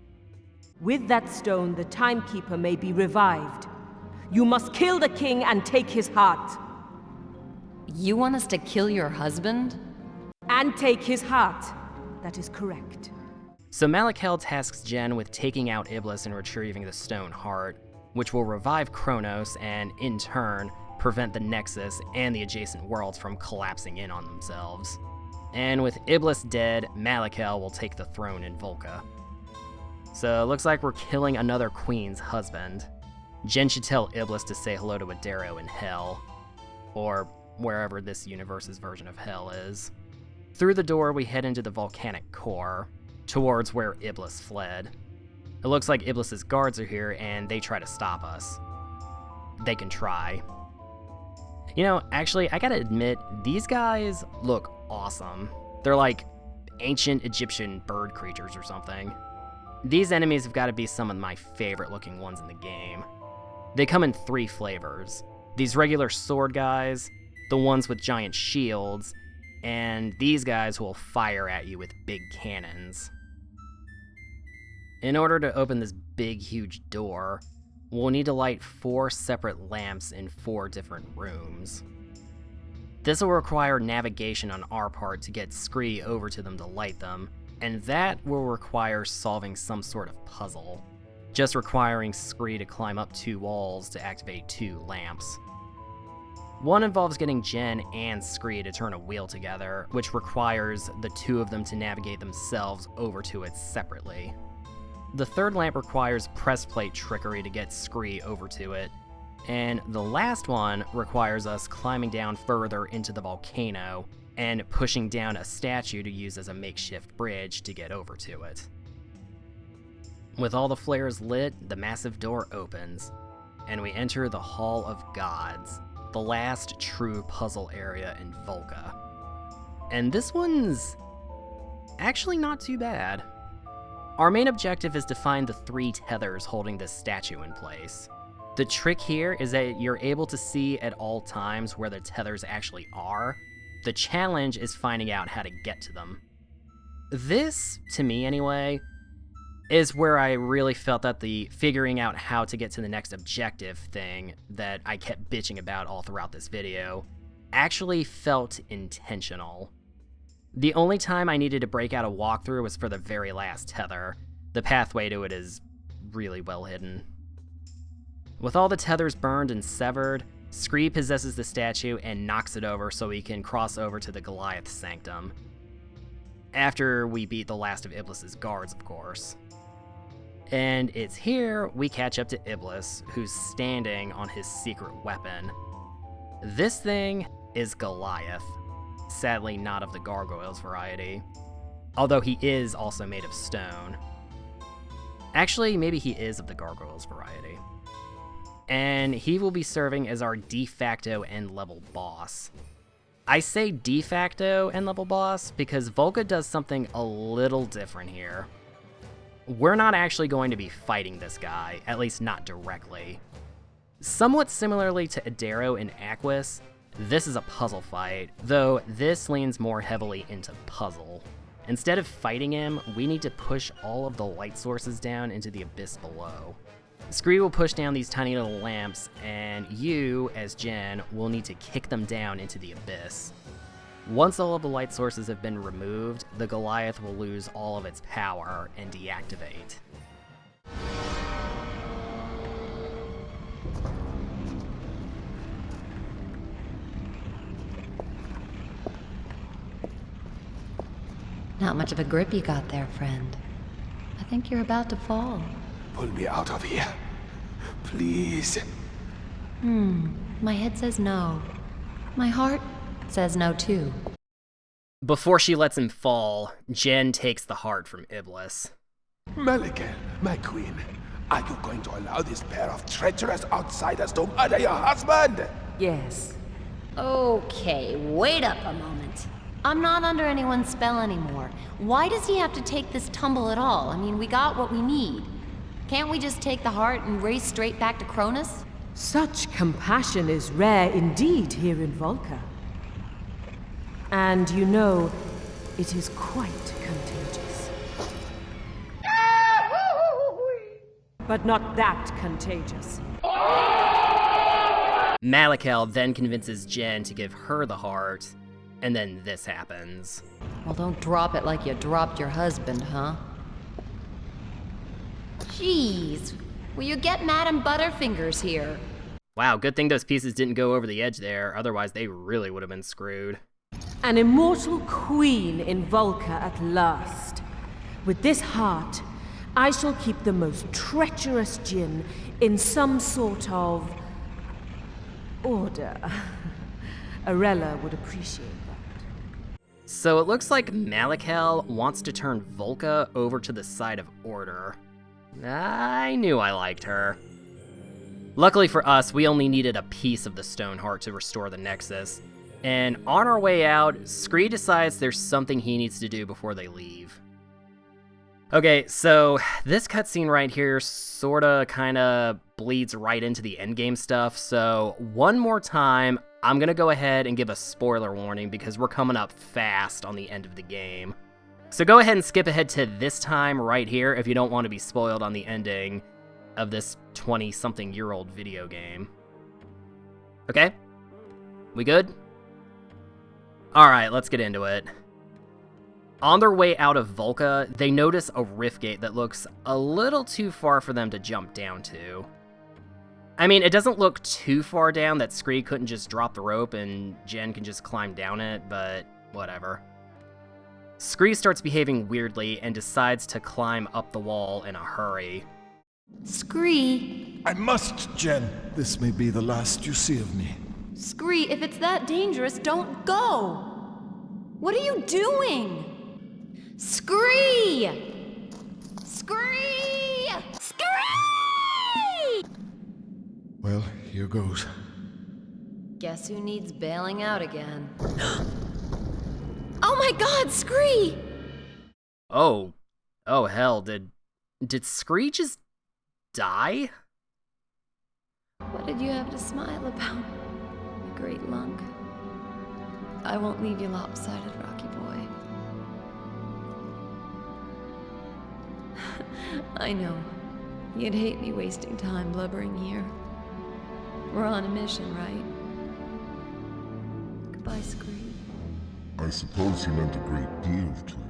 With that stone, the Timekeeper may be revived. You must kill the king and take his heart. You want us to kill your husband? And take his heart. That is correct. So Malakel tasks Jen with taking out Iblis and retrieving the stone heart, which will revive Kronos and, in turn, prevent the Nexus and the adjacent worlds from collapsing in on themselves. And with Iblis dead, Malakel will take the throne in Volca. So it looks like we're killing another queen's husband. Jen should tell Iblis to say hello to Adero in Hell, or wherever this universe's version of Hell is. Through the door, we head into the volcanic core, towards where Iblis fled. It looks like Iblis's guards are here, and they try to stop us. They can try. You know, actually, I gotta admit, these guys look awesome. They're like ancient Egyptian bird creatures or something. These enemies have got to be some of my favorite looking ones in the game. They come in 3 flavors. These regular sword guys, the ones with giant shields, and these guys who will fire at you with big cannons. In order to open this big, huge door, we'll need to light 4 separate lamps in 4 different rooms. This will require navigation on our part to get Scree over to them to light them, and that will require solving some sort of puzzle, just requiring Scree to climb up 2 walls to activate 2 lamps. One involves getting Jen and Scree to turn a wheel together, which requires the 2 of them to navigate themselves over to it separately. The 3rd lamp requires press plate trickery to get Scree over to it, and the last one requires us climbing down further into the volcano and pushing down a statue to use as a makeshift bridge to get over to it. With all the flares lit, the massive door opens, and we enter the Hall of Gods, the last true puzzle area in Volca. And this one's actually not too bad. Our main objective is to find the 3 tethers holding this statue in place. The trick here is that you're able to see at all times where the tethers actually are. The challenge is finding out how to get to them. This, to me anyway, is where I really felt that the figuring out how to get to the next objective thing that I kept bitching about all throughout this video actually felt intentional. The only time I needed to break out a walkthrough was for the very last tether. The pathway to it is really well hidden. With all the tethers burned and severed, Scree possesses the statue and knocks it over so we can cross over to the Goliath Sanctum. After we beat the last of Iblis's guards, of course. And it's here we catch up to Iblis, who's standing on his secret weapon. This thing is Goliath. Sadly not of the gargoyles variety. Although he is also made of stone. Actually, maybe he is of the gargoyles variety. And he will be serving as our de facto end level boss. I say de facto end-level boss because Volca does something a little different here. We're not actually going to be fighting this guy, at least not directly. Somewhat similarly to Adero in Aquis, this is a puzzle fight, though this leans more heavily into puzzle. Instead of fighting him, we need to push all of the light sources down into the abyss below. Scree will push down these tiny little lamps, and you, as Jen, will need to kick them down into the abyss. Once all of the light sources have been removed, the Goliath will lose all of its power and deactivate. Not much of a grip you got there, friend. I think you're about to fall. Pull me out of here. Please. My head says no. My heart says no too. Before she lets him fall, Jen takes the heart from Iblis. Malika, my queen, are you going to allow this pair of treacherous outsiders to murder your husband? Yes. Okay, wait up a moment. I'm not under anyone's spell anymore. Why does he have to take this tumble at all? I mean, we got what we need. Can't we just take the heart and race straight back to Cronus? Such compassion is rare indeed here in Volca. And you know, it is quite contagious. But not that contagious. Malakal then convinces Jen to give her the heart, and then this happens. Well, don't drop it like you dropped your husband, huh? Jeez, will you get Madam Butterfingers here? Wow, good thing those pieces didn't go over the edge there, otherwise they really would have been screwed. An immortal queen in Volca at last. With this heart, I shall keep the most treacherous djinn in some sort of order. Arella would appreciate that. So it looks like Malakal wants to turn Volca over to the side of order. I knew I liked her. Luckily for us, we only needed a piece of the stone heart to restore the Nexus. And on our way out, Scree decides there's something he needs to do before they leave. Okay, so this cutscene right here sorta kinda bleeds right into the endgame stuff, so one more time, I'm gonna go ahead and give a spoiler warning because we're coming up fast on the end of the game. So go ahead and skip ahead to this time right here if you don't want to be spoiled on the ending of this 20-something-year-old video game. Okay? We good? Alright, let's get into it. On their way out of Volca, they notice a rift gate that looks a little too far for them to jump down to. I mean, it doesn't look too far down that Scree couldn't just drop the rope and Jen can just climb down it, but whatever. Scree starts behaving weirdly and decides to climb up the wall in a hurry. Scree! I must, Jen. This may be the last you see of me. Scree, if it's that dangerous, don't go! What are you doing? Scree! Scree! Scree! Well, here goes. Guess who needs bailing out again? Oh my god, Scree! Oh hell, did Scree just die? What did you have to smile about, you great lunk? I won't leave you lopsided, Rocky boy. I know. You'd hate me wasting time blubbering here. We're on a mission, right? Goodbye, Scree. I suppose he meant a great deal to you.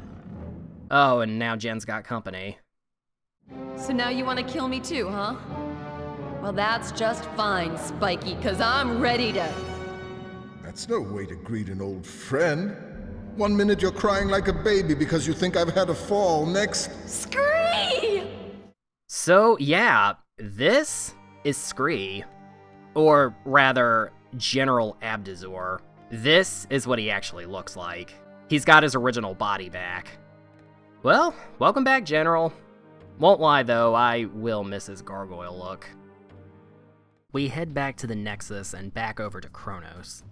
Oh, and now Jen's got company. So now you want to kill me too, huh? Well, that's just fine, Spiky, 'cause I'm ready to... That's no way to greet an old friend. One minute you're crying like a baby because you think I've had a fall. Next... Scree! So, yeah, this is Scree. Or rather, General Abdazor. This is what he actually looks like. He's got his original body back. Well, welcome back, General. Won't lie though, I will miss his gargoyle look. We head back to the Nexus and back over to Kronos.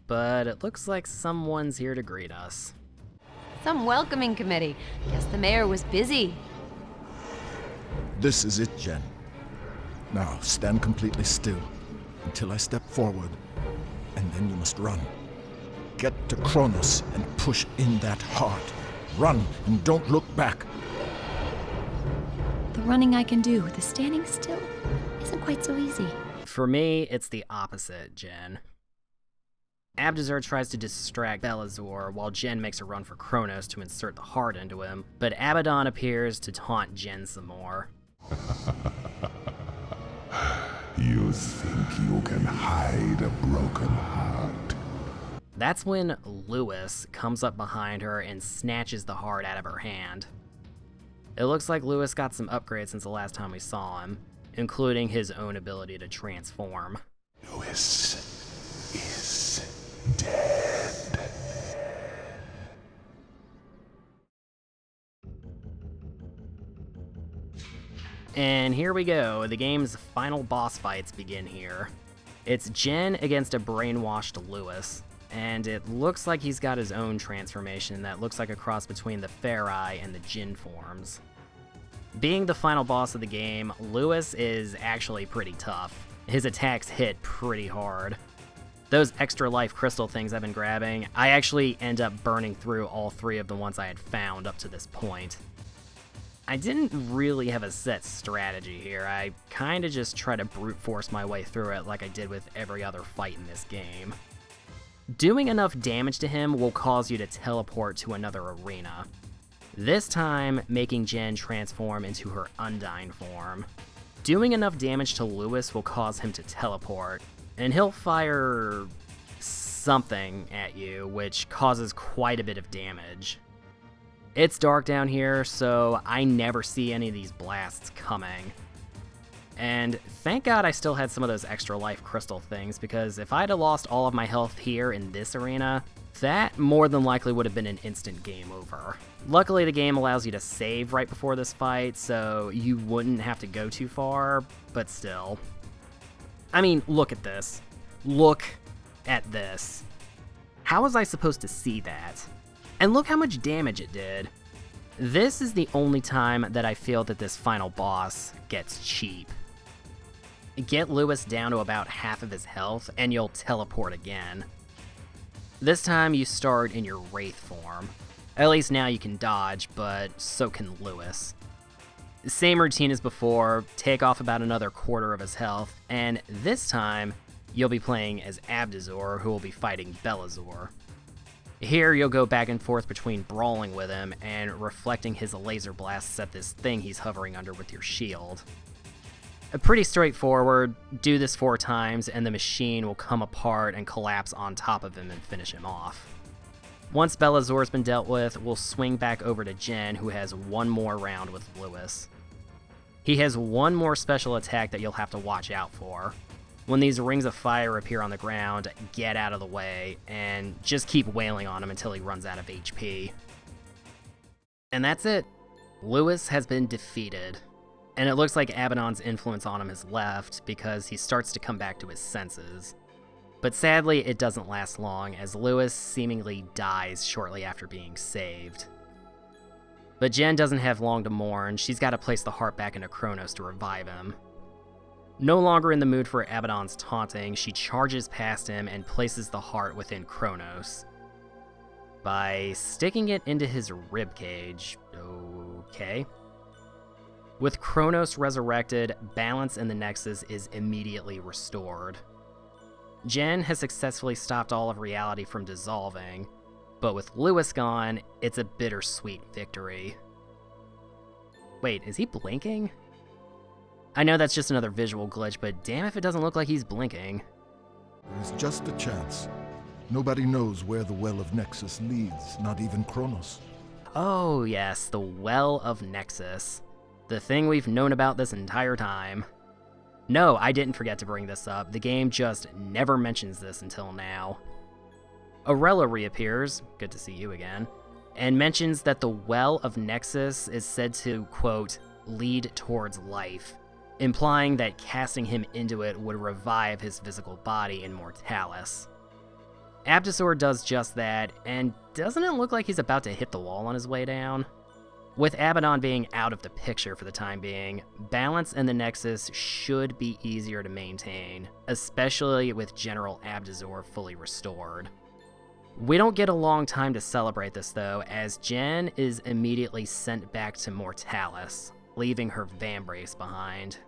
but it looks like someone's here to greet us. Some welcoming committee. Guess the mayor was busy. This is it, Jen. Now, stand completely still until I step forward, and then you must run. Get to Kronos and push in that heart. Run, and don't look back. The running I can do, the standing still, isn't quite so easy. For me, it's the opposite, Jen. Abdazur tries to distract Belazor while Jen makes a run for Kronos to insert the heart into him, but Abaddon appears to taunt Jen some more. You think you can hide a broken heart? That's when Lewis comes up behind her and snatches the heart out of her hand. It looks like Lewis got some upgrades since the last time we saw him, including his own ability to transform. Lewis is dead. And here we go, the game's final boss fights begin here. It's Jen against a brainwashed Lewis, and it looks like he's got his own transformation that looks like a cross between the Farai and the Jinn forms. Being the final boss of the game, Lewis is actually pretty tough. His attacks hit pretty hard. Those extra life crystal things I've been grabbing, I actually end up burning through all 3 of the ones I had found up to this point. I didn't really have a set strategy here. I kinda just try to brute force my way through it like I did with every other fight in this game. Doing enough damage to him will cause you to teleport to another arena. This time, making Jen transform into her Undyne form. Doing enough damage to Lewis will cause him to teleport, and he'll fire something at you, which causes quite a bit of damage. It's dark down here, so I never see any of these blasts coming. And thank God I still had some of those extra life crystal things, because if I'd have lost all of my health here in this arena, that more than likely would have been an instant game over. Luckily, the game allows you to save right before this fight, so you wouldn't have to go too far, but still. I mean, look at this. Look at this. How was I supposed to see that? And look how much damage it did. This is the only time that I feel that this final boss gets cheap. Get Lewis down to about half of his health, and you'll teleport again. This time you start in your Wraith form. At least now you can dodge, but so can Lewis. Same routine as before, take off about another quarter of his health, and this time you'll be playing as Abdazur, who will be fighting Belazor. Here you'll go back and forth between brawling with him and reflecting his laser blasts at this thing he's hovering under with your shield. Pretty straightforward, do this 4 times and the machine will come apart and collapse on top of him and finish him off. Once Belazor's been dealt with, we'll swing back over to Jen, who has one more round with Lewis. He has one more special attack that you'll have to watch out for. When these rings of fire appear on the ground, get out of the way, and just keep wailing on him until he runs out of HP. And that's it. Lewis has been defeated. And it looks like Abaddon's influence on him has left because he starts to come back to his senses. But sadly, it doesn't last long, as Lewis seemingly dies shortly after being saved. But Jen doesn't have long to mourn. She's got to place the heart back into Kronos to revive him. No longer in the mood for Abaddon's taunting, she charges past him and places the heart within Kronos. By sticking it into his ribcage. Okay. With Kronos resurrected, balance in the Nexus is immediately restored. Jen has successfully stopped all of reality from dissolving, but with Lewis gone, it's a bittersweet victory. Wait, is he blinking? I know that's just another visual glitch, but damn if it doesn't look like he's blinking. There's just a chance. Nobody knows where the Well of Nexus leads, not even Kronos. Oh yes, the Well of Nexus. The thing we've known about this entire time. No, I didn't forget to bring this up. The game just never mentions this until now. Aurelia reappears, good to see you again, and mentions that the Well of Nexus is said to, quote, lead towards life, implying that casting him into it would revive his physical body in Mortalis. Abdizor does just that, and doesn't it look like he's about to hit the wall on his way down? With Abaddon being out of the picture for the time being, balance in the Nexus should be easier to maintain, especially with General Abdizor fully restored. We don't get a long time to celebrate this though, as Jen is immediately sent back to Mortalis, leaving her Vambrace behind.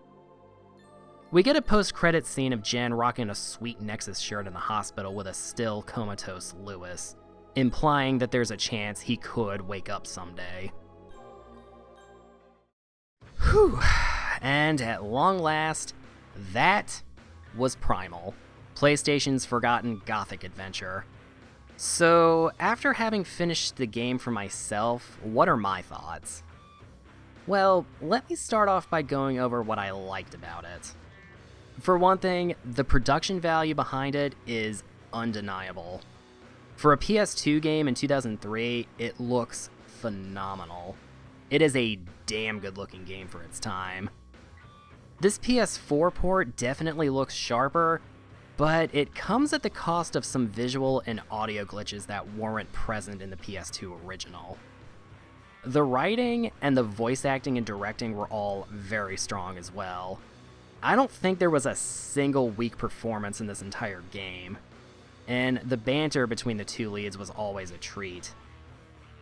We get a post-credit scene of Jen rocking a sweet Nexus shirt in the hospital with a still comatose Lewis, implying that there's a chance he could wake up someday. Whew, and at long last, that was Primal, PlayStation's forgotten Gothic adventure. So, after having finished the game for myself, what are my thoughts? Well, let me start off by going over what I liked about it. For one thing, the production value behind it is undeniable. For a PS2 game in 2003, it looks phenomenal. It is a damn good looking game for its time. This PS4 port definitely looks sharper, but it comes at the cost of some visual and audio glitches that weren't present in the PS2 original. The writing and the voice acting and directing were all very strong as well. I don't think there was a single weak performance in this entire game, and the banter between the two leads was always a treat.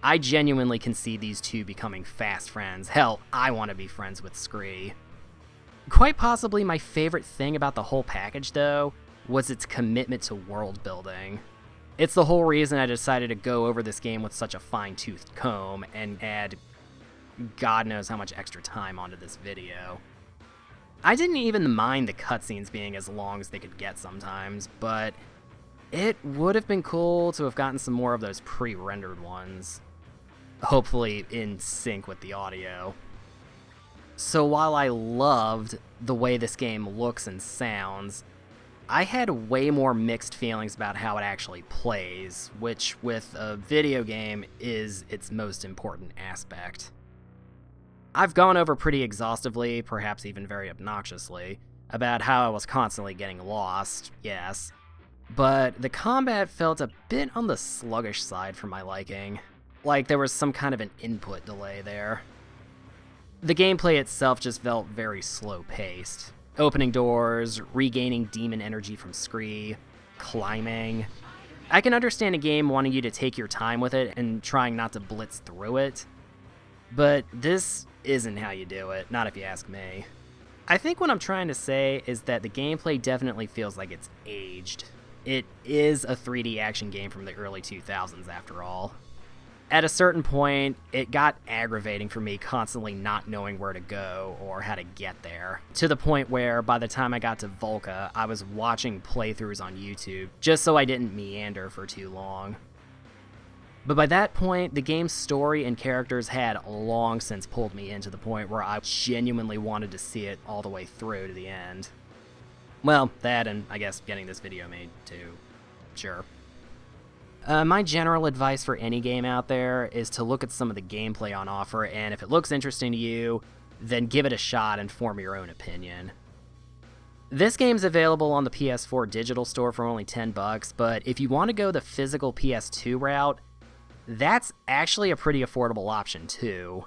I genuinely can see these two becoming fast friends. Hell, I want to be friends with Scree. Quite possibly my favorite thing about the whole package, though, was its commitment to world building. It's the whole reason I decided to go over this game with such a fine-toothed comb and add God knows how much extra time onto this video. I didn't even mind the cutscenes being as long as they could get sometimes, but it would have been cool to have gotten some more of those pre-rendered ones. Hopefully in sync with the audio. So while I loved the way this game looks and sounds, I had way more mixed feelings about how it actually plays, which with a video game is its most important aspect. I've gone over pretty exhaustively, perhaps even very obnoxiously, about how I was constantly getting lost, yes, but the combat felt a bit on the sluggish side for my liking, like there was some kind of an input delay there. The gameplay itself just felt very slow-paced. Opening doors, regaining demon energy from Scree, climbing. I can understand a game wanting you to take your time with it and trying not to blitz through it, but this isn't how you do it, not if you ask me. I think what I'm trying to say is that the gameplay definitely feels like it's aged. It is a 3D action game from the early 2000s after all. At a certain point, it got aggravating for me constantly not knowing where to go or how to get there, to the point where by the time I got to Volca, I was watching playthroughs on YouTube just so I didn't meander for too long. But by that point, the game's story and characters had long since pulled me in to the point where I genuinely wanted to see it all the way through to the end. Well, that and I guess getting this video made too. Sure. My general advice for any game out there is to look at some of the gameplay on offer, and if it looks interesting to you, then give it a shot and form your own opinion. This game's available on the PS4 digital store for only $10, but if you want to go the physical PS2 route, that's actually a pretty affordable option too.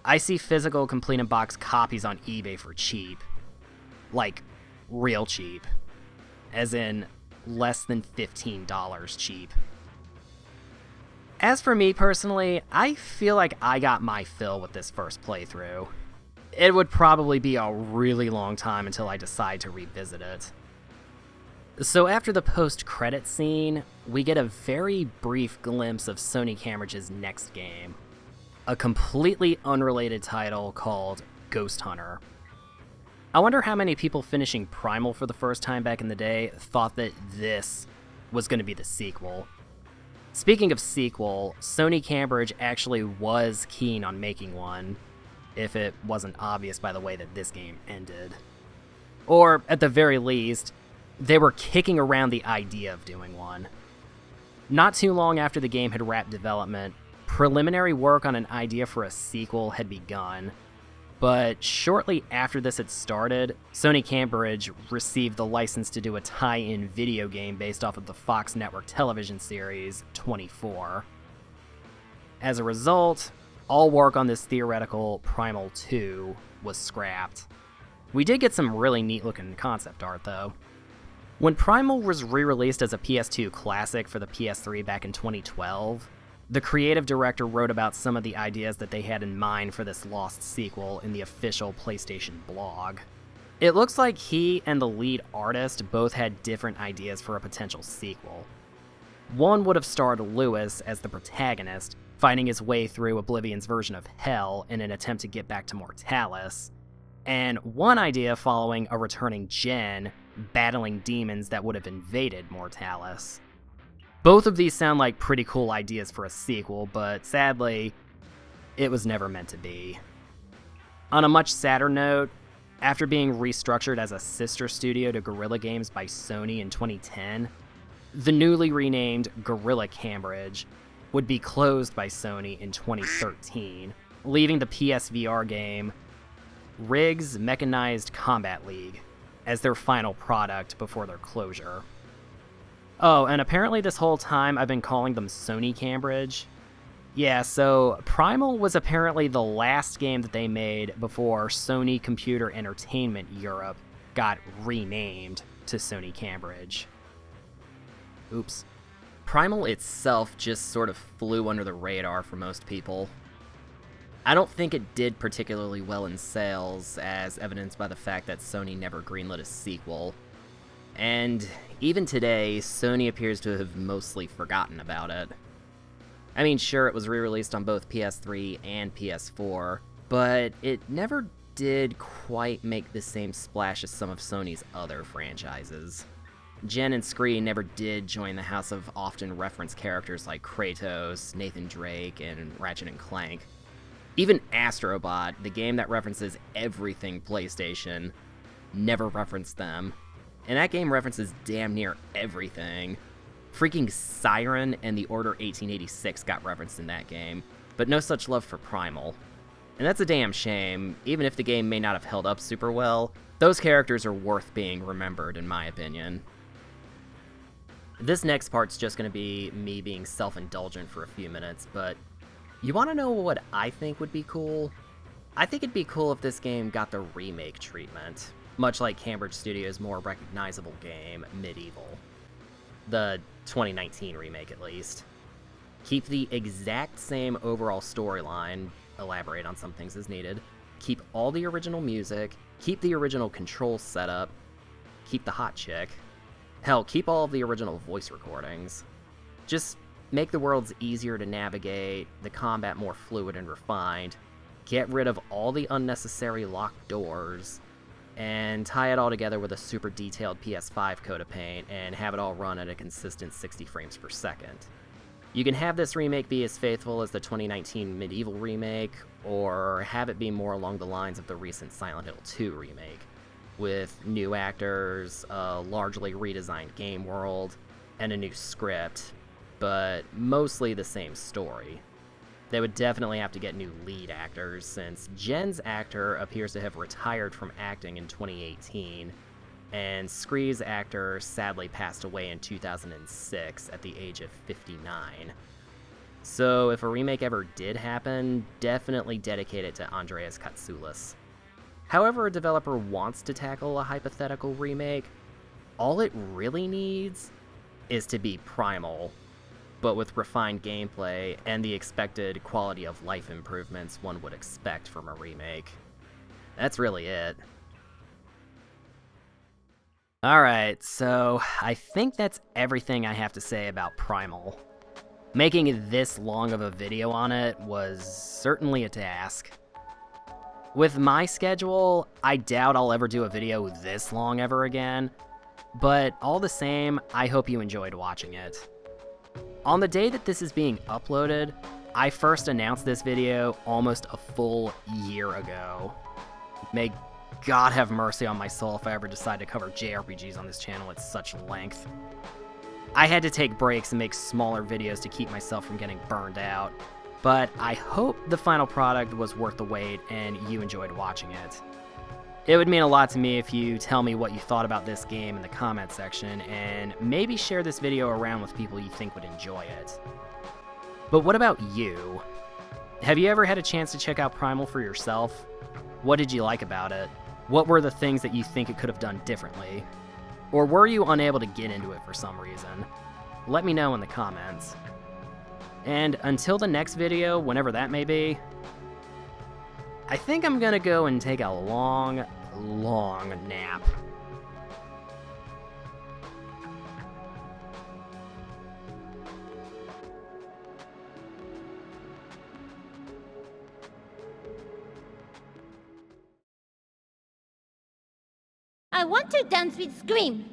I see physical complete in box copies on eBay for cheap. Like, real cheap. As in, less than $15 cheap. As for me personally, I feel like I got my fill with this first playthrough. It would probably be a really long time until I decide to revisit it. So after the post-credit scene, we get a very brief glimpse of Sony Cambridge's next game. A completely unrelated title called Ghost Hunter. I wonder how many people finishing Primal for the first time back in the day thought that this was going to be the sequel. Speaking of sequel, Sony Cambridge actually was keen on making one, if it wasn't obvious by the way that this game ended. Or, at the very least, they were kicking around the idea of doing one. Not too long after the game had wrapped development, preliminary work on an idea for a sequel had begun, But shortly after this had started, Sony Cambridge received the license to do a tie-in video game based off of the Fox network television series 24. As a result, all work on this theoretical Primal 2 was scrapped. We did get some really neat-looking concept art, though. When Primal was re-released as a PS2 classic for the PS3 back in 2012, the creative director wrote about some of the ideas that they had in mind for this lost sequel in the official PlayStation blog. It looks like he and the lead artist both had different ideas for a potential sequel. One would have starred Lewis as the protagonist, fighting his way through Oblivion's version of Hell in an attempt to get back to Mortalis, and one idea following a returning Jen battling demons that would have invaded Mortalis. Both of these sound like pretty cool ideas for a sequel, but sadly, it was never meant to be. On a much sadder note, after being restructured as a sister studio to Guerrilla Games by Sony in 2010, the newly renamed Guerrilla Cambridge would be closed by Sony in 2013, leaving the PSVR game Riggs Mechanized Combat League as their final product before their closure. Oh, and apparently this whole time I've been calling them Sony Cambridge. Yeah, so Primal was apparently the last game that they made before Sony Computer Entertainment Europe got renamed to Sony Cambridge. Oops. Primal itself just sort of flew under the radar for most people. I don't think it did particularly well in sales, as evidenced by the fact that Sony never greenlit a sequel. And even today, Sony appears to have mostly forgotten about it. I mean, sure, it was re-released on both PS3 and PS4, but it never did quite make the same splash as some of Sony's other franchises. Jen and Scree never did join the house of often referenced characters like Kratos, Nathan Drake, and Ratchet & Clank. Even Astro Bot, the game that references everything PlayStation, never referenced them. And that game references damn near everything. Freaking Siren and the Order 1886 got referenced in that game, but no such love for Primal. And that's a damn shame. Even if the game may not have held up super well, those characters are worth being remembered, in my opinion. This next part's just going to be me being self-indulgent for a few minutes, but you want to know what I think would be cool? I think it'd be cool if this game got the remake treatment, much like Cambridge Studios' more recognizable game, MediEvil. The 2019 remake, at least. Keep the exact same overall storyline, elaborate on some things as needed, keep all the original music, keep the original control setup, keep the hot chick. Hell, keep all of the original voice recordings. Just make the worlds easier to navigate, the combat more fluid and refined, get rid of all the unnecessary locked doors, and tie it all together with a super detailed PS5 coat of paint and have it all run at a consistent 60 frames per second. You can have this remake be as faithful as the 2019 MediEvil remake, or have it be more along the lines of the recent Silent Hill 2 remake, with new actors, a largely redesigned game world, and a new script, but mostly the same story. They would definitely have to get new lead actors, since Jen's actor appears to have retired from acting in 2018, and Scree's actor sadly passed away in 2006 at the age of 59. So if a remake ever did happen, definitely dedicate it to Andreas Katsoulis. However a developer wants to tackle a hypothetical remake, all it really needs is to be Primal, but with refined gameplay and the expected quality of life improvements one would expect from a remake. That's really it. Alright, so I think that's everything I have to say about Primal. Making this long of a video on it was certainly a task. With my schedule, I doubt I'll ever do a video this long ever again, but all the same, I hope you enjoyed watching it. On the day that this is being uploaded, I first announced this video almost a full year ago. May God have mercy on my soul if I ever decide to cover JRPGs on this channel at such length. I had to take breaks and make smaller videos to keep myself from getting burned out. but I hope the final product was worth the wait and you enjoyed watching it. It would mean a lot to me if you tell me what you thought about this game in the comments section, and maybe share this video around with people you think would enjoy it. But what about you? Have you ever had a chance to check out Primal for yourself? What did you like about it? What were the things that you think it could have done differently? Or were you unable to get into it for some reason? Let me know in the comments. And until the next video, whenever that may be, I think I'm gonna go and take a long, long nap. I want to dance with Scream.